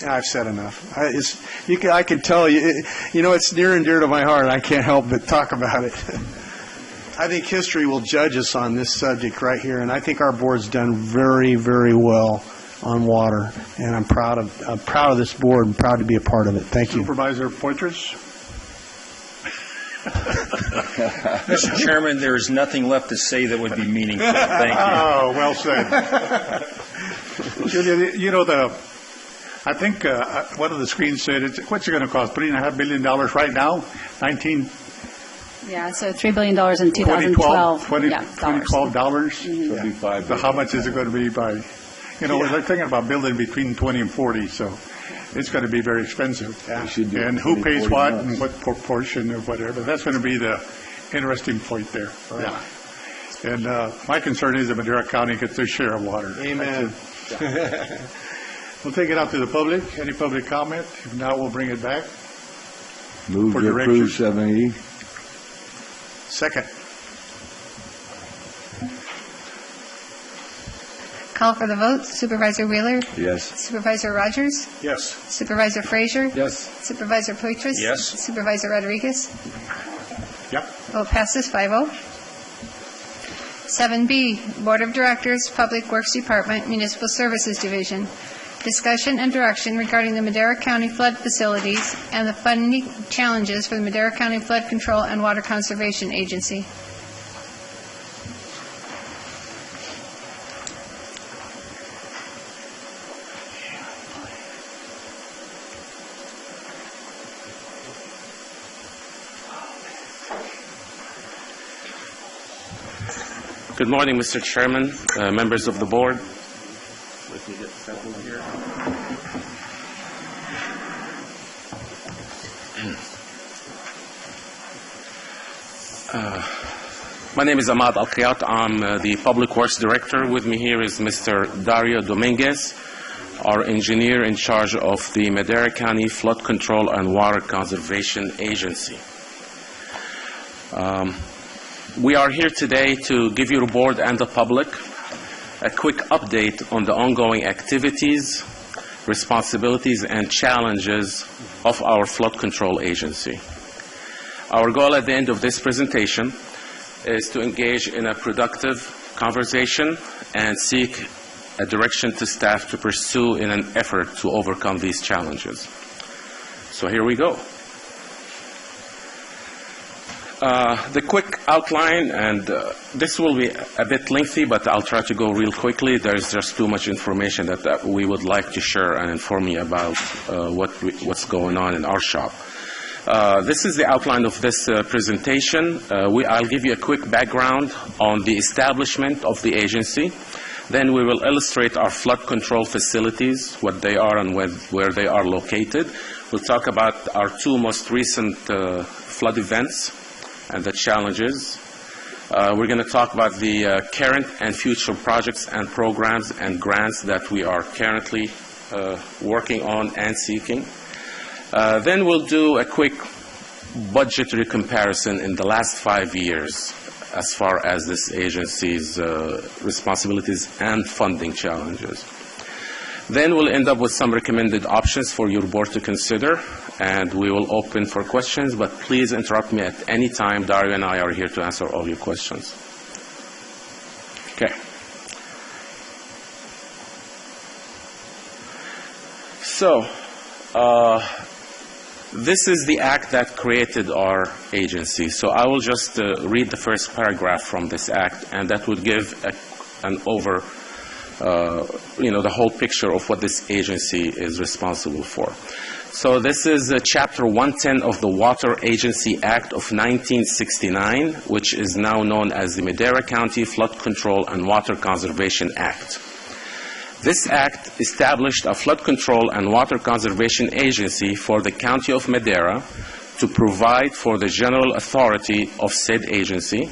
S5: I've said enough. I can tell you, it's near and dear to my heart. I can't help but talk about it. I think history will judge us on this subject right here, and I think our board's done very, very well on water, and I'm proud of this board and proud to be a part of it. Thank you.
S1: Supervisor Poitras?
S19: Mr. Chairman, there is nothing left to say that would be meaningful. Thank you.
S1: Oh, well said. Julia, I think one of the screens said, what's it going to cost? $3.5 billion right now?
S8: Yeah, so $3 billion in 2012.
S1: $2012 dollars.
S11: $75
S1: So how much is it going to be by? We're thinking about building between 20 and 40, so it's going to be very expensive.
S5: Yeah.
S1: And who pays what and what proportion or whatever. That's going to be the interesting point there.
S5: Right.
S1: Yeah. And my concern is that Madera County gets their share of water.
S5: Amen.
S1: We'll take it out to the public. Any public comment? If not, we'll bring it back.
S11: Move
S1: For
S11: to
S1: direction.
S11: approve 7E.
S5: Second.
S3: Call for the vote. Supervisor Wheeler?
S11: Yes.
S3: Supervisor Rogers?
S1: Yes.
S3: Supervisor Frazier?
S10: Yes.
S3: Supervisor Poitras?
S19: Yes.
S3: Supervisor Rodriguez?
S1: Yep.
S3: Vote passes 5-0. 7B, Board of Directors, Public Works Department, Municipal Services Division. Discussion and direction regarding the Madera County flood facilities and the funding challenges for the Madera County Flood Control and Water Conservation Agency.
S2: Good morning, Mr. Chairman, members of the board. Let me get settled here. My name is Ahmad Al-Khayat. I'm the Public Works Director. With me here is Mr. Dario Dominguez. our engineer in charge of the Madera County Flood Control and Water Conservation Agency. We are here today to give you the board and the public a quick update on the ongoing activities, responsibilities, and challenges of our flood control agency. Our goal at the end of this presentation is to engage in a productive conversation and seek a direction to staff to pursue in an effort to overcome these challenges. So here we go. The quick outline, and this will be a bit lengthy, but I'll try to go real quickly. There's just too much information that we would like to share and inform you about what's going on in our shop. This is the outline of this presentation. I'll give you a quick background on the establishment of the agency. Then we will illustrate our flood control facilities, what they are and where they are located. We'll talk about our two most recent flood events and the challenges. We're going to talk about the current and future projects and programs and grants that we are currently working on and seeking. Then we'll do a quick budgetary comparison in the last 5 years as far as this agency's responsibilities and funding challenges. Then we'll end up with some recommended options for your board to consider, and we will open for questions, but please interrupt me at any time. Dario and I are here to answer all your questions. Okay. So, this is the act that created our agency. So I will just read the first paragraph from this act, and that would give the whole picture of what this agency is responsible for. So this is Chapter 110 of the Water Agency Act of 1969, which is now known as the Madera County Flood Control and Water Conservation Act. This act established a flood control and water conservation agency for the County of Madera to provide for the general authority of said agency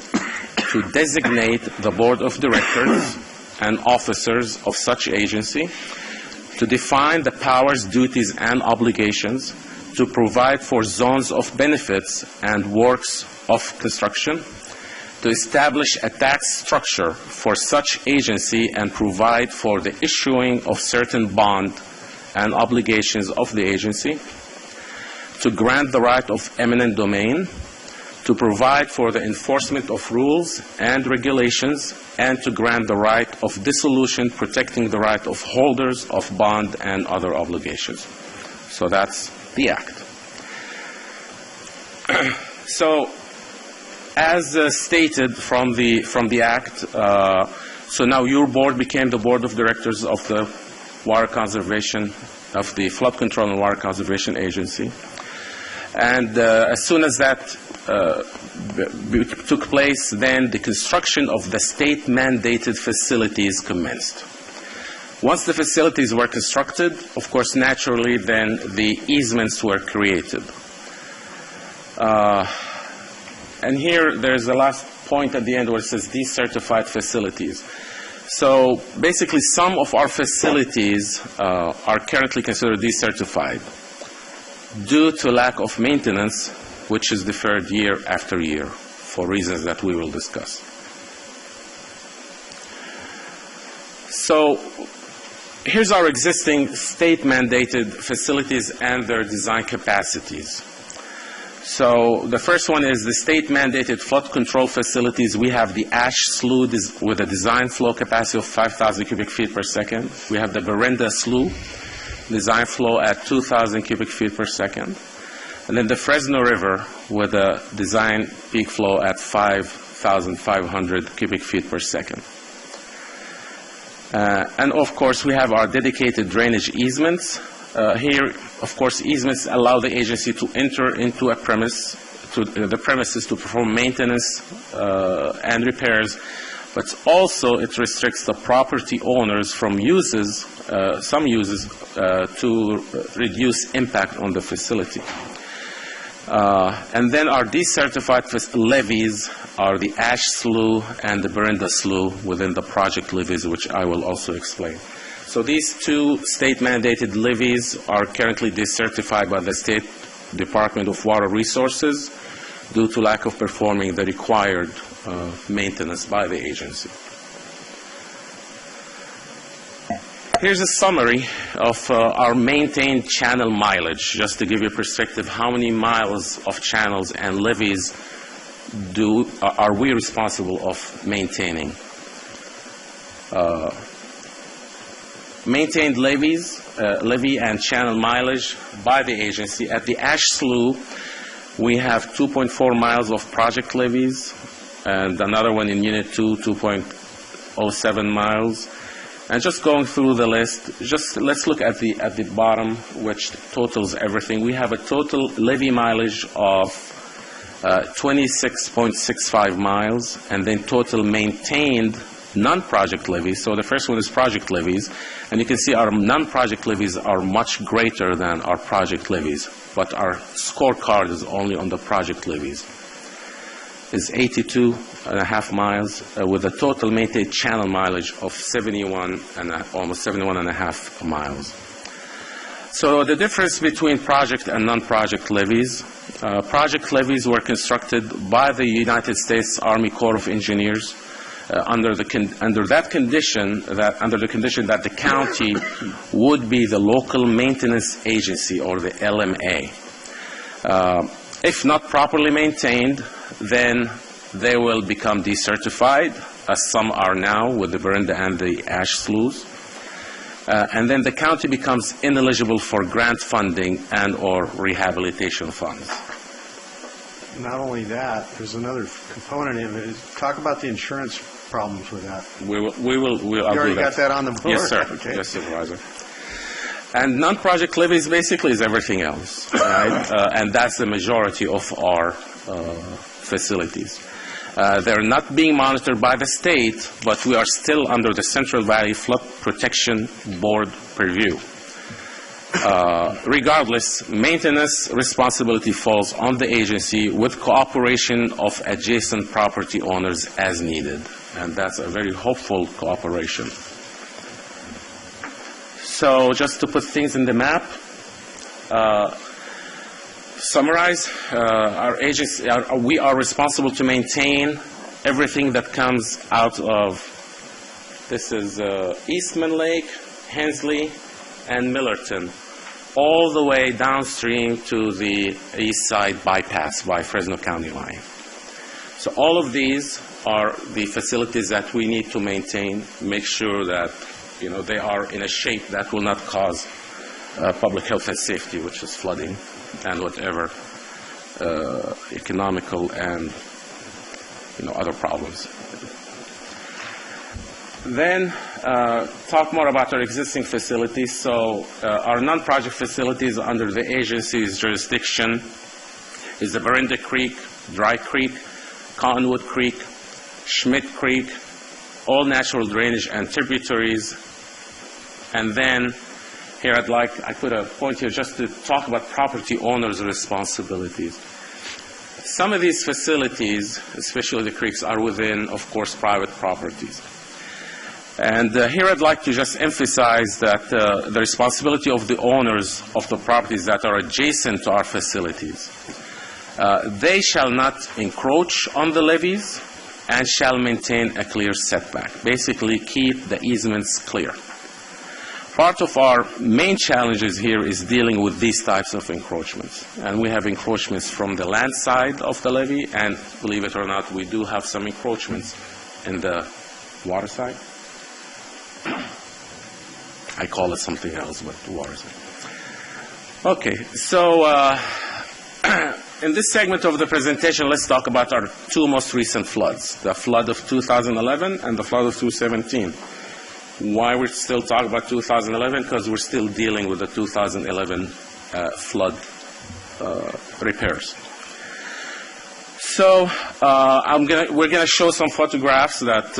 S2: to designate the board of directors and officers of such agency, to define the powers, duties, and obligations, to provide for zones of benefits and works of construction, to establish a tax structure for such agency and provide for the issuing of certain bond and obligations of the agency, to grant the right of eminent domain, to provide for the enforcement of rules and regulations, and to grant the right of dissolution, protecting the right of holders of bond and other obligations. So that's the act. So, as stated from the act, so now your board became the board of directors of the water conservation, of the Flood Control and Water Conservation Agency. And as soon as that took place, then the construction of the state-mandated facilities commenced. Once the facilities were constructed, of course, naturally, then the easements were created. And here, there's the last point at the end where it says decertified facilities. So basically, some of our facilities are currently considered decertified due to lack of maintenance, which is deferred year after year for reasons that we will discuss. So here's our existing state-mandated facilities and their design capacities. So the first one is the state-mandated flood control facilities. We have the Ash Slough with a design flow capacity of 5,000 cubic feet per second. We have the Berenda Slough, design flow at 2,000 cubic feet per second. And then the Fresno River with a design peak flow at 5,500 cubic feet per second. And of course, we have our dedicated drainage easements. Here, of course, easements allow the agency to enter into a premise, the premises to perform maintenance and repairs, but also it restricts the property owners from uses, some uses, to reduce impact on the facility. And then our decertified levees are the Ash Slough and the Berenda Slough within the project levees, which I will also explain. So these two state-mandated levees are currently decertified by the State Department of Water Resources due to lack of performing the required maintenance by the agency. Here's a summary of our maintained channel mileage, just to give you perspective how many miles of channels and levees are we responsible of maintaining. Maintained levee and channel mileage by the agency. At the Ash Slough, we have 2.4 miles of project levees, and another one in Unit 2, 2.07 miles. And just going through the list, just let's look at the bottom, which totals everything. We have a total levee mileage of 26.65 miles, and then total maintained non-project levies. So the first one is project levies, and you can see our non-project levies are much greater than our project levies, but our scorecard is only on the project levies. Is 82.5 miles with a total maintained channel mileage of almost 71.5 miles. So the difference between project and non-project levies. Project levies were constructed by the United States Army Corps of Engineers under the condition that the county would be the local maintenance agency, or the LMA. If not properly maintained, then they will become decertified, as some are now with the Verinda and the Ash Sloughs. And then the county becomes ineligible for grant funding and or rehabilitation funds.
S5: Not only that, there's another component of it. Talk about the insurance problems with that.
S2: You
S5: already got that on the board?
S2: Yes, sir.
S5: Okay.
S2: Yes, Supervisor. And non-project levies basically is everything else, right? And that's the majority of our facilities. They're not being monitored by the state, but we are still under the Central Valley Flood Protection Board purview. Regardless, maintenance responsibility falls on the agency with cooperation of adjacent property owners as needed. And that's a very hopeful cooperation. So just to put things in the map, summarize, our agency, we are responsible to maintain everything that comes out of, this is Eastman Lake, Hensley, and Millerton, all the way downstream to the east side bypass by Fresno County line. So all of these are the facilities that we need to maintain, make sure that they are in a shape that will not cause public health and safety, which is flooding and whatever economical and other problems. Then talk more about our existing facilities. So our non-project facilities under the agency's jurisdiction is the Verinda Creek, Dry Creek, Cottonwood Creek, Schmidt Creek, all natural drainage and tributaries. And then here I put a point here just to talk about property owners' responsibilities. Some of these facilities, especially the creeks, are within, of course, private properties. And here I'd like to just emphasize that the responsibility of the owners of the properties that are adjacent to our facilities. They shall not encroach on the levees and shall maintain a clear setback. Basically, keep the easements clear. Part of our main challenges here is dealing with these types of encroachments. And we have encroachments from the land side of the levee, and believe it or not, we do have some encroachments in the water side. I call it something else, but the water side. Okay, so in this segment of the presentation, let's talk about our two most recent floods, the flood of 2011 and the flood of 2017. Why we're still talking about 2011? Because we're still dealing with the 2011 flood repairs. So we're gonna show some photographs that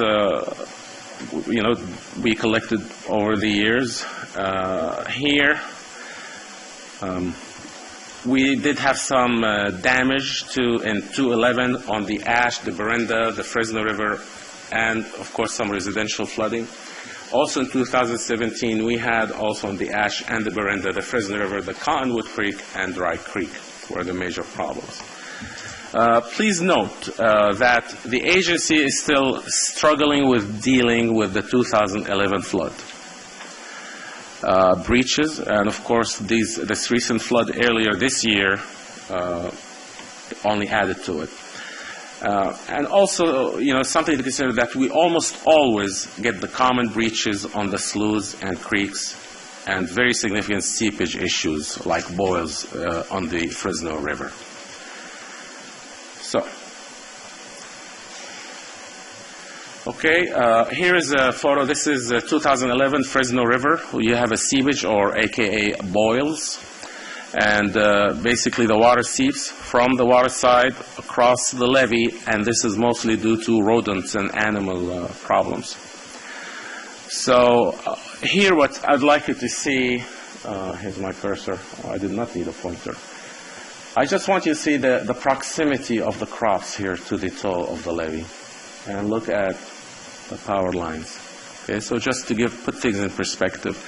S2: we collected over the years. Here, we did have some damage in 2011 on the Ash, the Verinda, the Fresno River, and of course some residential flooding. Also in 2017, we had also on the Ash and the Berenda, the Fresno River, the Cottonwood Creek, and Dry Creek were the major problems. Please note that the agency is still struggling with dealing with the 2011 flood breaches, and of course this recent flood earlier this year only added to it. And also, something to consider that we almost always get the common breaches on the sloughs and creeks and very significant seepage issues like boils on the Fresno River. So, okay, here is a photo. This is 2011 Fresno River. You have a seepage, or AKA boils. And basically the water seeps from the water side across the levee, and this is mostly due to rodents and animal problems. So here what I'd like you to see, here's my cursor. I did not need a pointer. I just want you to see the proximity of the crops here to the toe of the levee. And look at the power lines. Okay, so just to put things in perspective.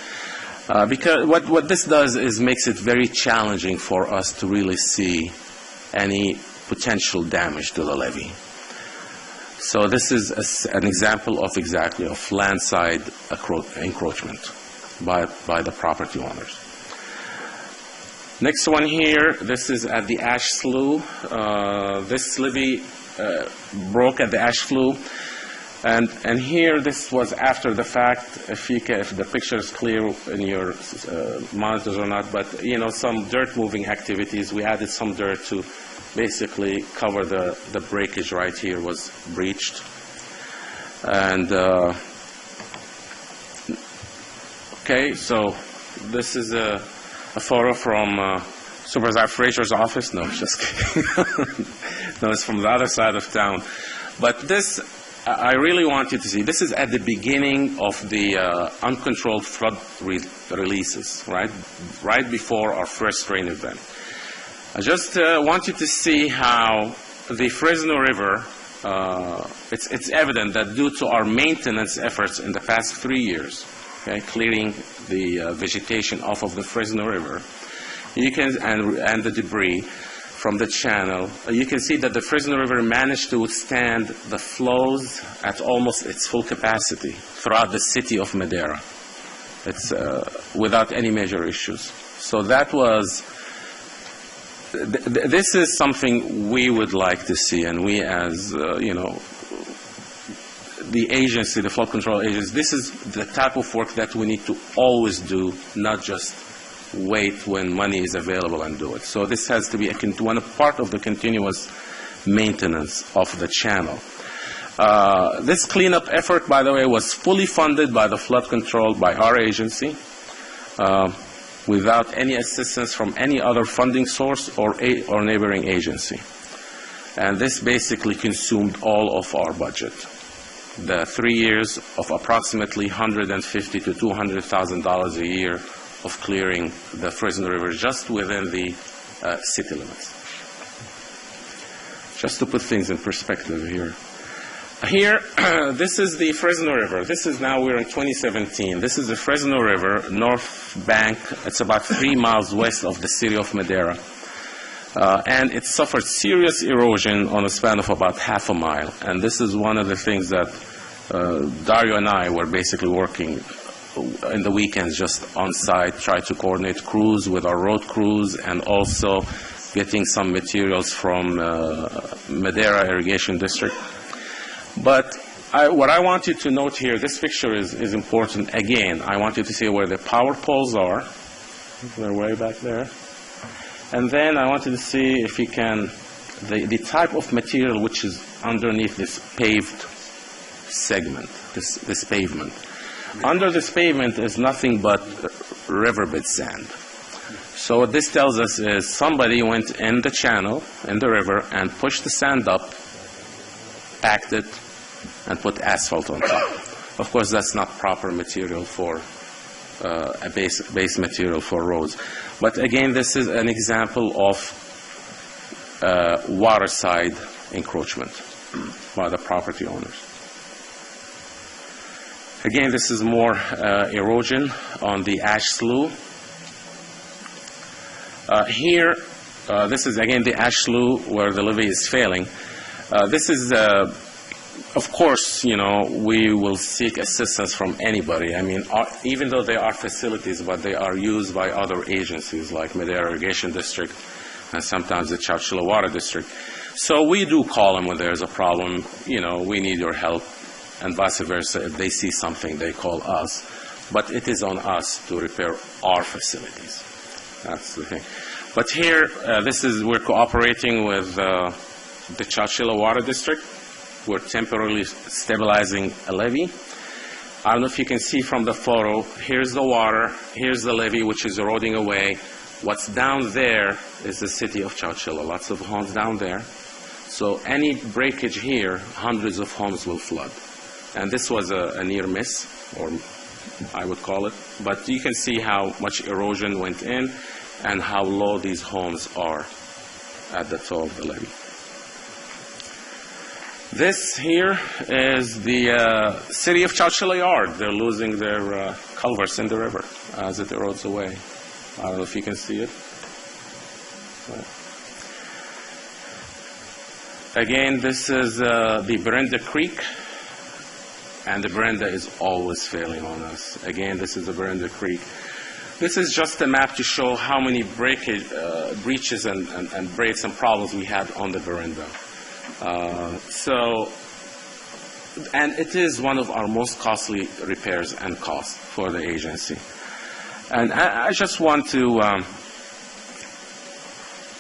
S2: Because what this does is makes it very challenging for us to really see any potential damage to the levee. So this is an example of landside encroachment by the property owners. Next one here, this is at the Ash Slough. This levee broke at the Ash Slough. And here, this was after the fact, if the picture is clear in your monitors or not, but some dirt moving activities. We added some dirt to basically cover the breakage right here was breached. And okay, so this is a photo from Supervisor Frazier's office. No, just kidding. No, it's from the other side of town. But this, I really want you to see, this is at the beginning of the uncontrolled flood releases, right before our first rain event. I just want you to see how the Fresno River, it's evident that due to our maintenance efforts in the past 3 years, clearing the vegetation off of the Fresno River, and the debris from the channel, you can see that the Fresno River managed to withstand the flows at almost its full capacity throughout the city of Madera. It's without any major issues. So that was, this is something we would like to see, and we as, the agency, the flood control agency, this is the type of work that we need to always do, not just wait when money is available and do it. So this has to be one part of the continuous maintenance of the channel. This cleanup effort, by the way, was fully funded by the flood control by our agency, without any assistance from any other funding source or neighboring agency. And this basically consumed all of our budget. The 3 years of approximately $150,000 to $200,000 a year of clearing the Fresno River just within the city limits. Just to put things in perspective here. Here, this is the Fresno River. This is now, we're in 2017. This is the Fresno River, north bank. It's about 3 miles west of the city of Madera. And it suffered serious erosion on a span of about half a mile. And this is one of the things that Dario and I were basically working in the weekends just on site, try to coordinate crews with our road crews, and also getting some materials from Madera Irrigation District. But what I want you to note here, this picture is important. Again, I want you to see where the power poles are. They're way back there. And then I want you to see if you can, the type of material which is underneath this paved segment, this pavement. Under this pavement is nothing but riverbed sand. So what this tells us is somebody went in the channel, in the river, and pushed the sand up, packed it, and put asphalt on top. Of course, that's not proper material for a base material for roads. But again, this is an example of waterside encroachment by the property owners. Again, this is more erosion on the ash slough. Here, this is again the ash slough where the levee is failing. This is, of course, we will seek assistance from anybody. I mean, even though they are facilities, but they are used by other agencies like Madera Irrigation District and sometimes the Chowchilla Water District. So we do call them when there's a problem, we need your help, and vice versa. If they see something, they call us. But it is on us to repair our facilities. That's the thing. But here, we're cooperating with the Chowchilla Water District. We're temporarily stabilizing a levee. I don't know if you can see from the photo. Here's the water. Here's the levee, which is eroding away. What's down there is the city of Chowchilla. Lots of homes down there. So any breakage here, hundreds of homes will flood. And this was a near miss, or I would call it. But you can see how much erosion went in and how low these homes are at the toe of the levee. This here is the city of Chowchilla Yard. They're losing their culverts in the river as it erodes away. I don't know if you can see it. Again, this is the Brenda Creek, and the Brenda is always failing on us. Again, this is the Brenda Creek. This is just a map to show how many breaches and breaks and problems we had on the Brenda. And it is one of our most costly repairs and costs for the agency. And I just want to, I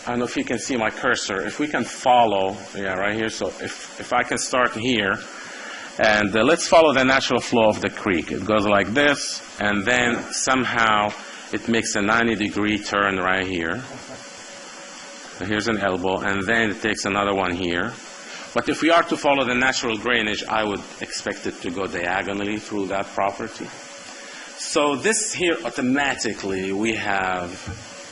S2: don't know if you can see my cursor, if we can follow, right here, so if I can start here, and let's follow the natural flow of the creek. It goes like this, and then somehow it makes a 90-degree turn right here. So here's an elbow, and then it takes another one here. But if we are to follow the natural drainage, I would expect it to go diagonally through that property. So this here, automatically, we have,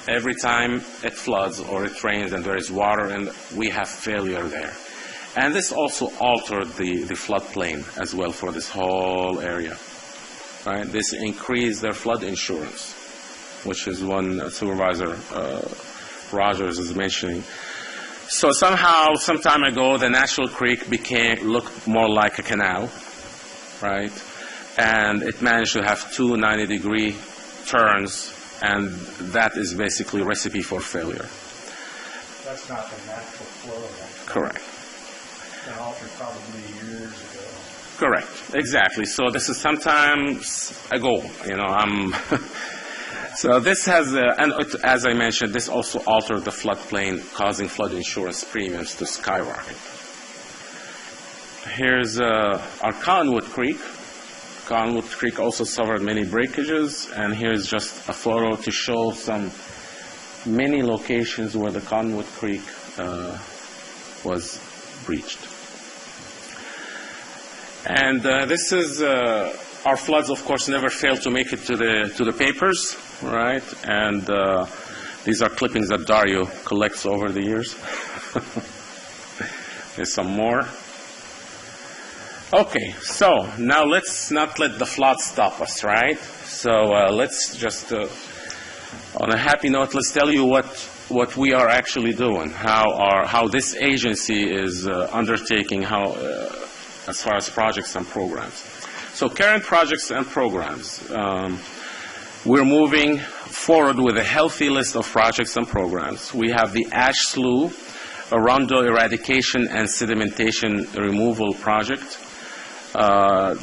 S2: every time it floods or it rains and there is water, and we have failure there. And this also altered the floodplain as well for this whole area. Right? This increased their flood insurance, which is one Supervisor Rogers is mentioning. So somehow, some time ago, the natural creek looked more like a canal, right? And it managed to have two 90-degree turns, and that is basically a recipe for failure.
S7: That's not the natural flow of that.
S2: Correct.
S7: Been altered probably years ago.
S2: Correct. Exactly. So this is sometimes ago. So this has, and as I mentioned, this also altered the floodplain, causing flood insurance premiums to skyrocket. Here's our Cottonwood Creek. Cottonwood Creek also suffered many breakages, and here's just a photo to show many locations where the Cottonwood Creek was breached. And this is our floods, of course, never fail to make it to the papers, right? And these are clippings that Dario collects over the years. There's some more. Okay, so now let's not let the flood stop us, right? So let's just, on a happy note, let's tell you what we are actually doing, how this agency is undertaking, as far as projects and programs. So current projects and programs, we're moving forward with a healthy list of projects and programs. We have the Ash Slough, a Rondo eradication and sedimentation removal project.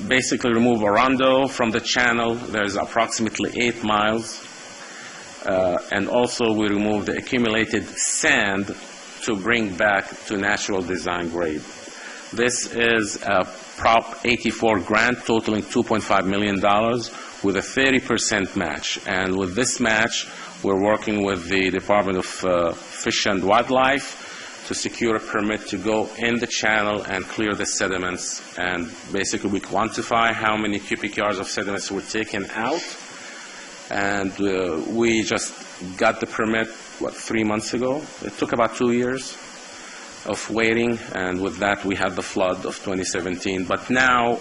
S2: Basically remove a rondo from the channel. There's approximately 8 miles. And also we remove the accumulated sand to bring back to natural design grade. This is a Prop 84 grant totaling $2.5 million with a 30% match. And with this match, we're working with the Department of Fish and Wildlife to secure a permit to go in the channel and clear the sediments. And basically we quantify how many cubic yards of sediments were taken out. And we just got the permit, 3 months ago? It took about 2 years. of waiting, and with that we had the flood of 2017. But now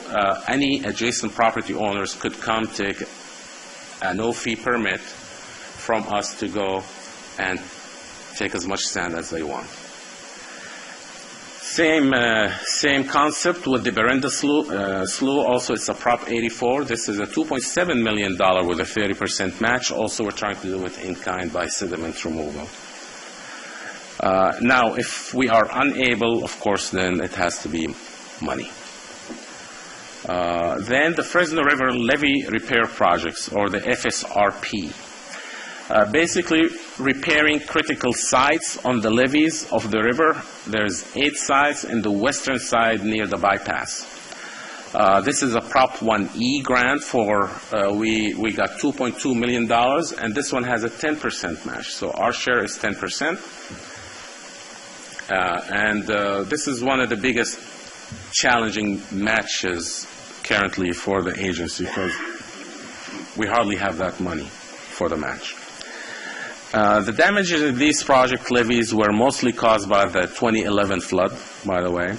S2: any adjacent property owners could come take a no-fee permit from us to go and take as much sand as they want. Same concept with the Berenda Slough. Also, it's a Prop 84. This is a $2.7 million with a 30% match. Also, we're trying to do it in kind by sediment removal. Now, if we are unable, of course, then it has to be money. Then the Fresno River Levee Repair Projects, or the FSRP. Basically, repairing critical sites on the levees of the river. There's 8 sites in the western side near the bypass. This is a Prop 1E grant for, we got $2.2 million, and this one has a 10% match. So our share is 10%. This is one of the biggest challenging matches currently for the agency because we hardly have that money for the match. The damages in these project levees were mostly caused by the 2011 flood, by the way.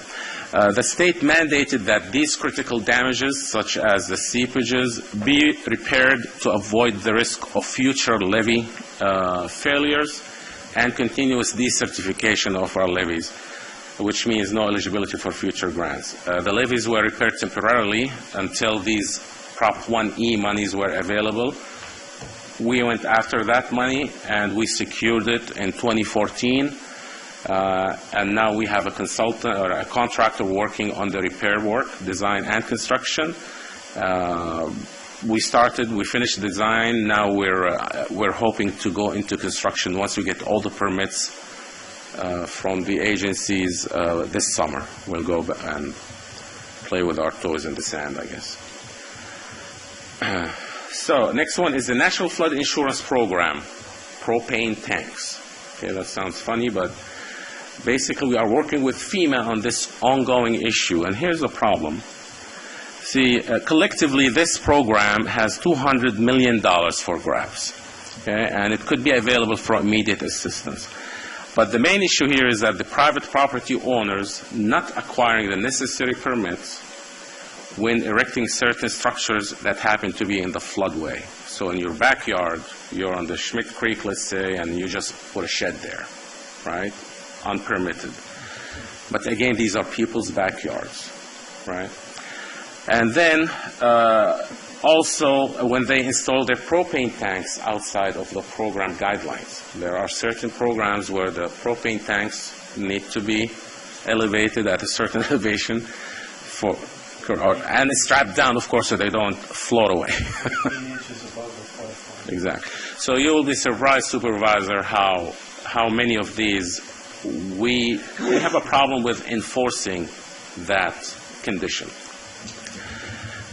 S2: The state mandated that these critical damages, such as the seepages, be repaired to avoid the risk of future levee failures and continuous decertification of our levees, which means no eligibility for future grants. The levees were repaired temporarily until these Prop 1E monies were available. We went after that money and we secured it in 2014. And now we have a consultant or a contractor working on the repair work, design and construction. We finished design. Now we're hoping to go into construction once we get all the permits from the agencies this summer. We'll go and play with our toes in the sand, I guess. So next one is the National Flood Insurance Program, propane tanks. Okay, that sounds funny, but basically we are working with FEMA on this ongoing issue, and here's the problem. See, collectively this program has $200 million for grabs, okay, and it could be available for immediate assistance. But the main issue here is that the private property owners not acquiring the necessary permits when erecting certain structures that happen to be in the floodway. So in your backyard, you're on the Schmidt Creek, let's say, and you just put a shed there, right? Unpermitted. But again, these are people's backyards, right? And then also when they install their propane tanks outside of the program guidelines. There are certain programs where the propane tanks need to be elevated at a certain elevation and strapped down, of course, so they don't float away. Exactly. So you will be surprised, Supervisor, how many of these we have a problem with enforcing that condition.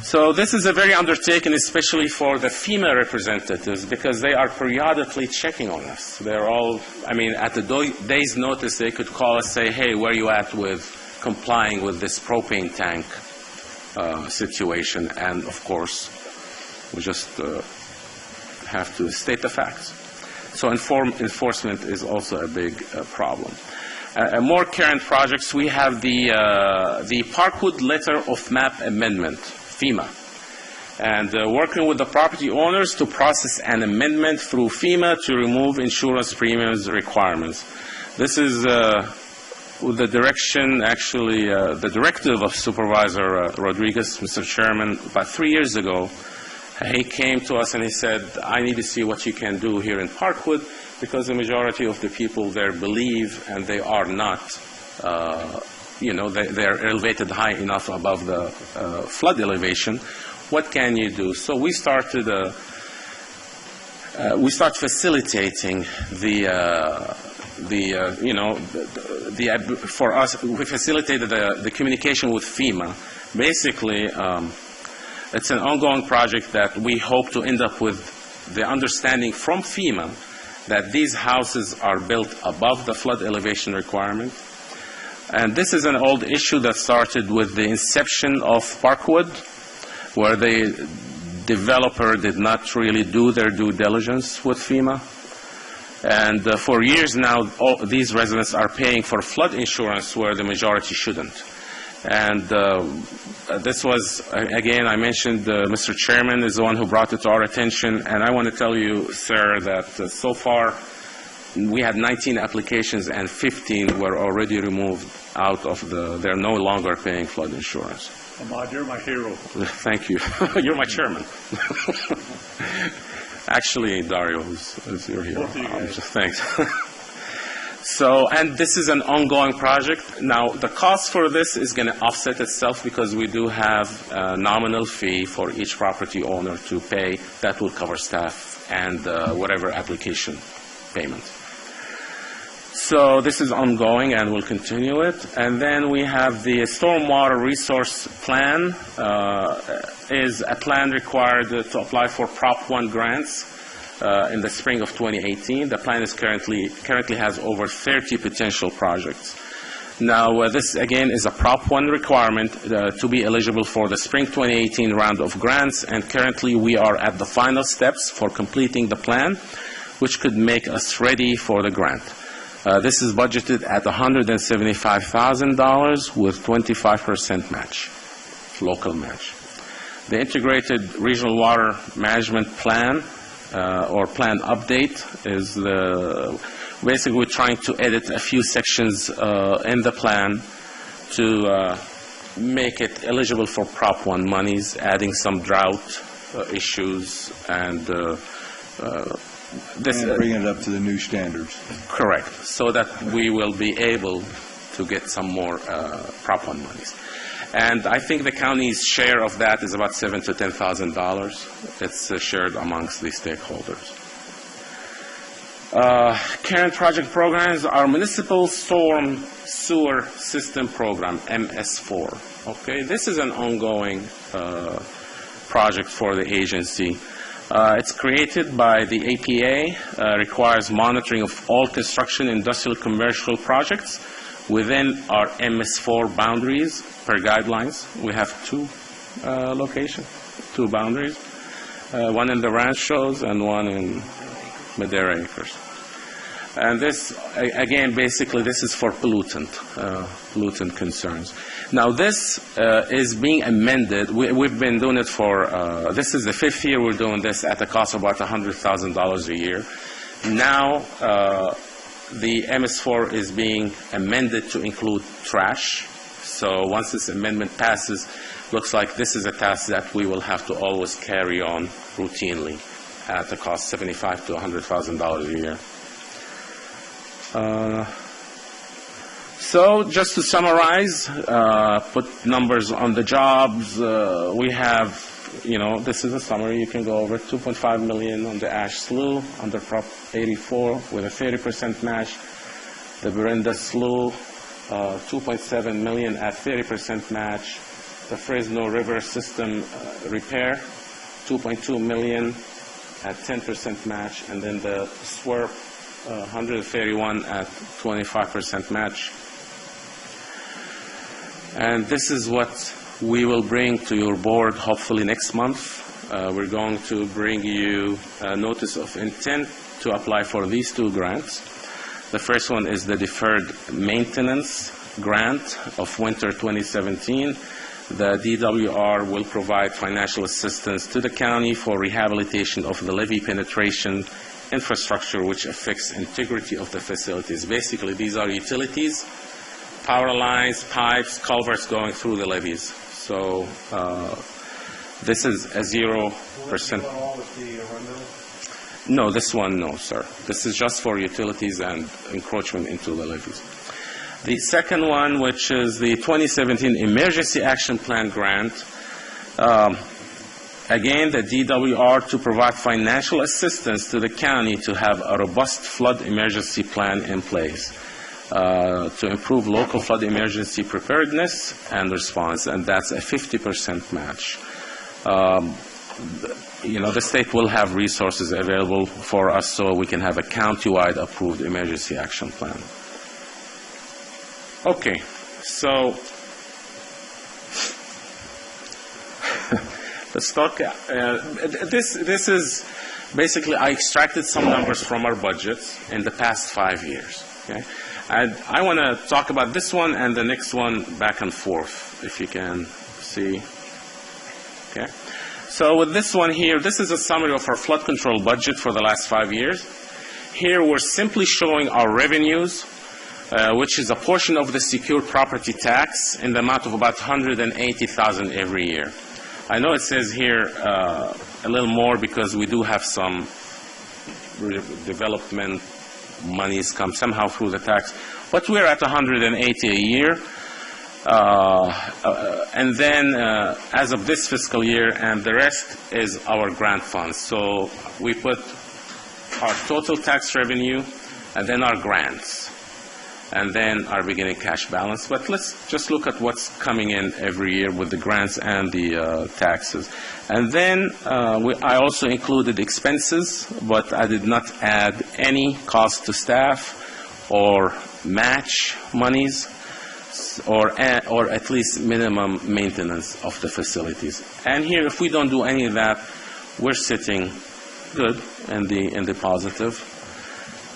S2: So this is a very undertaking, especially for the FEMA representatives, because they are periodically checking on us. They're all, at the day's notice, they could call us, say, hey, where are you at with complying with this propane tank situation? And of course, we just have to state the facts. So enforcement is also a big problem. More current projects, we have the Parkwood Letter of Map Amendment, FEMA, and working with the property owners to process an amendment through FEMA to remove insurance premiums requirements. This is with the direction, actually, the directive of Supervisor Rodriguez, Mr. Chairman, about 3 years ago. He came to us and he said, I need to see what you can do here in Parkwood, because the majority of the people there believe, and they are not, they're elevated high enough above the flood elevation. What can you do? So we start facilitating for us, we facilitated the communication with FEMA. Basically, it's an ongoing project that we hope to end up with the understanding from FEMA that these houses are built above the flood elevation requirement. And this is an old issue that started with the inception of Parkwood, where the developer did not really do their due diligence with FEMA. And for years now, these residents are paying for flood insurance where the majority shouldn't. And this was, again, I mentioned Mr. Chairman is the one who brought it to our attention. And I want to tell you, sir, that so far we had 19 applications and 15 were already removed out of they're no longer paying flood insurance.
S1: Ahmad, you're my hero.
S2: Thank you. You're my chairman. Actually, Dario is your hero. Thanks. So, and this is an ongoing project. Now, the cost for this is going to offset itself because we do have a nominal fee for each property owner to pay. That will cover staff and whatever application payment. So this is ongoing and we'll continue it. And then we have the stormwater resource plan is a plan required to apply for Prop 1 grants in the spring of 2018. The plan is currently has over 30 potential projects. Now, this again is a Prop 1 requirement to be eligible for the spring 2018 round of grants, and currently we are at the final steps for completing the plan, which could make us ready for the grant. This is budgeted at $175,000 with 25% match, local match. The Integrated Regional Water Management Plan or Plan Update is basically we're trying to edit a few sections in the plan to make it eligible for Prop 1 monies, adding some drought issues and
S11: bring it up to the new standards.
S2: Correct, so that we will be able to get some more Prop 1 monies. And I think the county's share of that is about $7,000 to $10,000. It's shared amongst the stakeholders. Current project programs are Municipal Storm Sewer System Program, MS4. Okay, this is an ongoing project for the agency. It's created by the APA, requires monitoring of all construction, industrial, commercial projects within our MS4 boundaries per guidelines. We have two locations, two boundaries, one in the ranchos and one in Madera Acres. And this, again, basically this is for pollutant concerns. Now this is being amended. We've been doing it for, this is the 5th year we're doing this at a cost of about $100,000 a year. Now the MS4 is being amended to include trash. So once this amendment passes, looks like this is a task that we will have to always carry on routinely at a cost $75,000 to $100,000 a year. So just to summarize, put numbers on the jobs, we have, this is a summary you can go over, $2.5 million on the Ash Slough under Prop 84 with a 30% match. The Brenda Slough, $2.7 million at 30% match. The Fresno River System repair, $2.2 million at 10% match. And then the SWERP, 131 at 25% match. And this is what we will bring to your board hopefully next month. We're going to bring you a notice of intent to apply for these two grants. The first one is the deferred maintenance grant of winter 2017. The DWR will provide financial assistance to the county for rehabilitation of the levee penetration infrastructure which affects integrity of the facilities. Basically, these are utilities, power lines, pipes, culverts going through the levees. So this is a 0%. No, this one, no, sir. This is just for utilities and encroachment into the levees. The second one, which is the 2017 Emergency Action Plan grant, again, the DWR to provide financial assistance to the county to have a robust flood emergency plan in place to improve local flood emergency preparedness and response, and that's a 50% match. The state will have resources available for us so we can have a county-wide approved emergency action plan. Okay, so let's talk. This is Basically, I extracted some numbers from our budgets in the past 5 years. Okay? And I want to talk about this one and the next one back and forth, if you can see. Okay. So with this one here, this is a summary of our flood control budget for the last 5 years. Here we're simply showing our revenues, which is a portion of the secured property tax in the amount of about $180,000 every year. I know it says here a little more because we do have some development monies come somehow through the tax, but we're at $180 a year. And then as of this fiscal year, and the rest is our grant funds. So we put our total tax revenue and then our grants and then our beginning cash balance. But let's just look at what's coming in every year with the grants and the taxes. And then I also included expenses, but I did not add any cost to staff or match monies, or at least minimum maintenance of the facilities. And here, if we don't do any of that, we're sitting good in the positive.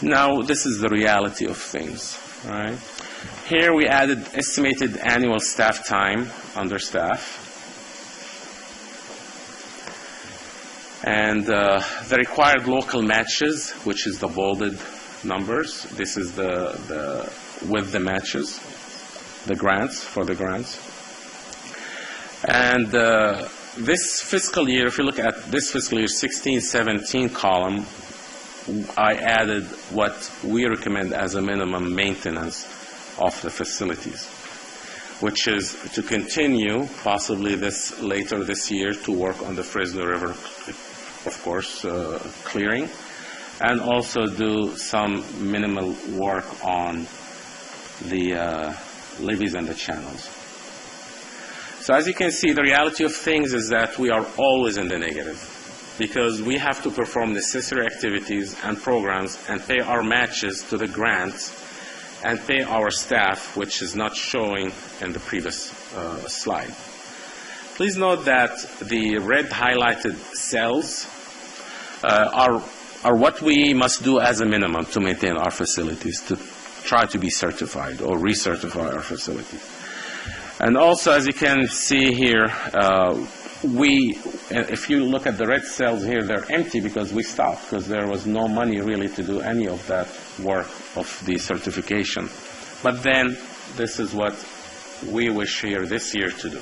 S2: Now, this is the reality of things, right? Here we added estimated annual staff time under staff. And the required local matches, which is the bolded numbers. This is with the matches, the grants, for the grants. And this fiscal year, if you look at this fiscal year 16-17 column, I added what we recommend as a minimum maintenance of the facilities, which is to continue possibly later this year to work on the Fresno River, of course, clearing, and also do some minimal work on the levees and the channels. So as you can see, the reality of things is that we are always in the negative because we have to perform necessary activities and programs and pay our matches to the grants and pay our staff, which is not showing in the previous slide. Please note that the red highlighted cells are what we must do as a minimum to maintain our facilities, to try to be certified or recertify our facilities. And also, as you can see here, if you look at the red cells here, they're empty because we stopped, because there was no money really to do any of that work of the certification. But then, this is what we wish here this year to do.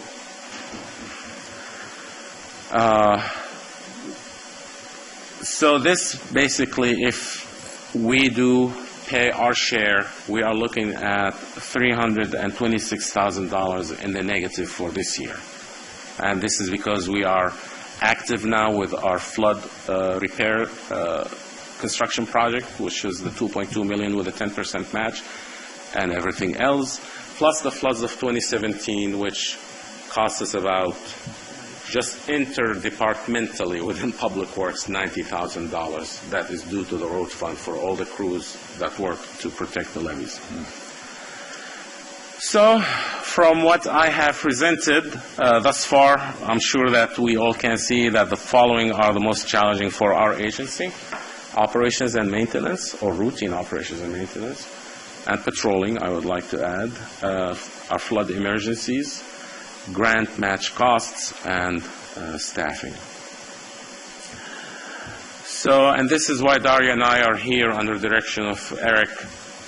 S2: So this basically, if we do pay our share, we are looking at $326,000 in the negative for this year. And this is because we are active now with our flood repair construction project, which is the $2.2 million with a 10% match and everything else, plus the floods of 2017, which cost us about, just interdepartmentally within Public Works, $90,000. That is due to the road fund for all the crews that work to protect the levees. So, from what I have presented thus far, I'm sure that we all can see that the following are the most challenging for our agency: operations and maintenance, or routine operations and maintenance, and patrolling, I would like to add, our flood emergencies, grant match costs, and staffing. So, and this is why Daria and I are here under the direction of Eric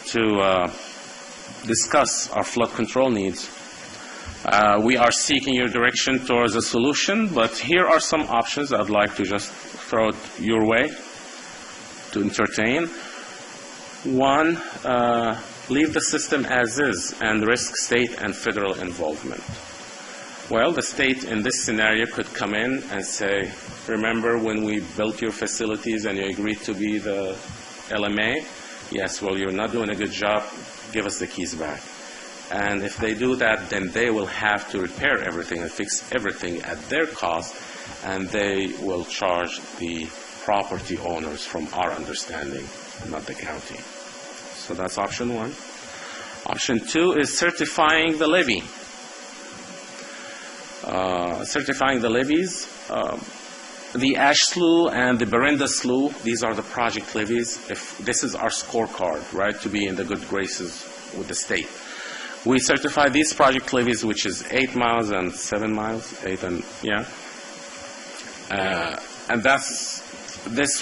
S2: to discuss our flood control needs. We are seeking your direction towards a solution, but here are some options I'd like to just throw it your way to entertain. One, leave the system as is and risk state and federal involvement. Well, the state in this scenario could come in and say, remember when we built your facilities and you agreed to be the LMA? Yes, well, you're not doing a good job. Give us the keys back. And if they do that, then they will have to repair everything and fix everything at their cost, and they will charge the property owners from our understanding, not the county. So that's option one. Option two is certifying the levy. Certifying the levies, The Ash Slough and the Berinda Slough, these are the project levies. This is our scorecard, right, to be in the good graces with the state. We certify these project levies, which is 8 miles and 7 miles, 8 and, yeah. And this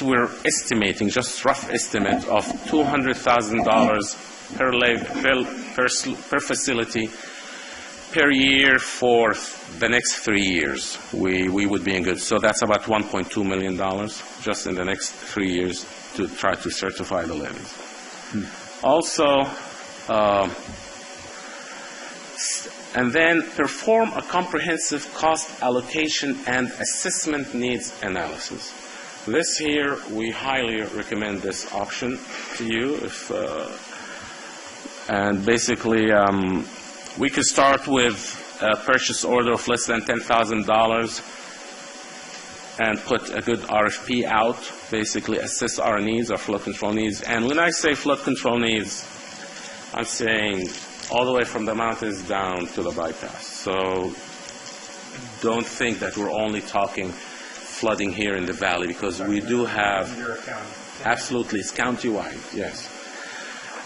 S2: we're estimating, just rough estimate of $200,000 per facility per year for the next 3 years. We would be in good. So that's about $1.2 million just in the next 3 years to try to certify the levies. Also, and then perform a comprehensive cost allocation and assessment needs analysis. This here, we highly recommend this option to you. And basically, we could start with a purchase order of less than $10,000 and put a good RFP out, basically assess our needs, our flood control needs. And when I say flood control needs, I'm saying all the way from the mountains down to the bypass. So don't think that we're only talking flooding here in the valley, because we do have, absolutely, it's countywide, yes.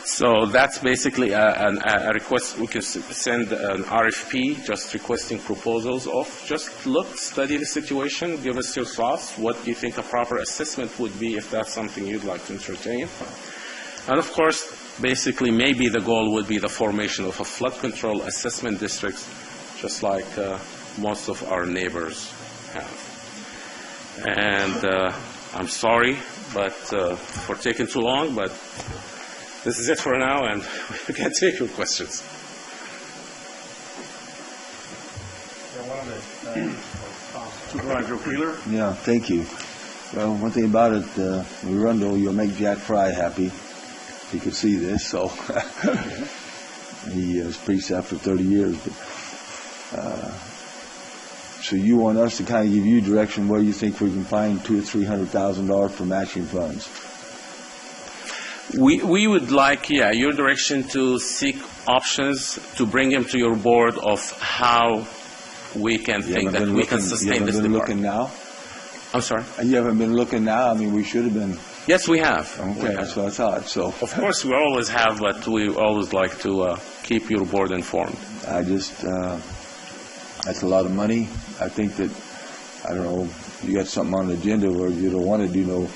S2: So that's basically a request. We can send an RFP, just requesting proposals of, just look, study the situation, give us your thoughts, what you think a proper assessment would be if that's something you'd like to entertain. And of course, basically, maybe the goal would be the formation of a flood control assessment district, just like most of our neighbors have. And I'm sorry for taking too long, but this is it for now, and we can take your questions.
S1: Supervisor Wheeler?
S11: Yeah, thank you. Well, one thing about it, Arundel, you'll make Jack Fry happy. He could see this, so he was pre-staff for 30 years. But, so you want us to kind of give you direction where you think we can find $200,000 or $300,000 for matching funds?
S2: We would like, your direction to seek options to bring them to your board of how we can think that we can sustain this department.
S11: You haven't been looking now?
S2: I'm sorry?
S11: You haven't been looking now? I mean, we should have been.
S2: Yes, we have.
S11: Okay, that's what I thought. So,
S2: of course, we always have, but we always like to keep your board informed.
S11: I just, that's a lot of money. I think that, I don't know, you got something on the agenda where you don't want to do no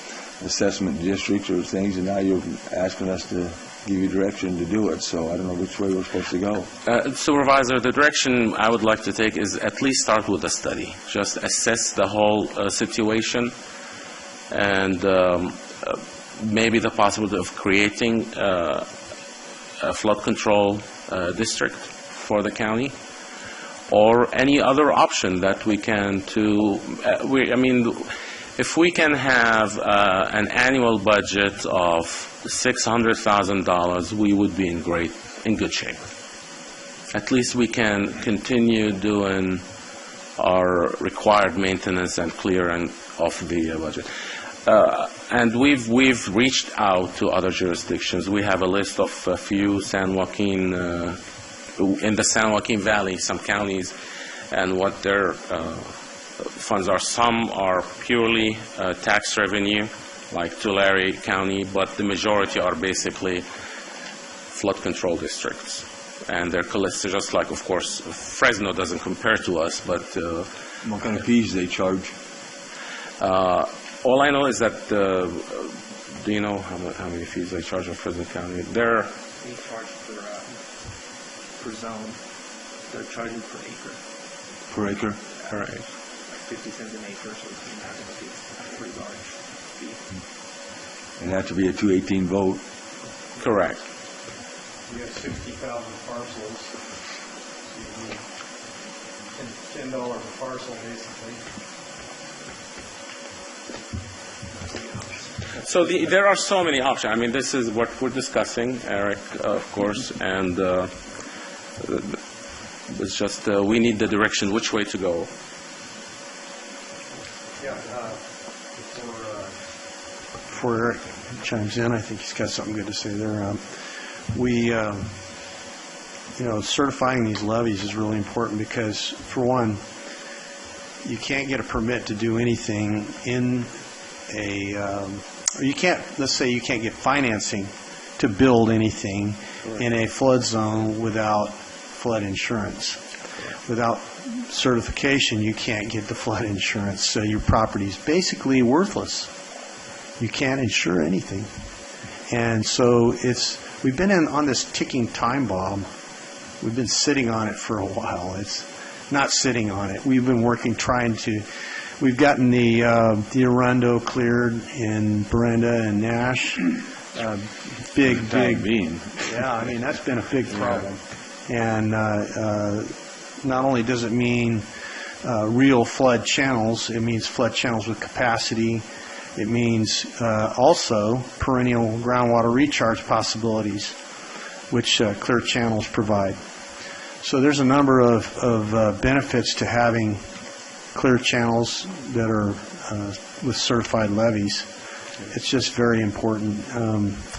S11: assessment districts or things, and now you're asking us to give you direction to do it. So I don't know which way we're supposed to go.
S2: Supervisor, the direction I would like to take is at least start with a study. Just assess the whole situation, and maybe the possibility of creating a flood control district for the county, or any other option that we can if we can have an annual budget of $600,000, we would be in good shape. At least we can continue doing our required maintenance and clearing of the budget. And we've reached out to other jurisdictions. We have a list of a few San Joaquin, in the San Joaquin Valley, some counties, and what their funds are. Some are purely tax revenue, like Tulare County, but the majority are basically flood control districts. And they're collected, just like, of course, Fresno doesn't compare to us, but...
S11: what kind of fees they charge?
S2: All I know is that, do you know how many fees they charge in Fresno County?
S7: They charge per zone. They're charging per acre.
S11: Per acre?
S2: All right.
S7: 50 cents an acre, so it's a pretty large fee.
S11: And that to be a 218 vote?
S2: Correct.
S13: We have 60,000 parcels. So you need $10 a parcel, basically.
S2: So there are so many options. I mean, this is what we're discussing, Eric, of course, and it's just we need the direction, which way to go.
S5: Before Eric chimes in, I think he's got something good to say there. Certifying these levies is really important because, for one, you can't get a permit to do anything in a, or you can't, let's say you can't get financing to build anything in a flood zone without flood insurance. Without certification, you can't get the flood insurance, so your property's basically worthless. You can't insure anything. And so we've been on this ticking time bomb. We've been sitting on it for a while. It's not sitting on it. We've been working, we've gotten the Arundel cleared in Brenda and Nash. Big. Yeah, I mean, that's been a big problem. And not only does it mean real flood channels, it means flood channels with capacity. It means also perennial groundwater recharge possibilities, which clear channels provide. So there's a number of benefits to having clear channels that are with certified levees. It's just very important.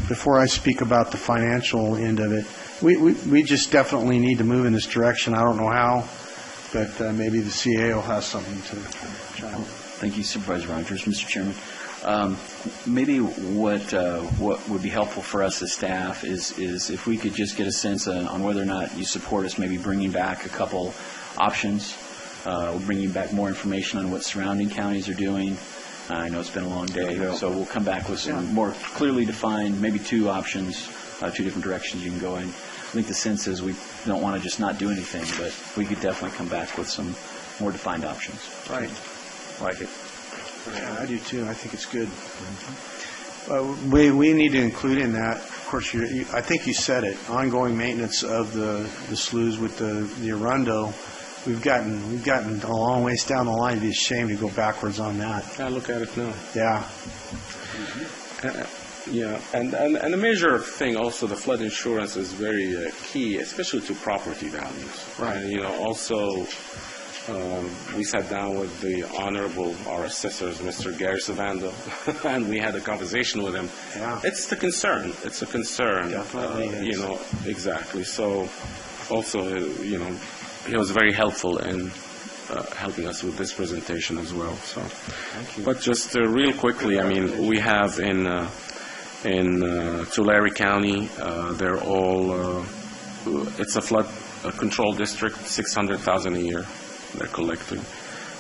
S5: Before I speak about the financial end of it, we just definitely need to move in this direction. I don't know how, but maybe the CA will have something to chime in.
S9: Thank you, Supervisor Rogers. Mr. Chairman, maybe what would be helpful for us as staff is if we could just get a sense on whether or not you support us maybe bringing back a couple options, bringing back more information on what surrounding counties are doing. I know it's been a long day, so we'll come back with some more clearly defined, maybe two options, two different directions you can go in. I think the sense is we don't want to just not do anything, but we could definitely come back with some more defined options.
S5: Right.
S9: Like it.
S5: Yeah, I do too. I think it's good. We need to include in that, of course, I think you said it, ongoing maintenance of the sloughs with the Arundel. We've gotten a long ways down the line. It'd be a shame to go backwards on that.
S2: I look at it now.
S5: Yeah.
S2: Yeah, and a major thing also, the flood insurance is very key, especially to property values.
S5: Right.
S2: And, also, we sat down with our assessors, Mr. Gary Savando, and we had a conversation with him.
S5: Yeah.
S2: It's a concern.
S5: Definitely.
S2: Exactly. So, also, he was very helpful in helping us with this presentation as well. So,
S5: thank you.
S2: But just real quickly, we have in Tulare County, they're all, it's a flood control district, $600,000 a year they're collecting.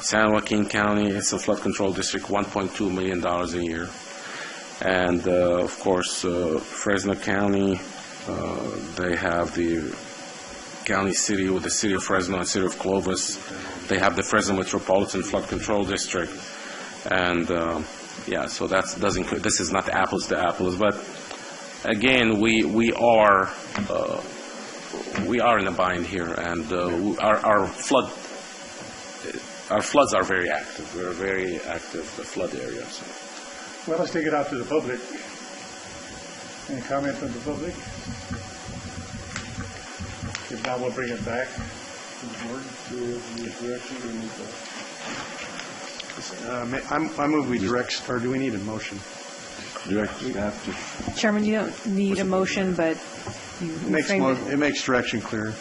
S2: San Joaquin County, it's a flood control district, $1.2 million a year. And, of course, Fresno County, they have the county city with the city of Fresno and city of Clovis. They have the Fresno Metropolitan Flood Control District. And, so this is not apples to apples, but again, we are in a bind here, and our floods are very active. We're a very active flood area. So.
S17: Well, let's take it out to the public. Any comment from the public? If not, we'll bring it back to the board to the direction.
S5: I move we direct, or do we need a motion?
S11: Direct staff to.
S4: Chairman, you don't need a motion, but
S5: It makes direction clear.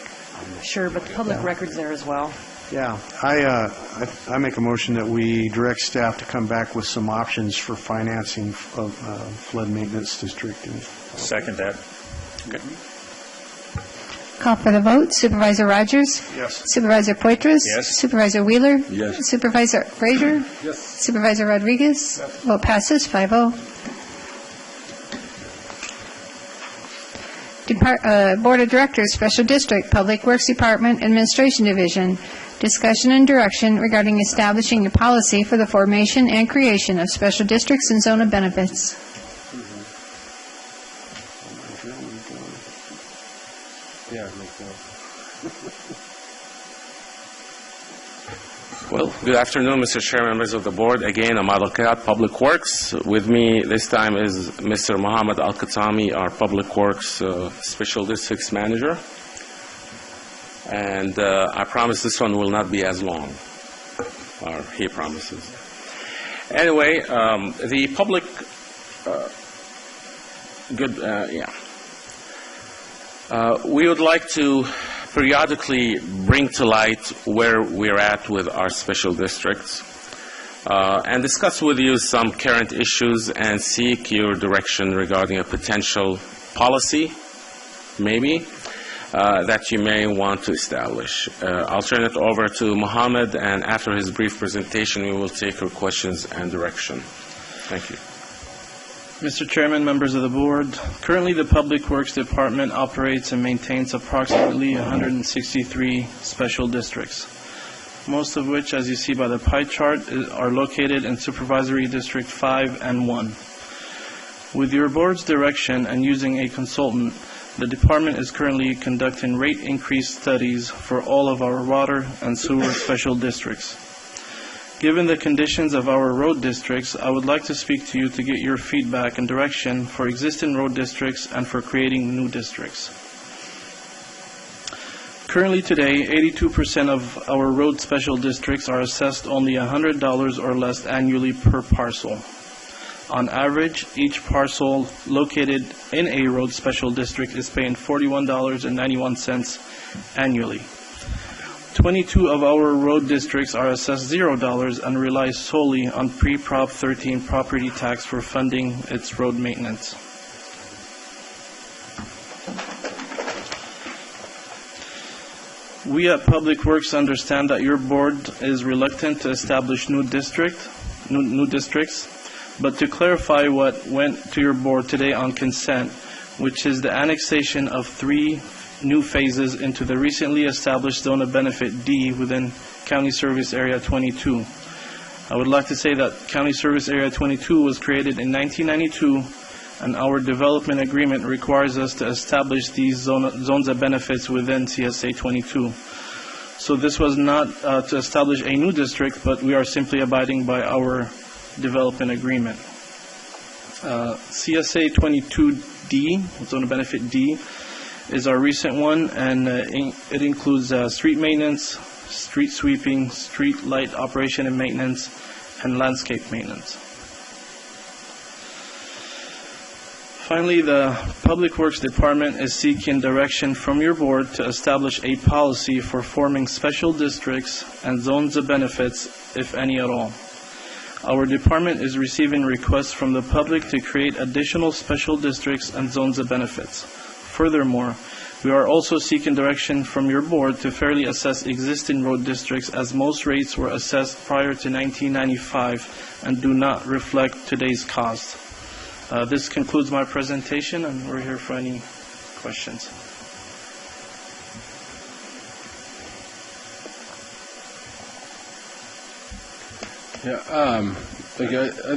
S4: Sure, but the public record's there as well.
S5: Yeah, I make a motion that we direct staff to come back with some options for financing of flood maintenance district.
S20: Second that.
S2: Okay.
S3: Call for the vote. Supervisor Rogers?
S5: Yes.
S3: Supervisor Poitras?
S20: Yes.
S3: Supervisor Wheeler?
S11: Yes.
S3: Supervisor Frazier?
S17: Yes.
S3: Supervisor Rodriguez?
S17: Yes.
S3: Vote passes 5-0. Board of Directors, Special District, Public Works Department, Administration Division. Discussion and direction regarding establishing a policy for the formation and creation of special districts and zone of benefits.
S2: Well, good afternoon, Mr. Chairman, members of the board. Again, I'm Adalkat, Public Works. With me this time is Mr. Muhammad Al-Khatami, our Public Works Special Districts Manager. And I promise this one will not be as long, or he promises. Anyway, the public, we would like to periodically bring to light where we're at with our special districts, and discuss with you some current issues and seek your direction regarding a potential policy, maybe, that you may want to establish. I'll turn it over to Mohammed, and after his brief presentation, we will take your questions and direction. Thank you.
S12: Mr. Chairman, members of the board, currently the Public Works Department operates and maintains approximately 163 special districts, most of which, as you see by the pie chart, are located in Supervisory District 5 and 1. With your board's direction and using a consultant, the department is currently conducting rate increase studies for all of our water and sewer special districts. Given the conditions of our road districts, I would like to speak to you to get your feedback and direction for existing road districts and for creating new districts. Currently today, 82% of our road special districts are assessed only $100 or less annually per parcel. On average, each parcel located in a road special district is paying $41.91 annually. 22 of our road districts are assessed $0 and rely solely on pre-Prop 13 property tax for funding its road maintenance. We at Public Works understand that your board is reluctant to establish new districts, but to clarify what went to your board today on consent, which is the annexation of 3 new phases into the recently established Zone of Benefit D within County Service Area 22. I would like to say that County Service Area 22 was created in 1992, and our development agreement requires us to establish these zones of benefits within CSA 22. So this was not to establish a new district, but we are simply abiding by our development agreement. CSA 22D, Zone of Benefit D, is our recent one, and it includes street maintenance, street sweeping, street light operation and maintenance, and landscape maintenance. Finally, the Public Works Department is seeking direction from your board to establish a policy for forming special districts and zones of benefits, if any at all. Our department is receiving requests from the public to create additional special districts and zones of benefits. Furthermore, we are also seeking direction from your board to fairly assess existing road districts, as most rates were assessed prior to 1995 and do not reflect today's cost. This concludes my presentation, and we're here for any questions.
S10: Yeah, I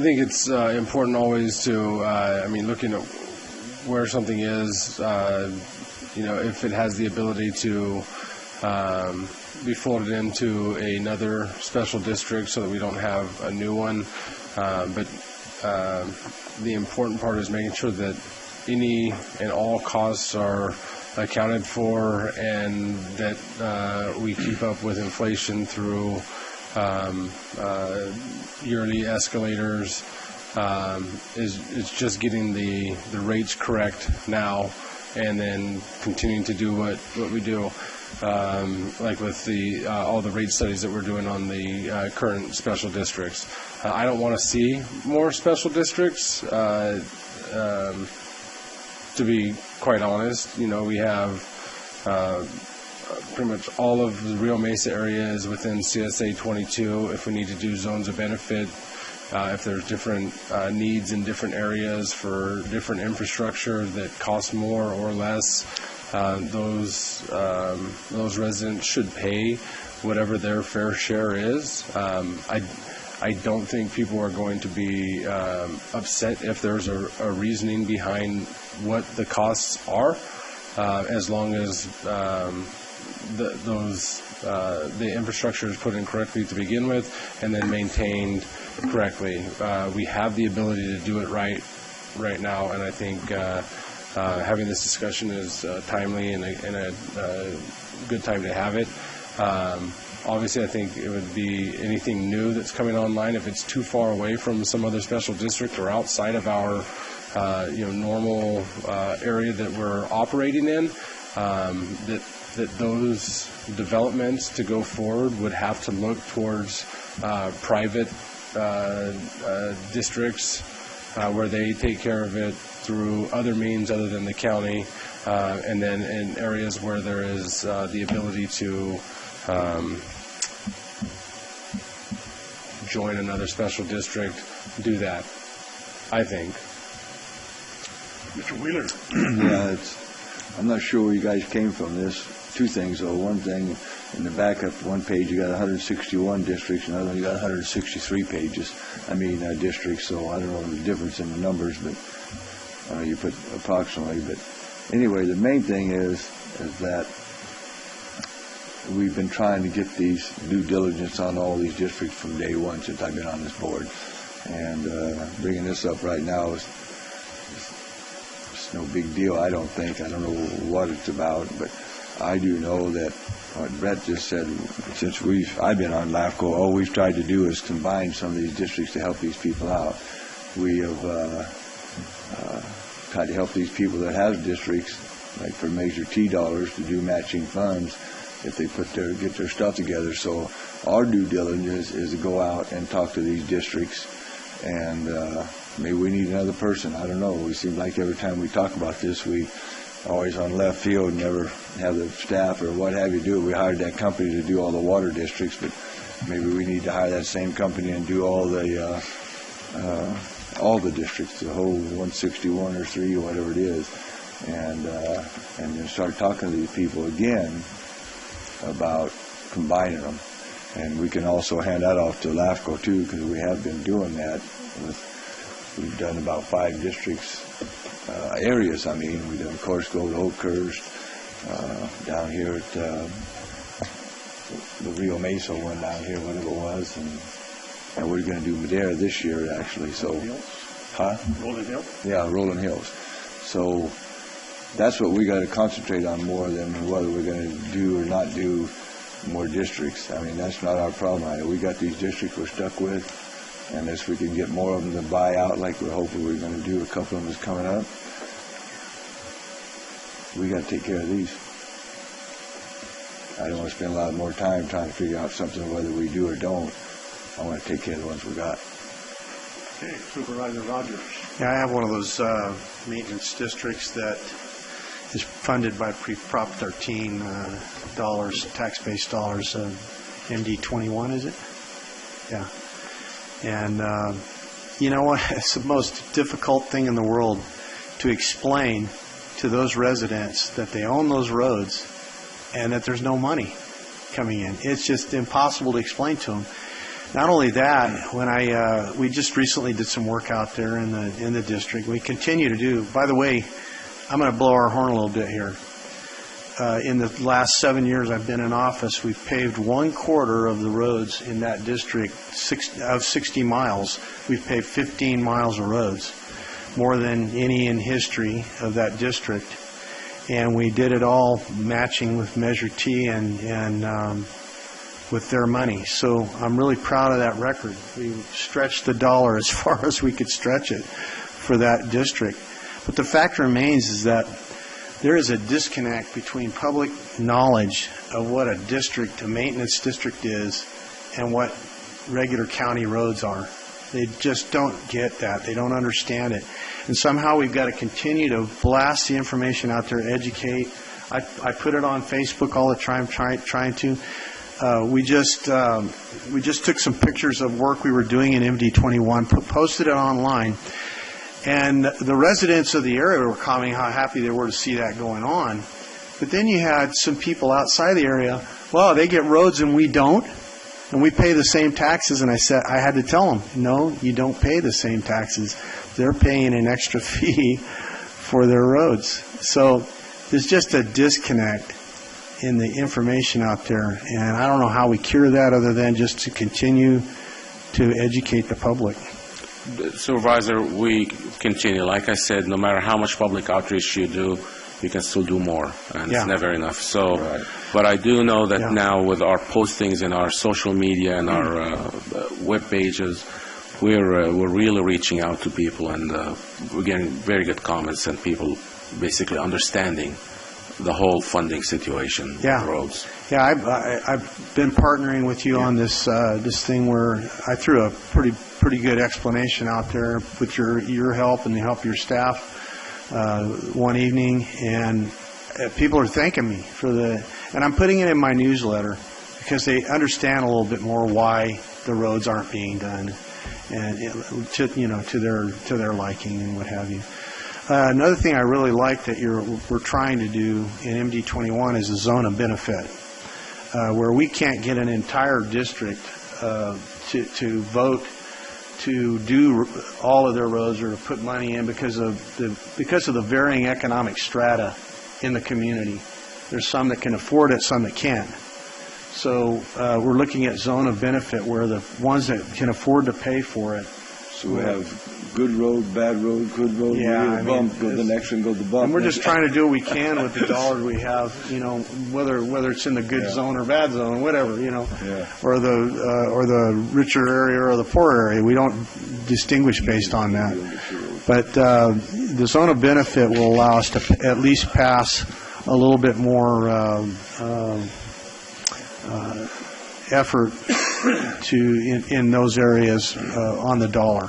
S10: think it's important always to, looking at where something is, if it has the ability to be folded into another special district so that we don't have a new one. But the important part is making sure that any and all costs are accounted for, and that we keep up with inflation through yearly escalators. It's just getting the rates correct now, and then continuing to do what we do, like with the all the rate studies that we're doing on the current special districts. I don't want to see more special districts. To be quite honest, we have pretty much all of the Rio Mesa area is within CSA 22. If we need to do zones of benefit, if there's different needs in different areas for different infrastructure that costs more or less, those residents should pay whatever their fair share is. I don't think people are going to be upset if there's a reasoning behind what the costs are, as long as the infrastructure is put in correctly to begin with and then maintained correctly. We have the ability to do it right now, and I think having this discussion is timely and a good time to have it. Obviously, I think it would be anything new that's coming online. If it's too far away from some other special district or outside of our normal area that we're operating in, that those developments to go forward would have to look towards private districts where they take care of it through other means other than the county, and then in areas where there is the ability to join another special district, do that, I think.
S1: Mr. Wheeler.
S11: Yeah, I'm not sure where you guys came from. There's two things, though. One thing, in the backup one page, you got 161 districts, and another one, you got 163 districts, so I don't know the difference in the numbers, but you put approximately. But anyway, the main thing is that we've been trying to get these due diligence on all these districts from day one since I've been on this board. And bringing this up right now is no big deal, I don't think. I don't know what it's about, but I do know that what Brett just said, since I've been on LAFCO, all we've tried to do is combine some of these districts to help these people out. We have tried to help these people that have districts, like for Measure T dollars, to do matching funds if they get their stuff together. So our due diligence is to go out and talk to these districts, and maybe we need another person. I don't know. It seems like every time we talk about this, we always on left field, never have the staff or what have you do it. We hired that company to do all the water districts, but maybe we need to hire that same company and do all the districts, the whole 161 or 3 or whatever it is, and then start talking to these people again about combining them. And we can also hand that off to LAFCO too, because we have been doing that. We've done about 5 districts, areas. We've done Corsco, Oakhurst, down here at the Rio Mesa one down here, whatever it was, and we're going to do Madera this year actually. So,
S1: Rolling Hills?
S11: Yeah, Rolling Hills. So that's what we got to concentrate on more than whether we're going to do or not do more districts. That's not our problem. We got these districts we're stuck with, and if we can get more of them to buy out like we're hoping we're going to do, a couple of them is coming up, we got to take care of these. I don't want to spend a lot more time trying to figure out something whether we do or don't. I want to take care of the ones we got.
S1: Okay, Supervisor Rogers.
S5: Yeah, I have one of those maintenance districts that is funded by Prop 13 dollars, tax-based dollars, MD21, is it? Yeah. And you know what? It's the most difficult thing in the world to explain to those residents that they own those roads and that there's no money coming in. It's just impossible to explain to them. Not only that, when we just recently did some work out there in the district. We continue to do. By the way, I'm going to blow our horn a little bit here. In the last 7 years I've been in office, we've paved 1/4 of the roads in that district. Of 60 miles, we've paved 15 miles of roads, more than any in history of that district. And we did it all matching with Measure T and with their money. So I'm really proud of that record. We stretched the dollar as far as we could stretch it for that district. But the fact remains is that there is a disconnect between public knowledge of what a district, a maintenance district is, and what regular county roads are. They just don't get that. They don't understand it. And somehow we've got to continue to blast the information out there, educate. I put it on Facebook all the time, trying to. We just took some pictures of work we were doing in MD21, posted it online, and the residents of the area were commenting how happy they were to see that going on. But then you had some people outside the area, well, they get roads and we don't, and we pay the same taxes. And I had to tell them, no, you don't pay the same taxes. They're paying an extra fee for their roads. So there's just a disconnect in the information out there, and I don't know how we cure that other than just to continue to educate the public.
S2: Supervisor, we continue. Like I said, no matter how much public outreach you do, you can still do more, and it's never enough. So, but I do know that now with our postings in our social media and our web pages, we're really reaching out to people, and we're getting very good comments and people basically understanding the whole funding situation
S5: Yeah.
S2: of roads.
S5: Yeah, I've been partnering with you on this this thing where I threw a pretty good explanation out there with your help and the help of your staff one evening, and people are thanking me for and I'm putting it in my newsletter because they understand a little bit more why the roads aren't being done, and to their liking and what have you. Another thing I really like that we're trying to do in MD21 is a zone of benefit, where we can't get an entire district to vote to do all of their roads or to put money in because of the varying economic strata in the community. There's some that can afford it, some that can't. So we're looking at zone of benefit where the ones that can afford to pay for it.
S11: So we have good road, bad road, good road, bump, go to the next one, go to the bump.
S5: And we're just trying to do what we can with the dollars we have, whether it's in the good zone or bad zone, whatever, or the richer area or the poor area. We don't distinguish based on that. But the zone of benefit will allow us to at least pass a little bit more effort in those areas on the dollar,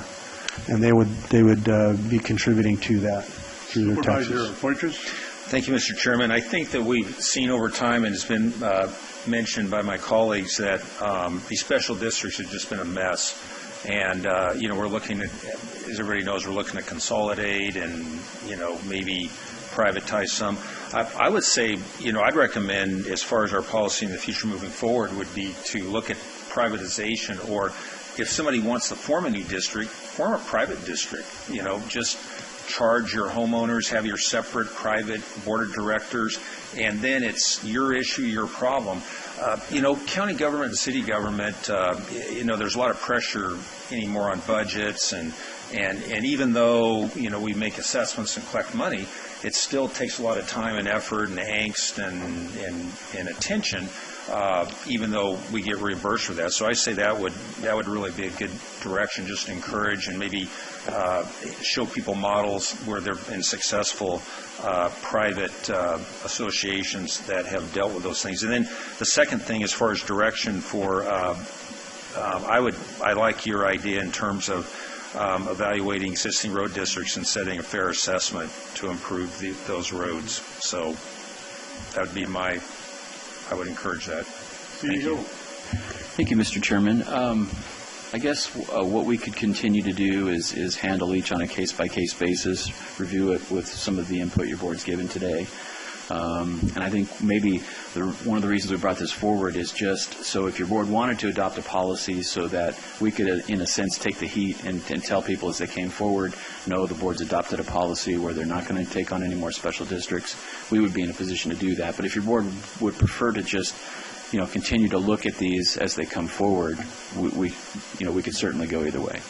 S5: and they would be contributing to that through their taxes.
S19: Thank you, Mr. Chairman. I think that we've seen over time, and it's been mentioned by my colleagues, that these special districts have just been a mess. And, we're looking at, as everybody knows, we're looking to consolidate and, maybe privatize some. I would say, I'd recommend, as far as our policy in the future moving forward, would be to look at privatization, or if somebody wants to form a new district, form a private district. Just charge your homeowners, have your separate private board of directors, and then it's your issue, your problem. County government and city government, there's a lot of pressure anymore on budgets, and even though, we make assessments and collect money, it still takes a lot of time and effort and angst and attention, even though we get reimbursed for that. So I say that would really be a good direction, just to encourage and maybe show people models where there have been successful private associations that have dealt with those things. And then the second thing, as far as direction for, I like your idea in terms of evaluating existing road districts and setting a fair assessment to improve those roads. So that would be I would encourage that. Thank you.
S9: Thank you, Mr. Chairman. I guess what we could continue to do is handle each on a case-by-case basis, review it with some of the input your board's given today. And I think maybe one of the reasons we brought this forward is just so if your board wanted to adopt a policy so that we could, in a sense, take the heat and tell people as they came forward, no, the board's adopted a policy where they're not going to take on any more special districts, we would be in a position to do that. But if your board would prefer to just continue to look at these as they come forward, we could certainly go either way.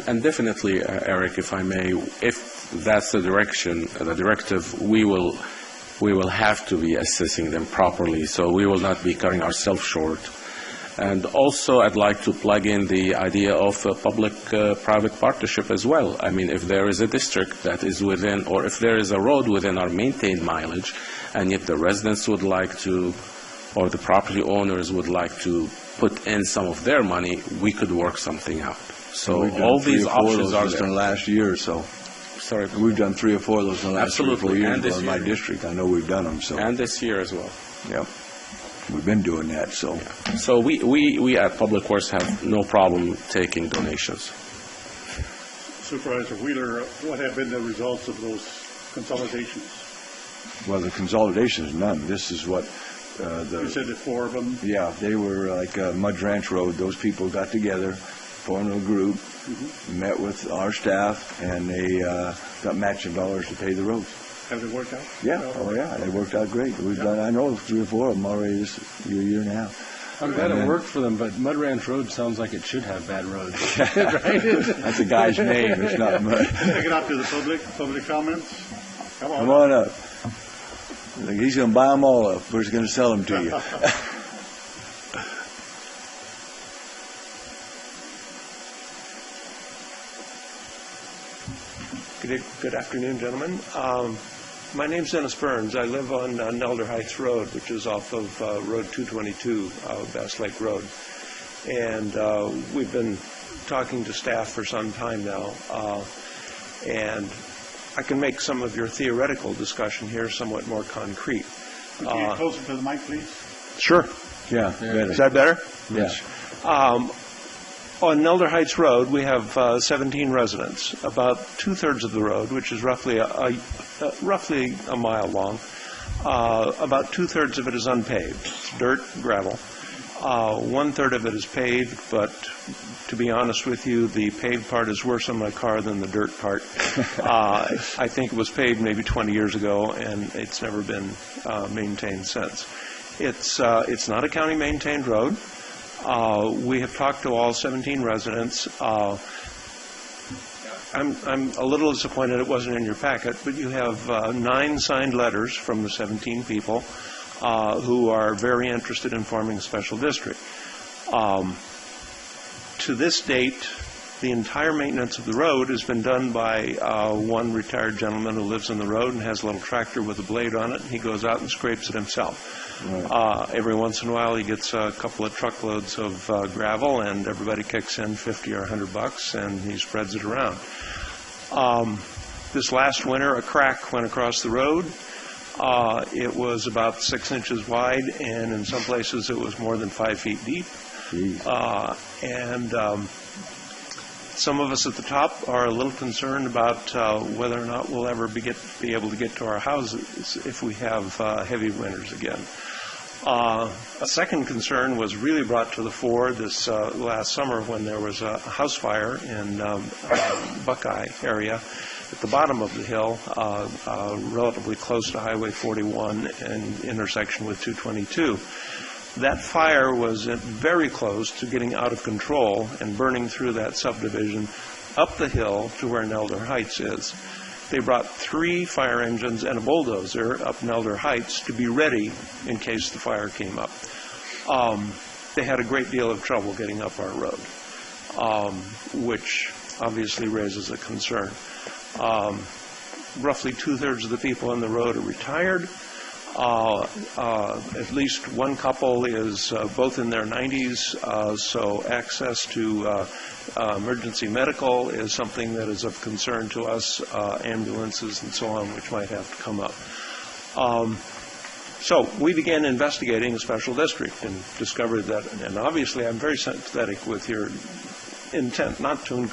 S2: And definitely, Eric, if I may, if that's the directive, we will have to be assessing them properly, so we will not be cutting ourselves short. And also, I'd like to plug in the idea of a public-private partnership as well. I mean, if there is a district that is within, or if there is a road within our maintained mileage, and yet the residents would like to, or the property owners would like to put in some of their money, we could work something out. So all these options are there.
S11: In the last year or so.
S2: Sorry.
S11: We've done 3 or 4 of those in the last 3 or 4 years in my
S2: year.
S11: district. I know we've done them. So.
S2: And this year as well.
S11: Yeah. We've been doing that. So.
S2: Yeah. So we at Public Works have no problem taking donations.
S1: Supervisor Wheeler, what have been the results of those consolidations?
S11: Well, the consolidations, none. This is what
S1: you said that 4 of them?
S11: Yeah, they were like Mud Ranch Road. Those people got together, formed a group, met with our staff, and they got matching dollars to pay the roads.
S1: Have they worked out?
S11: Yeah, they worked out great. We've done, I know, 3 or 4 of them already this year and a half.
S10: I'm glad it worked for them, but Mud Ranch Road sounds like it should have bad roads. Right?
S11: That's a guy's name. It's not mud.
S1: Take it up to the public comments.
S11: Come on up. He's going to buy them all up. We're just going to sell them to you.
S6: Good afternoon, gentlemen. My name's Dennis Burns. I live on Nelder Heights Road, which is off of Road 222, Bass Lake Road. And we've been talking to staff for some time now. And I can make some of your theoretical discussion here somewhat more concrete.
S1: Could you get closer to the mic, please?
S6: Sure.
S11: Yeah, better.
S6: Is that better?
S11: Yes.
S6: On Nelder Heights Road, we have 17 residents. About two-thirds of the road, which is roughly a mile long, about two-thirds of it is unpaved. It's dirt, gravel. One-third of it is paved, but to be honest with you, the paved part is worse on my car than the dirt part. I think it was paved maybe 20 years ago, and it's never been maintained since. It's not a county-maintained road. We have talked to all 17 residents. I'm a little disappointed it wasn't in your packet, but you have 9 signed letters from the 17 people who are very interested in forming a special district. To this date, the entire maintenance of the road has been done by one retired gentleman who lives on the road and has a little tractor with a blade on it, and he goes out and scrapes it himself. Right. Every once in a while he gets a couple of truckloads of gravel, and everybody kicks in $50 or $100, and he spreads it around. This last winter, a crack went across the road. It was about 6 inches wide, and in some places it was more than 5 feet deep. Some of us at the top are a little concerned about whether or not we'll ever be able to get to our houses if we have heavy winters again. A second concern was really brought to the fore this last summer when there was a house fire in Buckeye area at the bottom of the hill, relatively close to Highway 41 and intersection with 222. That fire was very close to getting out of control and burning through that subdivision up the hill to where Nelder Heights is. They brought 3 fire engines and a bulldozer up Nelder Heights to be ready in case the fire came up. They had a great deal of trouble getting up our road, which obviously raises a concern. Roughly two-thirds of the people on the road are retired. At least one couple is both in their 90s, so access to emergency medical is something that is of concern to us, ambulances and so on, which might have to come up. So we began investigating a special district and discovered that, and obviously I'm very sympathetic with your intent not to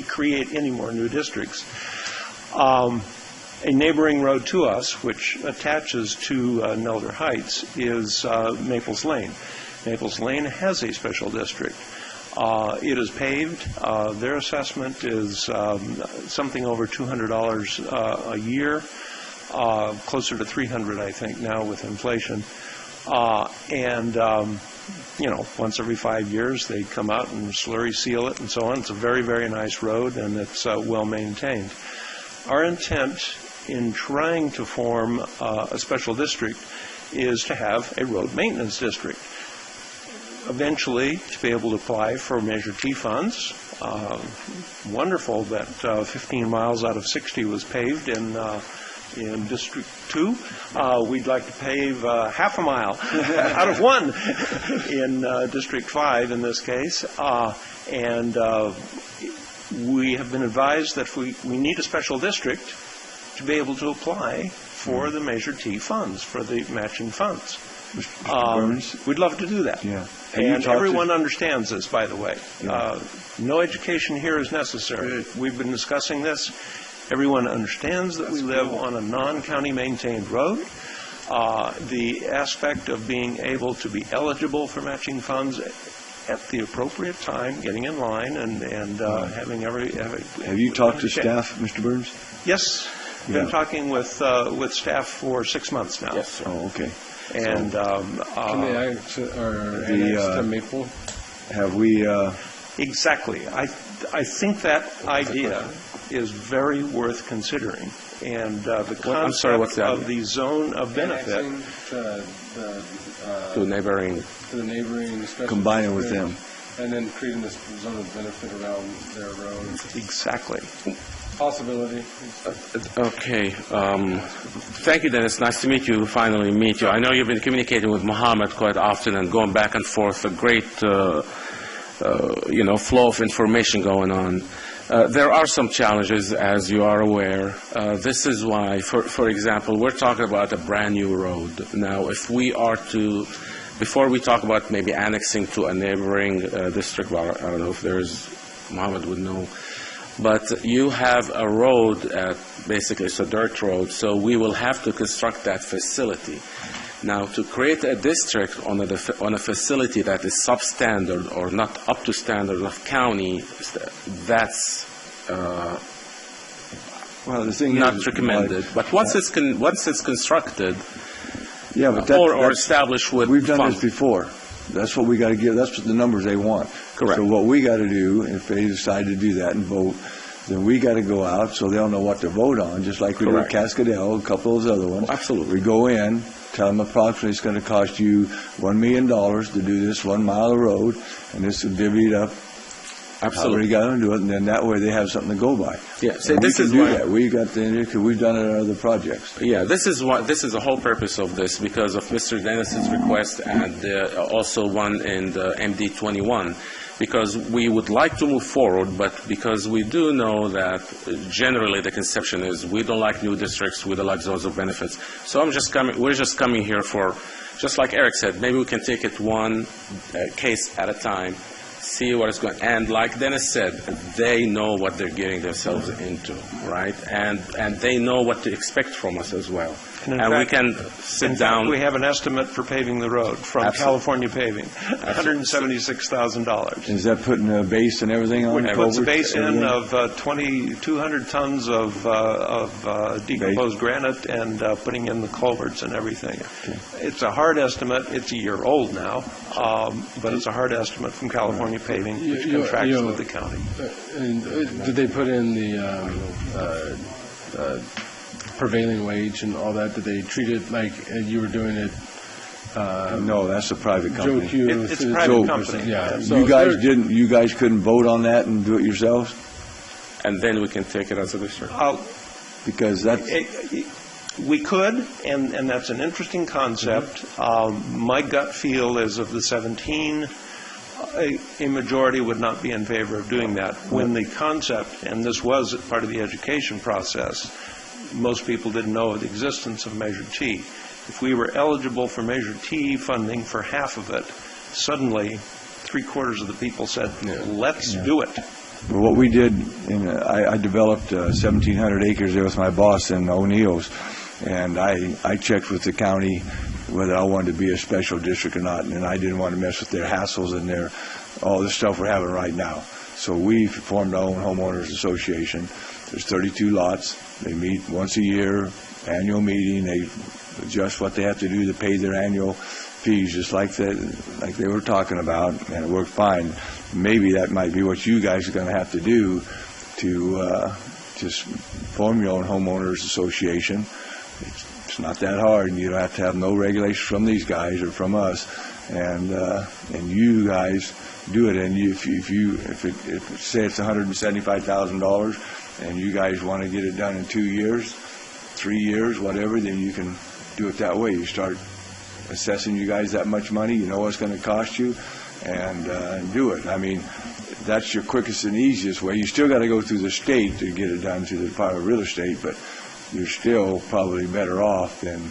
S6: create any more new districts. A neighboring road to us, which attaches to Nelder Heights, is Maples Lane. Maples Lane has a special district. It is paved. Their assessment is something over $200 a year, closer to $300, I think, now with inflation. Once every 5 years they come out and slurry seal it and so on. It's a very, very nice road, and it's well maintained. Our intent in trying to form a special district is to have a road maintenance district. Eventually, to be able to apply for Measure T funds. Wonderful that 15 miles out of 60 was paved in District 2. We'd like to pave half a mile out of 1 in District 5 in this case. We have been advised that we need a special district to be able to apply for the Measure T funds, for the matching funds. We'd love to do that.
S11: Yeah.
S6: And everyone understands this, by the way. Yeah. No education here is necessary. We've been discussing this. Everyone understands that we live on a non-county maintained road. The aspect of being able to be eligible for matching funds at the appropriate time, getting in line and having every...
S11: Have you talked to staff, Mr. Burns?
S6: Yes. I've been talking with staff for 6 months now.
S11: Yes, sir. Oh, okay.
S6: And
S10: can they annex to Maple?
S11: Have we...
S6: Exactly. I think that idea is very worth considering. And the concept of the zone of benefit...
S2: To neighboring...
S10: To the neighboring...
S11: Combining with them.
S10: And then creating this zone of benefit around their road.
S6: Exactly.
S10: Possibility.
S2: Okay. Thank you, Dennis. Nice to meet you. Finally meet you. I know you've been communicating with Mohammed quite often and going back and forth. A great, flow of information going on. There are some challenges, as you are aware. This is why, for example, we're talking about a brand new road. Now, if we are to, before we talk about maybe annexing to a neighboring district, well, I don't know if there's, Mohammed would know. But you have a road, basically it's a dirt road, so we will have to construct that facility. Now, to create a district on a facility that is substandard or not up to standard of county, that's
S11: the thing
S2: not
S11: is,
S2: recommended. But once it's constructed,
S11: yeah, but
S2: or established with
S11: we've done
S2: funds.
S11: this before. That's what we got to give. That's the numbers they want.
S2: Correct.
S11: So what we got to do, if they decide to do that and vote, then we got to go out so they'll know what to vote on, just like we did with Cascadel, a couple of those other ones.
S2: Absolutely.
S11: We go in, tell them approximately it's going to cost you $1 million to do this 1 mile of road, and this will divvy it up.
S2: Absolutely.
S11: We got to do it, and then that way they have something to go by.
S2: Yeah, so
S11: and
S2: this
S11: we
S2: is
S11: can do
S2: why
S11: that. We got because we've done it on other projects.
S2: Yeah, this is the whole purpose of this, because of Mr. Dennis's request and also one in the MD 21, because we would like to move forward, but because we do know that generally the conception is we don't like new districts, we don't like zones of benefits. So we're just coming here for, just like Eric said, maybe we can take it one case at a time, see what is going. And like Dennis said, they know what they're getting themselves into, right? And they know what to expect from us as well.
S6: And
S2: we
S6: fact,
S2: can sit down.
S6: We have an estimate for paving the road from California Paving, $176,000.
S11: Is that putting a base and everything on?
S6: It puts a base in of 200 tons of decomposed granite and putting in the culverts and everything. Okay. It's a hard estimate. It's a year old now, but it's a hard estimate from California Paving, which contracts with the county.
S10: And did they put in the prevailing wage and all that? Did they treat it like you were doing it?
S11: No, that's a private company.
S6: It's a private company.
S10: Yeah.
S11: So you guys couldn't vote on that and do it yourselves?
S2: And then we can take it as a district.
S11: Because that's...
S6: We could, and that's an interesting concept. My gut feel is of the 17, a majority would not be in favor of doing that. When the concept, and this was part of the education process, most people didn't know of the existence of Measure T. If we were eligible for Measure T funding for half of it, suddenly 3/4 of the people said, let's do it.
S11: Well, what we did, I developed 1,700 acres there with my boss in O'Neill's, and I checked with the county whether I wanted to be a special district or not, and I didn't want to mess with their hassles and all the stuff we're having right now. So we formed our own homeowners association. There's 32 lots. They meet once a year, annual meeting. They adjust what they have to do to pay their annual fees, just like they were talking about, and it worked fine. Maybe that might be what you guys are going to have to do to just form your own homeowners association. It's not that hard, and you don't have to have no regulations from these guys or from us, and you guys do it. And if say it's $175,000, and you guys want to get it done in 2 years, 3 years, whatever, then you can do it that way. You start assessing you guys that much money, you know what's going to cost you, and do it. I mean, that's your quickest and easiest way. You still got to go through the state to get it done through the Department of Real Estate, but you're still probably better off than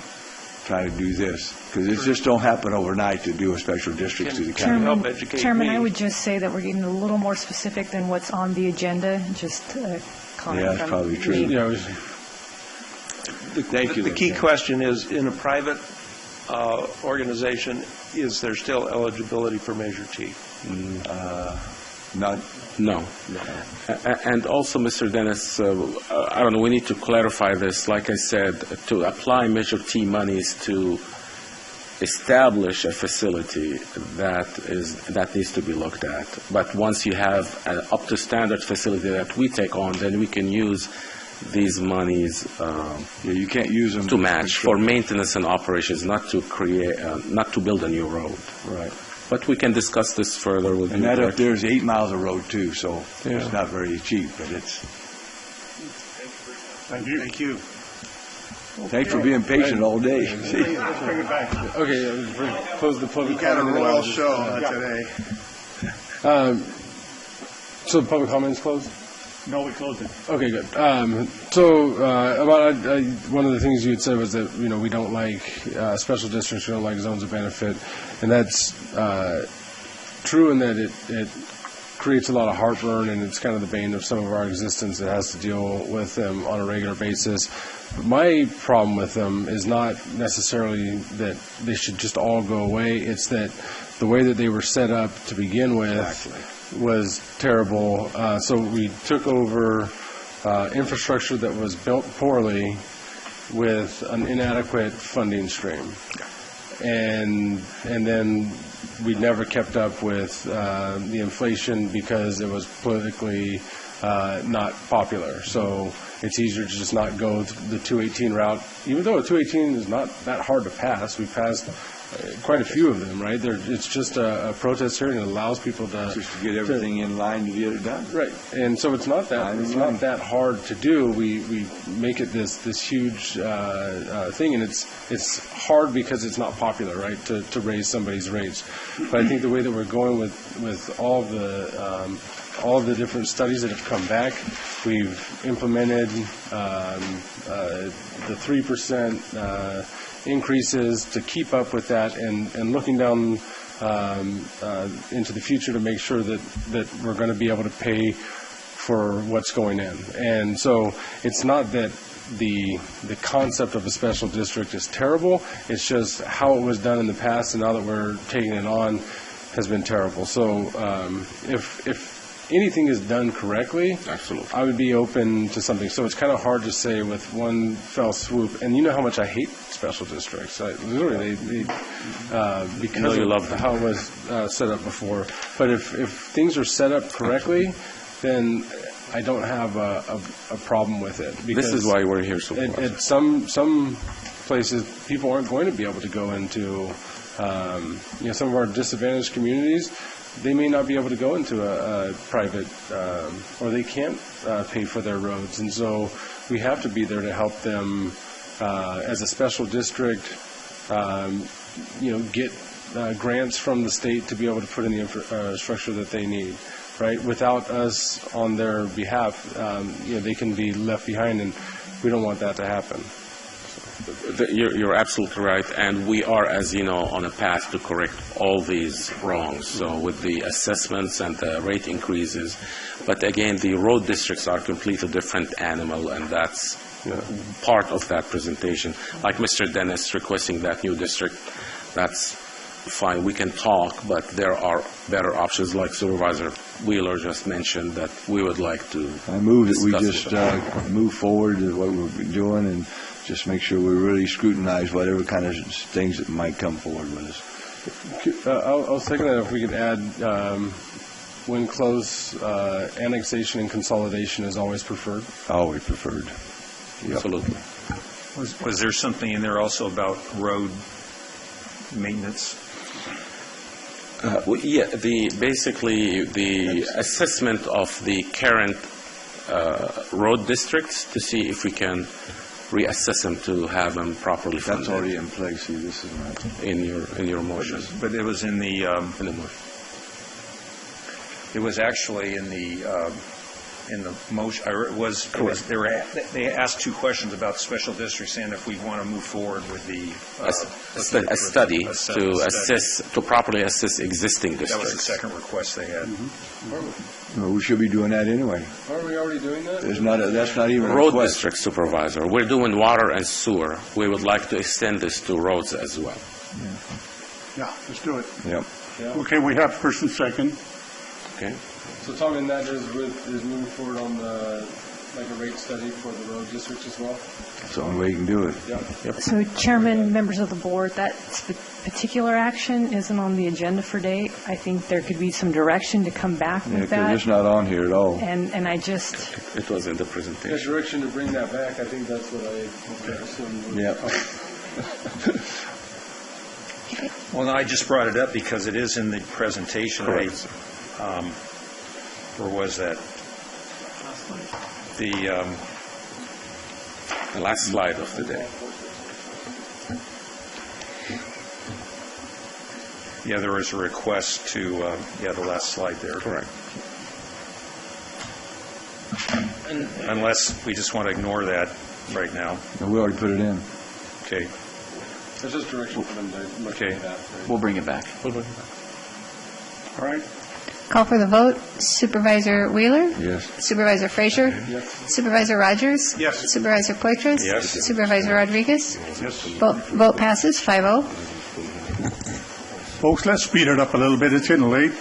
S11: trying to do this, because it just don't happen overnight to do a special district to the county.
S4: Chairman, I would just say that we're getting a little more specific than what's on the agenda. Just a comment.
S11: Yeah, that's probably true.
S6: Thank you. The key question is, in a private organization, is there still eligibility for Measure T?
S2: No. And also, Mr. Dennis, I don't know, we need to clarify this. Like I said, to apply Measure T monies to establish a facility, that needs to be looked at. But once you have an up-to-standard facility that we take on, then we can use these monies
S11: you can't use them
S2: to match for maintenance and operations, not to build a new road.
S11: Right.
S2: But we can discuss this further with you.
S11: And that up there is 8 miles of road too, so it's not very cheap, but
S1: Thank you.
S5: Thank you.
S11: Thanks for being patient all day.
S1: Let's bring it back.
S10: Okay, close the public
S13: We got a
S10: comment.
S13: royal show today.
S10: So the public comments closed?
S1: No, we closed it.
S10: Okay, good. One of the things you had said was that, we don't like special districts, we don't like zones of benefit, and that's true in that it creates a lot of heartburn, and it's kind of the bane of some of our existence that has to deal with them on a regular basis. My problem with them is not necessarily that they should just all go away, it's that the way that they were set up to begin with was terrible. So we took over infrastructure that was built poorly with an inadequate funding stream. And then we never kept up with the inflation because it was politically not popular. So it's easier to just not go the 218 route, even though a 218 is not that hard to pass. We passed quite a few of them, right? It's just a protest hearing that allows people to
S11: just to get everything in line to get it done.
S10: Right, and so it's not that hard to do. We make it this huge thing, and it's hard because it's not popular, right? To raise somebody's rates. But I think the way that we're going with all of the different studies that have come back, we've implemented the 3% increases to keep up with that, and looking down into the future to make sure that we're going to be able to pay for what's going in. And so it's not that the concept of a special district is terrible, it's just how it was done in the past, and now that we're taking it on has been terrible. So if anything is done correctly,
S2: absolutely,
S10: I would be open to something. So it's kind of hard to say with one fell swoop. And you know how much I hate special districts. Literally, because of how it was set up before. But if things are set up correctly, then I don't have a problem with it.
S2: This is why we're here.
S10: At some places, people aren't going to be able to go into some of our disadvantaged communities. They may not be able to go into a private, or they can't pay for their roads. And so we have to be there to help them as a special district, get grants from the state to be able to put in the infrastructure that they need, right? Without us on their behalf, they can be left behind, and we don't want that to happen.
S2: You're absolutely right, and we are, as you know, on a path to correct all these wrongs. So with the assessments and the rate increases, but again, the road districts are a completely different animal, and that's part of that presentation. Like Mr. Dennis requesting that new district, that's fine. We can talk, but there are better options, like Supervisor Wheeler just mentioned, that we would like to.
S11: I move that we just move forward to what we're doing and just make sure we really scrutinize whatever kind of things that might come forward with us.
S10: I'll second that if we could add, when close, annexation and consolidation is always preferred.
S11: Always preferred. Yep.
S2: Absolutely.
S19: Was there something in there also about road maintenance?
S2: Basically the assessment of the current road districts to see if we can reassess them to have them properly funded.
S11: That's already in place. See, this is not
S2: in your motion.
S19: But it was in the
S2: motion.
S19: It was actually in the motion. They asked two questions about special districts and if we want to move forward with the
S2: a study to properly assess existing districts.
S19: That was the second request they had.
S11: Well, we should be doing that anyway.
S10: Aren't we already doing that?
S11: That's not even a
S2: road
S11: request.
S2: District Supervisor. We're doing water and sewer. We would like to extend this to roads as well.
S1: Yeah, let's do it.
S11: Yep.
S1: Okay, we have first and second.
S2: Okay.
S10: So Tom, and that is moving forward on a rate study for the road districts as well?
S11: That's the only way you can do it.
S10: Yep.
S4: So, Chairman, members of the board, that particular action isn't on the agenda for date. I think there could be some direction to come back with that.
S11: It's not on here at all.
S4: And I just...
S2: It was in the presentation.
S10: The direction to bring that back, I think that's what I assumed.
S11: Yep.
S19: Well, no, I just brought it up because it is in the presentation.
S2: Correct.
S19: Where was that?
S2: The last slide of the day.
S6: Yeah, there was a request to, the last slide there.
S2: Correct.
S6: Unless we just want to ignore that right now.
S11: No, we already put it in.
S6: Okay.
S10: There's just direction for them to look
S6: Okay.
S10: at that.
S9: We'll bring it back.
S6: All right.
S3: Call for the vote. Supervisor Wheeler?
S11: Yes.
S3: Supervisor Frazier?
S10: Yes.
S3: Supervisor Rogers?
S13: Yes.
S3: Supervisor Poitras?
S6: Yes.
S3: Supervisor Rodriguez?
S13: Yes.
S3: Vote passes 5-0.
S17: Folks, let's speed it up a little bit. It's getting late.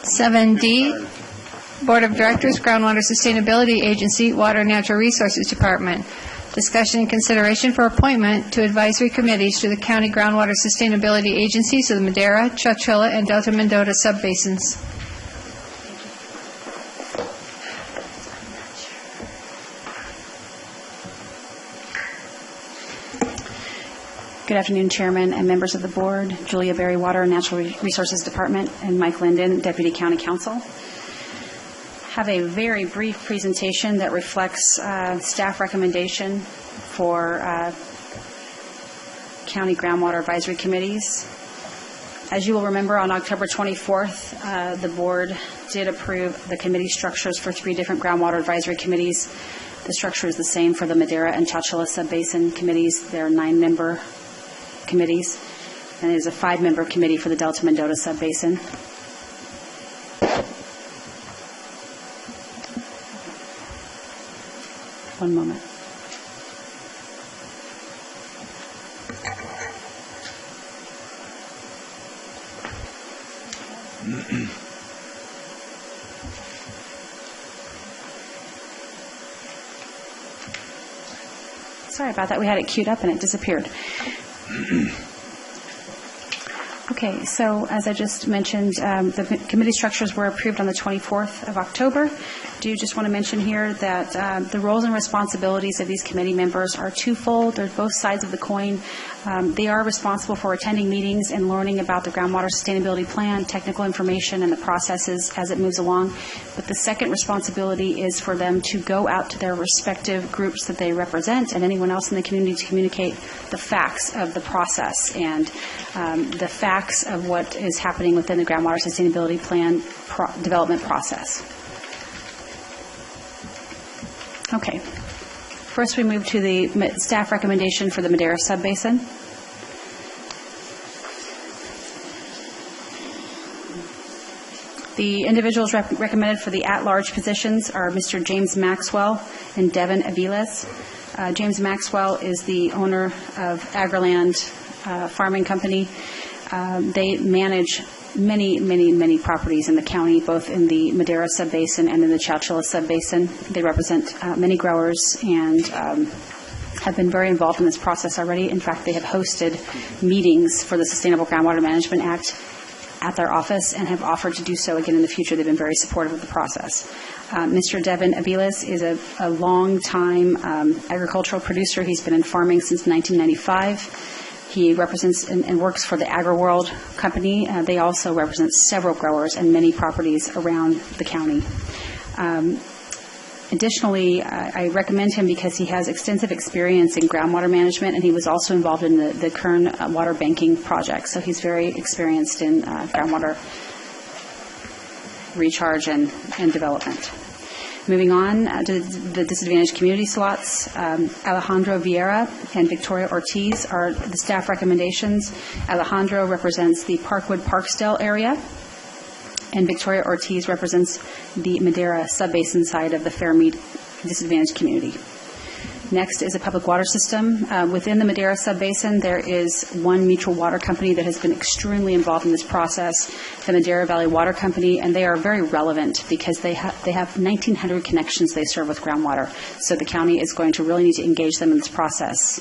S3: 7D, Board of Directors, Groundwater Sustainability Agency, Water and Natural Resources Department. Discussion and consideration for appointment to advisory committees to the County Groundwater Sustainability Agencies of the Madera, Chowchilla, and Delta Mendota subbasins.
S8: Good afternoon, Chairman and members of the board. Julia Berry, Water and Natural Resources Department, and Mike Linden, Deputy County Counsel. Have a very brief presentation that reflects staff recommendation for county groundwater advisory committees. As you will remember, on October 24th, the board did approve the committee structures for 3 different groundwater advisory committees. The structure is the same for the Madera and Chowchilla subbasin committees. They're 9-member committees, and there's a 5-member committee for the Delta Mendota subbasin. One moment. Sorry about that. We had it queued up and it disappeared. Okay, so as I just mentioned, the committee structures were approved on the 24th of October. Do just want to mention here that the roles and responsibilities of these committee members are twofold. They're both sides of the coin. They are responsible for attending meetings and learning about the groundwater sustainability plan, technical information, and the processes as it moves along. But the second responsibility is for them to go out to their respective groups that they represent and anyone else in the community to communicate the facts of the process and the facts of what is happening within the groundwater sustainability plan development process. Okay. First, we move to the staff recommendation for the Madera subbasin. The individuals recommended for the at-large positions are Mr. James Maxwell and Devin Aviles. James Maxwell is the owner of Agriland Farming Company. They manage many properties in the county, both in the Madera subbasin and in the Chowchilla subbasin. They represent many growers and have been very involved in this process already. In fact, they have hosted meetings for the Sustainable Groundwater Management Act at their office and have offered to do so again in the future. They've been very supportive of the process. Mr. Devin Aviles is a long-time agricultural producer. He's been in farming since 1995. He represents and works for the AgriWorld company. They also represent several growers and many properties around the county. Additionally, I recommend him because he has extensive experience in groundwater management, and he was also involved in the Kern water banking project. So he's very experienced in groundwater recharge and development. Moving on to the disadvantaged community slots, Alejandro Vieira and Victoria Ortiz are the staff recommendations. Alejandro represents the Parkwood Parksdale area, and Victoria Ortiz represents the Madera subbasin side of the Fairmead disadvantaged community. Next is a public water system. Within the Madera subbasin, there is one mutual water company that has been extremely involved in this process, the Madera Valley Water Company, and they are very relevant because they have 1,900 connections they serve with groundwater. So the county is going to really need to engage them in this process.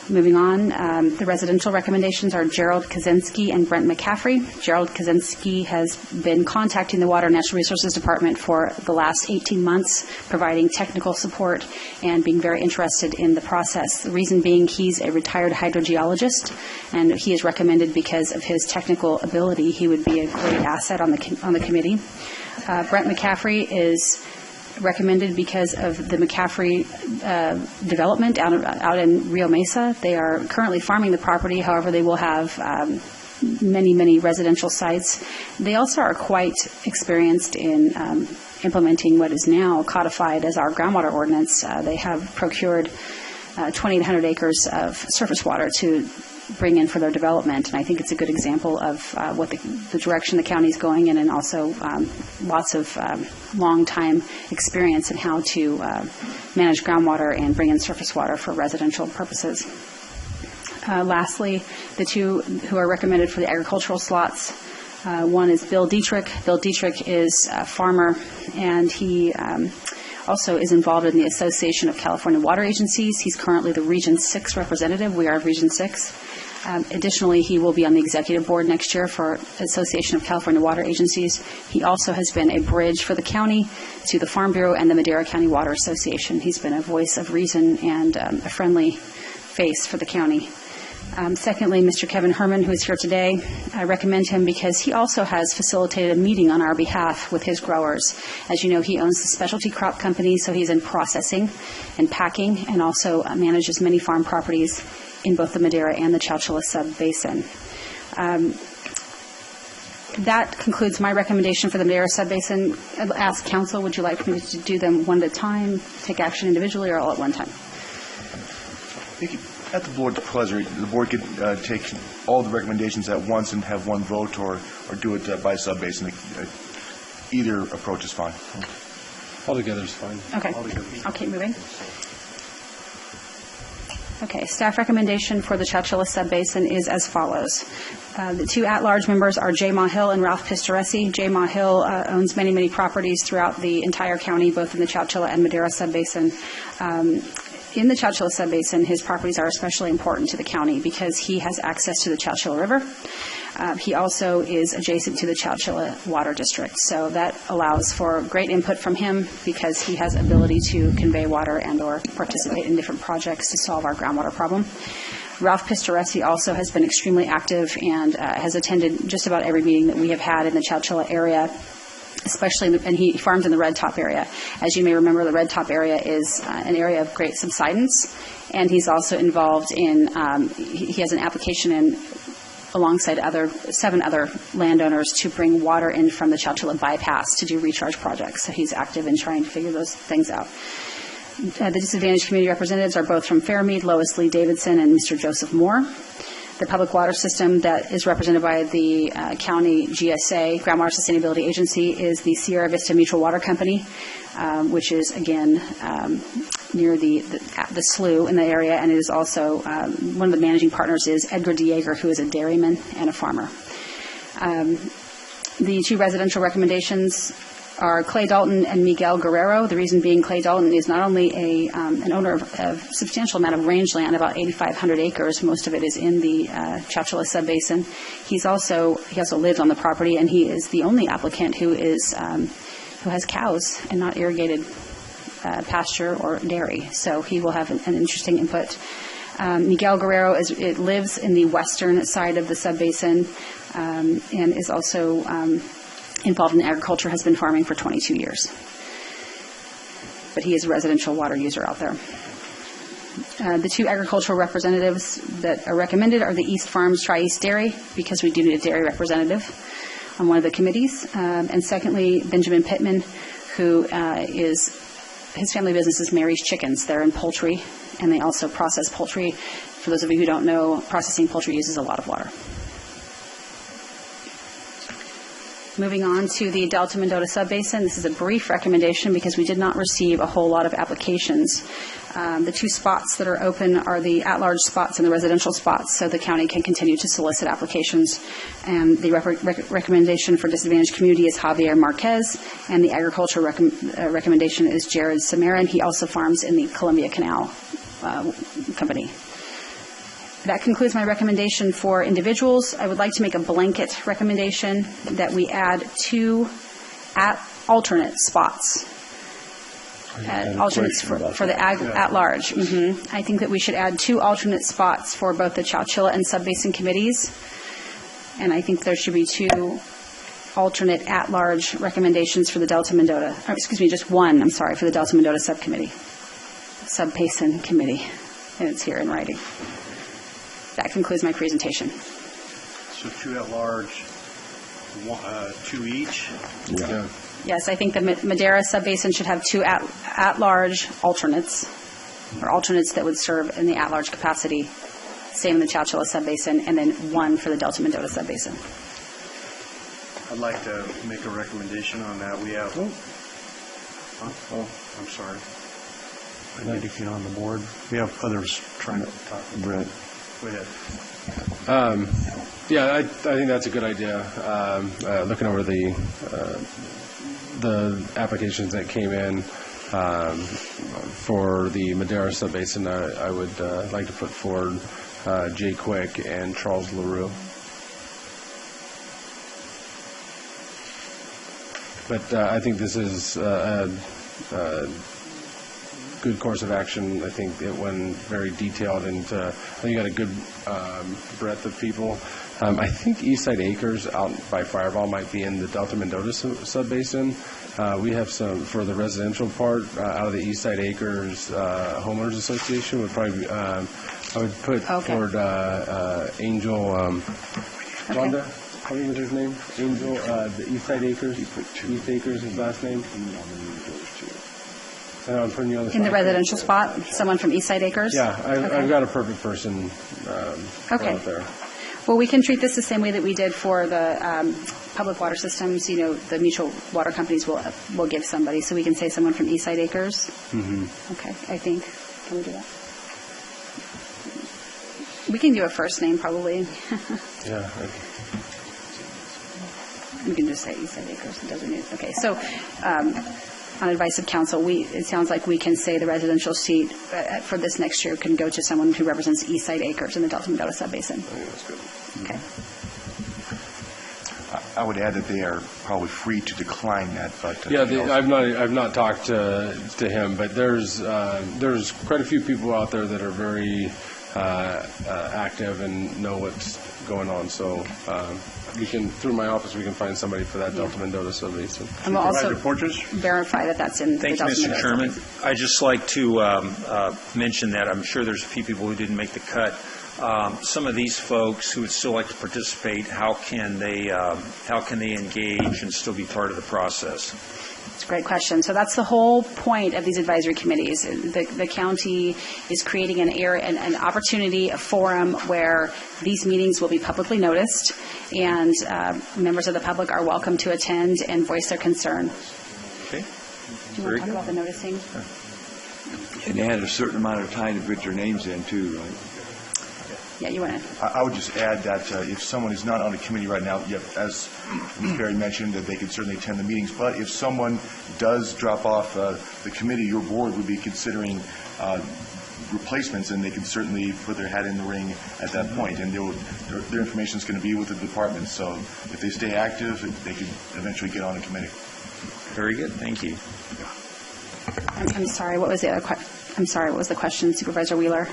S8: Moving on, the residential recommendations are Gerald Kaczynski and Brent McCaffrey. Gerald Kaczynski has been contacting the Water and Natural Resources Department for the last 18 months, providing technical support and being very interested in the process. The reason being he's a retired hydrogeologist, and he is recommended because of his technical ability. He would be a great asset on the committee. Brent McCaffrey is recommended because of the McCaffrey development out in Rio Mesa. They are currently farming the property. However, they will have many residential sites. They also are quite experienced in implementing what is now codified as our groundwater ordinance. They have procured 2,800 acres of surface water to bring in for their development, and I think it's a good example of what the direction the county is going in, and also lots of long-time experience in how to manage groundwater and bring in surface water for residential purposes. Lastly, the two who are recommended for the agricultural slots, one is Bill Dietrich. Bill Dietrich is a farmer, and he also is involved in the Association of California Water Agencies. He's currently the Region 6 representative. We are Region 6. Additionally, he will be on the executive board next year for Association of California Water Agencies. He also has been a bridge for the county to the Farm Bureau and the Madera County Water Association. He's been a voice of reason and a friendly face for the county. Secondly, Mr. Kevin Herman, who is here today, I recommend him because he also has facilitated a meeting on our behalf with his growers. As you know, he owns the specialty crop company, so he's in processing and packing, and also manages many farm properties in both the Madera and the Chowchilla sub-basin. That concludes my recommendation for the Madera sub-basin. I'll ask council, would you like me to do them one at a time, take action individually, or all at one time?
S15: At the board's pleasure, the board could take all the recommendations at once and have one vote, or do it by sub-basin. Either approach is fine.
S10: All together is fine.
S8: Okay. I'll keep moving. Okay, staff recommendation for the Chowchilla sub-basin is as follows. The two at-large members are J. Ma Hill and Ralph Pistoresi. J. Ma Hill owns many properties throughout the entire county, both in the Chowchilla and Madera sub-basin. In the Chowchilla sub-basin, his properties are especially important to the county because he has access to the Chowchilla River. He also is adjacent to the Chowchilla Water District, so that allows for great input from him because he has ability to convey water and or participate in different projects to solve our groundwater problem. Ralph Pistoresi also has been extremely active and has attended just about every meeting that we have had in the Chowchilla area, especially, and he farms in the Red Top area. As you may remember, the Red Top area is an area of great subsidence, and he's also involved in, he has an application in alongside 7 other landowners to bring water in from the Chowchilla bypass to do recharge projects. So he's active in trying to figure those things out. The disadvantaged community representatives are both from Fairmead, Lois Lee Davidson, and Mr. Joseph Moore. The public water system that is represented by the county GSA, Groundwater Sustainability Agency, is the Sierra Vista Mutual Water Company, which is, again, near the slough in the area, and it is also one of the managing partners is Edgar DeYager, who is a dairyman and a farmer. The two residential recommendations are Clay Dalton and Miguel Guerrero. The reason being Clay Dalton is not only an owner of a substantial amount of rangeland, about 8,500 acres. Most of it is in the Chowchilla sub-basin. He also lives on the property, and he is the only applicant who has cows and not irrigated pasture or dairy. So he will have an interesting input. Miguel Guerrero lives in the western side of the sub-basin and is also involved in agriculture, has been farming for 22 years. But he is a residential water user out there. The two agricultural representatives that are recommended are the East Farms Tri-East Dairy, because we do need a dairy representative on one of the committees. And secondly, Benjamin Pittman, who his family business is Mary's Chickens. They're in poultry, and they also process poultry. For those of you who don't know, processing poultry uses a lot of water. Moving on to the Delta Mendota Sub-Basin, this is a brief recommendation because we did not receive a whole lot of applications. The two spots that are open are the at-large spots and the residential spots, so the county can continue to solicit applications. And the recommendation for disadvantaged community is Javier Marquez, and the agriculture recommendation is Jared Samarin. He also farms in the Columbia Canal Company. That concludes my recommendation for individuals. I would like to make a blanket recommendation that we add 2 alternate spots. Alternates for the at-large. I think that we should add 2 alternate spots for both the Chowchilla and Sub-Basin committees. And I think there should be 2 alternate at-large recommendations for the Delta Mendota, or excuse me, just one, I'm sorry, for the Delta Mendota Subcommittee, Sub-Basin Committee, and it's here in writing. That concludes my presentation.
S5: So 2 at large, 2 each?
S11: Yeah.
S8: Yes, I think the Madera Sub-Basin should have 2 at-large alternates, or alternates that would serve in the at-large capacity. Same in the Chowchilla Sub-Basin, and then 1 for the Delta Mendota Sub-Basin.
S5: I'd like to make a recommendation on that. We have, I'm sorry. I need to get on the board. We have others trying to talk.
S11: Brett.
S5: Go ahead.
S10: Yeah, I think that's a good idea. Looking over the applications that came in for the Madera Sub-Basin, I would like to put forward Jay Quick and Charles LaRue. But I think this is a good course of action. I think it went very detailed, and I think you got a good breadth of people. I think Eastside Acres out by Fireball might be in the Delta Mendota Sub-Basin. We have some for the residential part out of the Eastside Acres Homeowners Association. Would probably I would put forward Angel Wanda. What was his name? Angel, the Eastside Acres. East Acres, his last name. I'm putting you on the
S8: In the residential spot, someone from Eastside Acres?
S10: Yeah, I've got a perfect person out there.
S8: Well, we can treat this the same way that we did for the public water systems. You know, the mutual water companies will give somebody. So we can say someone from Eastside Acres?
S10: Mm-hmm.
S8: Okay, I think. Can we do that? We can do a first name, probably.
S10: Yeah.
S8: We can just say Eastside Acres. It doesn't need. Okay, so on advice of council, it sounds like we can say the residential seat for this next year can go to someone who represents Eastside Acres in the Delta Mendota Sub-Basin.
S15: I think that's good.
S8: Okay.
S15: I would add that they are probably free to decline that, but
S10: I've not talked to him, but there's quite a few people out there that are very active and know what's going on. So we can, through my office, we can find somebody for that Delta Mendota Sub-Basin.
S8: And we'll also verify that that's in
S19: Thank
S8: the
S19: you,
S8: Delta
S19: Mr.
S8: Mendota
S19: Chairman.
S8: Sub-Basin.
S19: I'd just like to mention that I'm sure there's a few people who didn't make the cut. Some of these folks who would still like to participate, how can they engage and still be part of the process?
S8: It's a great question. So that's the whole point of these advisory committees. The county is creating an opportunity, a forum where these meetings will be publicly noticed, and members of the public are welcome to attend and voice their concern.
S19: Okay.
S8: Do you want to talk about the noticing?
S11: And they had a certain amount of time to put their names in, too, right?
S8: Yeah, you want to?
S15: I would just add that if someone is not on a committee right now, as Ms. Berry mentioned, that they can certainly attend the meetings. But if someone does drop off the committee, your board would be considering replacements, and they can certainly put their hat in the ring at that point. And their information is going to be with the department. So if they stay active, they could eventually get on a committee.
S19: Very good. Thank you.
S8: I'm sorry. What was the other I'm sorry. What was the question, Supervisor Wheeler?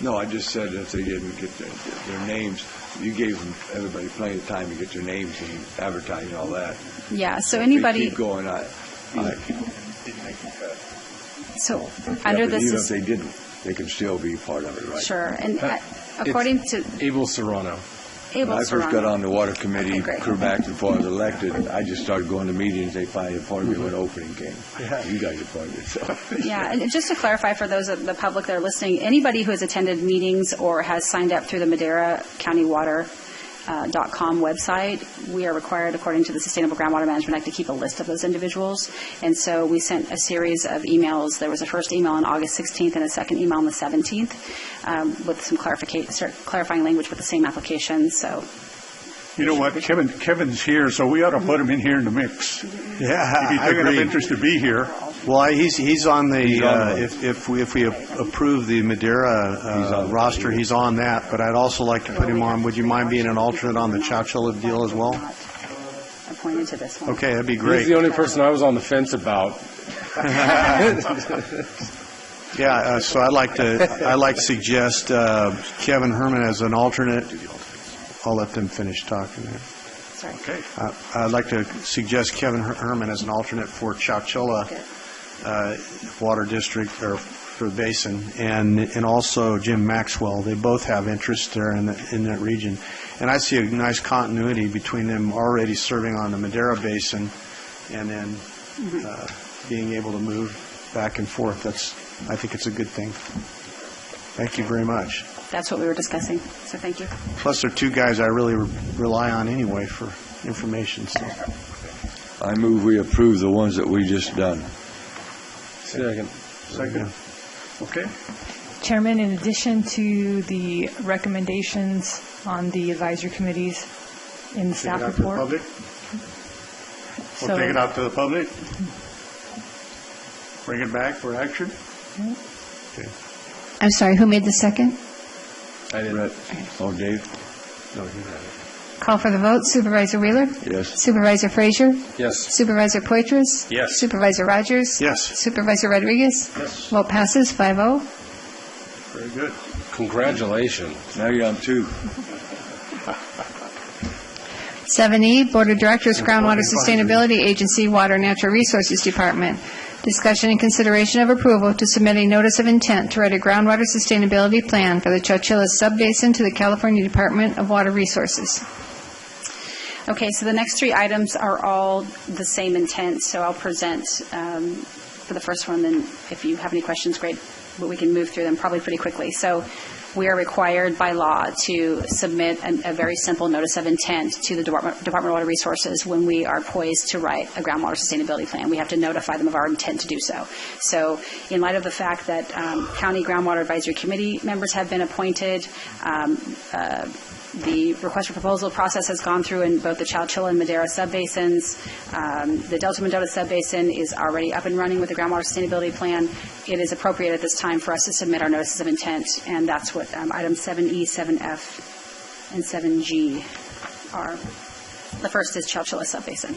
S11: No, I just said if they didn't get their names, you gave everybody plenty of time to get their names and advertise and all that.
S8: Yeah, so
S11: If
S8: anybody...
S11: they keep going,
S8: So under this...
S11: Even if they didn't, they could still be part of it, right?
S8: Sure, and according to...
S10: Abel Serrano.
S11: When I first got on the water committee, back before I was elected, I just started going to meetings. They finally appointed me when opening came. You guys appointed. So.
S8: Yeah, and just to clarify for those of the public that are listening, anybody who has attended meetings or has signed up through the Madera County Water .com website, we are required, according to the Sustainable Groundwater Management Act, to keep a list of those individuals. And so we sent a series of emails. There was a first email on August 16th and a second email on the 17th with some clarifying language with the same application. So,
S1: you know what, Kevin's here, so we ought to put him in here in the mix.
S5: Yeah,
S1: if he took enough interest to be here.
S5: Well, he's on the if we approve the Madera roster, he's on that. But I'd also like to put him on. Would you mind being an alternate on the Chowchilla deal as well?
S8: Appointed to this one.
S5: Okay, that'd be great.
S10: He's the only person I was on the fence about.
S5: Yeah, so I'd like to suggest Kevin Herman as an alternate. I'll let them finish talking there.
S3: sorry.
S5: Okay. I'd like to suggest Kevin Herman as an alternate for Chowchilla Water District, or for the basin, and also Jim Maxwell. They both have interest there in that region. And I see a nice continuity between them already serving on the Madera Basin and then being able to move back and forth. I think it's a good thing. Thank you very much.
S8: That's what we were discussing, so thank you.
S5: Plus, there are two guys I really rely on anyway for information. So.
S11: I move we approve the ones that we just done.
S10: Second.
S5: Okay.
S4: Chairman, in addition to the recommendations on the advisory committees in the staff report.
S1: We'll take it out to the public. Bring it back for action.
S5: Okay.
S3: I'm sorry, who made the second?
S11: I did. Oh, Dave?
S5: No, you got it.
S3: Call for the vote. Supervisor Wheeler?
S11: Yes.
S3: Supervisor Frazier?
S10: Yes.
S3: Supervisor Poitras?
S19: Yes.
S3: Supervisor Rogers?
S5: Yes.
S3: Supervisor Rodriguez?
S1: Yes.
S3: Vote passes 5-0.
S1: Very good.
S10: Congratulations.
S11: Now you're on 2.
S3: 7E, Board of Directors, Groundwater Sustainability Agency, Water and Natural Resources Department. Discussion and consideration of approval to submit a notice of intent to write a groundwater sustainability plan for the Chowchilla Subbasin to the California Department of Water Resources.
S8: Okay, so the next 3 items are all the same intent, so I'll present for the first one, then if you have any questions, great, but we can move through them probably pretty quickly. So we are required by law to submit a very simple notice of intent to the Department of Water Resources when we are poised to write a groundwater sustainability plan. We have to notify them of our intent to do so. So in light of the fact that County Groundwater Advisory Committee members have been appointed, the request for proposal process has gone through in both the Chowchilla and Madera subbasins. The Delta Mendota subbasin is already up and running with the groundwater sustainability plan. It is appropriate at this time for us to submit our notices of intent, and that's what items 7E, 7F, and 7G are. The first is Chowchilla subbasin.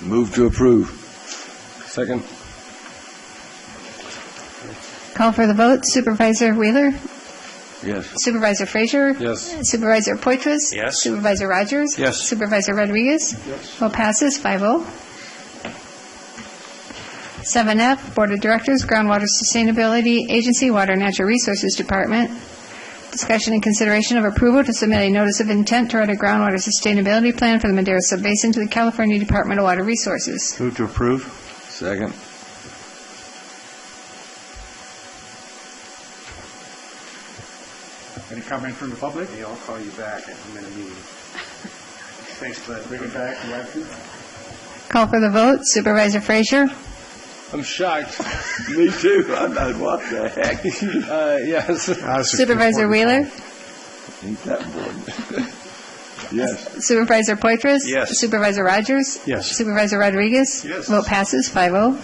S11: Move to approve.
S10: Second.
S3: Call for the vote. Supervisor Wheeler?
S11: Yes.
S3: Supervisor Frazier?
S10: Yes.
S3: Supervisor Poitras?
S19: Yes.
S3: Supervisor Rogers?
S5: Yes.
S3: Supervisor Rodriguez?
S1: Yes.
S3: Vote passes 5-0. 7F, Board of Directors, Groundwater Sustainability Agency, Water and Natural Resources Department. Discussion and consideration of approval to submit a notice of intent to write a groundwater sustainability plan for the Madera Subbasin to the California Department of Water Resources.
S5: Move to approve.
S11: Second.
S1: Any comment from the public?
S5: Yeah, I'll call you back. I'm in a meeting.
S1: Thanks, Bud. Bring it back to action.
S3: Call for the vote. Supervisor Frazier?
S10: I'm shocked.
S11: Me too. I'm not, what the heck?
S10: Yes.
S3: Supervisor Wheeler?
S11: Ain't that important? Yes.
S3: Supervisor Poitras?
S19: Yes.
S3: Supervisor Rogers?
S5: Yes.
S3: Supervisor Rodriguez?
S1: Yes.
S3: Vote passes 5-0.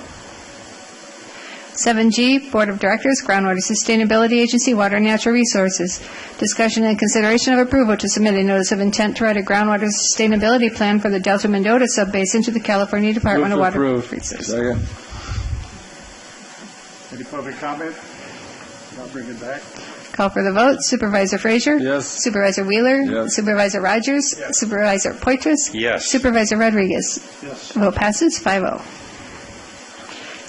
S3: 7G, Board of Directors, Groundwater Sustainability Agency, Water and Natural Resources. Discussion and consideration of approval to submit a notice of intent to write a groundwater sustainability plan for the Delta Mendota subbasin to the California Department of Water Resources.
S11: Second.
S1: Any public comment? I'll bring it back.
S3: Call for the vote. Supervisor Frazier?
S10: Yes.
S3: Supervisor Wheeler?
S11: Yes.
S3: Supervisor Rogers?
S1: Yes.
S3: Supervisor Poitras?
S19: Yes.
S3: Supervisor Rodriguez?
S1: Yes.
S3: Vote passes 5-0.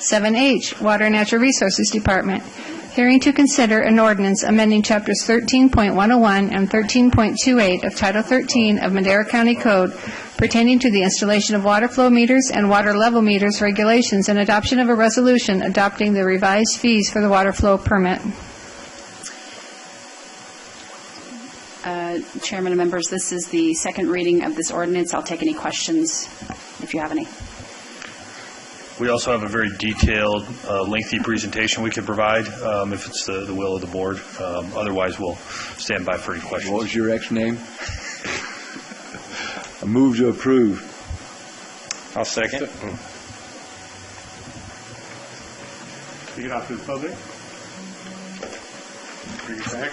S3: 7H, Water and Natural Resources Department. Hearing to consider an ordinance amending Chapters 13.101 and 13.28 of Title 13 of Madera County Code pertaining to the installation of water flow meters and water level meters regulations and adoption of a resolution adopting the revised fees for the water flow permit.
S8: Chairman and members, this is the second reading of this ordinance. I'll take any questions if you have any.
S20: We also have a very detailed, lengthy presentation we could provide if it's the will of the board. Otherwise, we'll stand by for any questions.
S11: What was your ex-name? I move to approve.
S19: I'll second.
S1: Take it out to the public. Bring it back.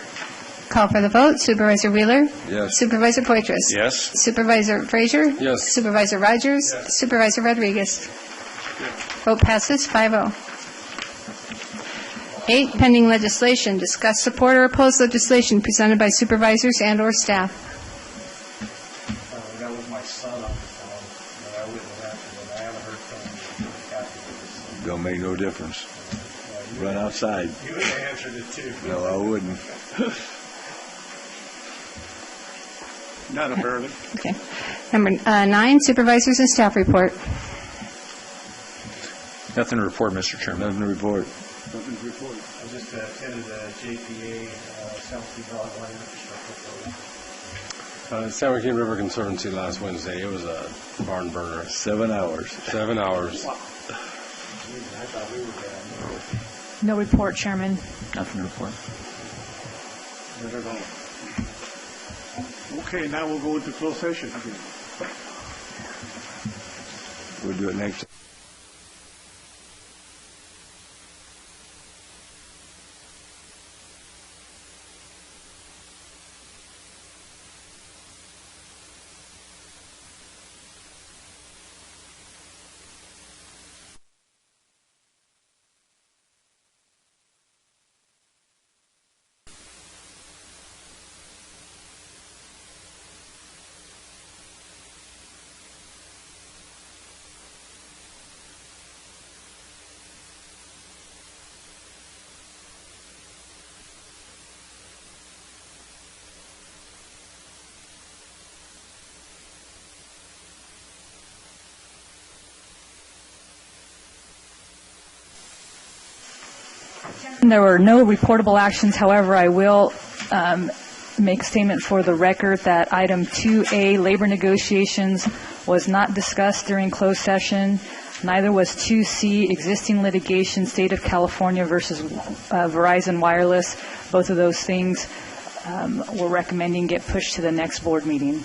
S3: Call for the vote. Supervisor Wheeler?
S11: Yes.
S3: Supervisor Poitras?
S19: Yes.
S3: Supervisor Frazier?
S10: Yes.
S3: Supervisor Rogers?
S1: Yes.
S3: Supervisor Rodriguez? Vote passes 5-0. 8, pending legislation. Discuss, support, or oppose legislation presented by supervisors and/or staff.
S7: That was my son on the phone, and I wouldn't answer, but I haven't heard from him.
S11: Don't make no difference. Run outside.
S7: You would have answered it too.
S11: No, I wouldn't.
S1: Not apparently.
S3: Okay. Number 9, supervisors and staff report.
S19: Nothing to report, Mr. Chairman.
S11: Nothing to report.
S1: Nothing to report.
S7: I just attended the JPA South Sea Dogline Infrastructure.
S10: San Joaquin River Conservancy last Wednesday, it was a barn burner.
S11: 7 hours.
S10: 7 hours.
S7: I thought we were bad.
S4: No report, Chairman.
S9: Nothing to report.
S1: Not at all. Okay, now we'll go into closed session.
S11: We'll do it next.
S4: There were no reportable actions. However, I will make a statement for the record that item 2A, labor negotiations, was not discussed during closed session. Neither was 2C, existing litigation, State of California versus Verizon Wireless. Both of those things we're recommending get pushed to the next board meeting.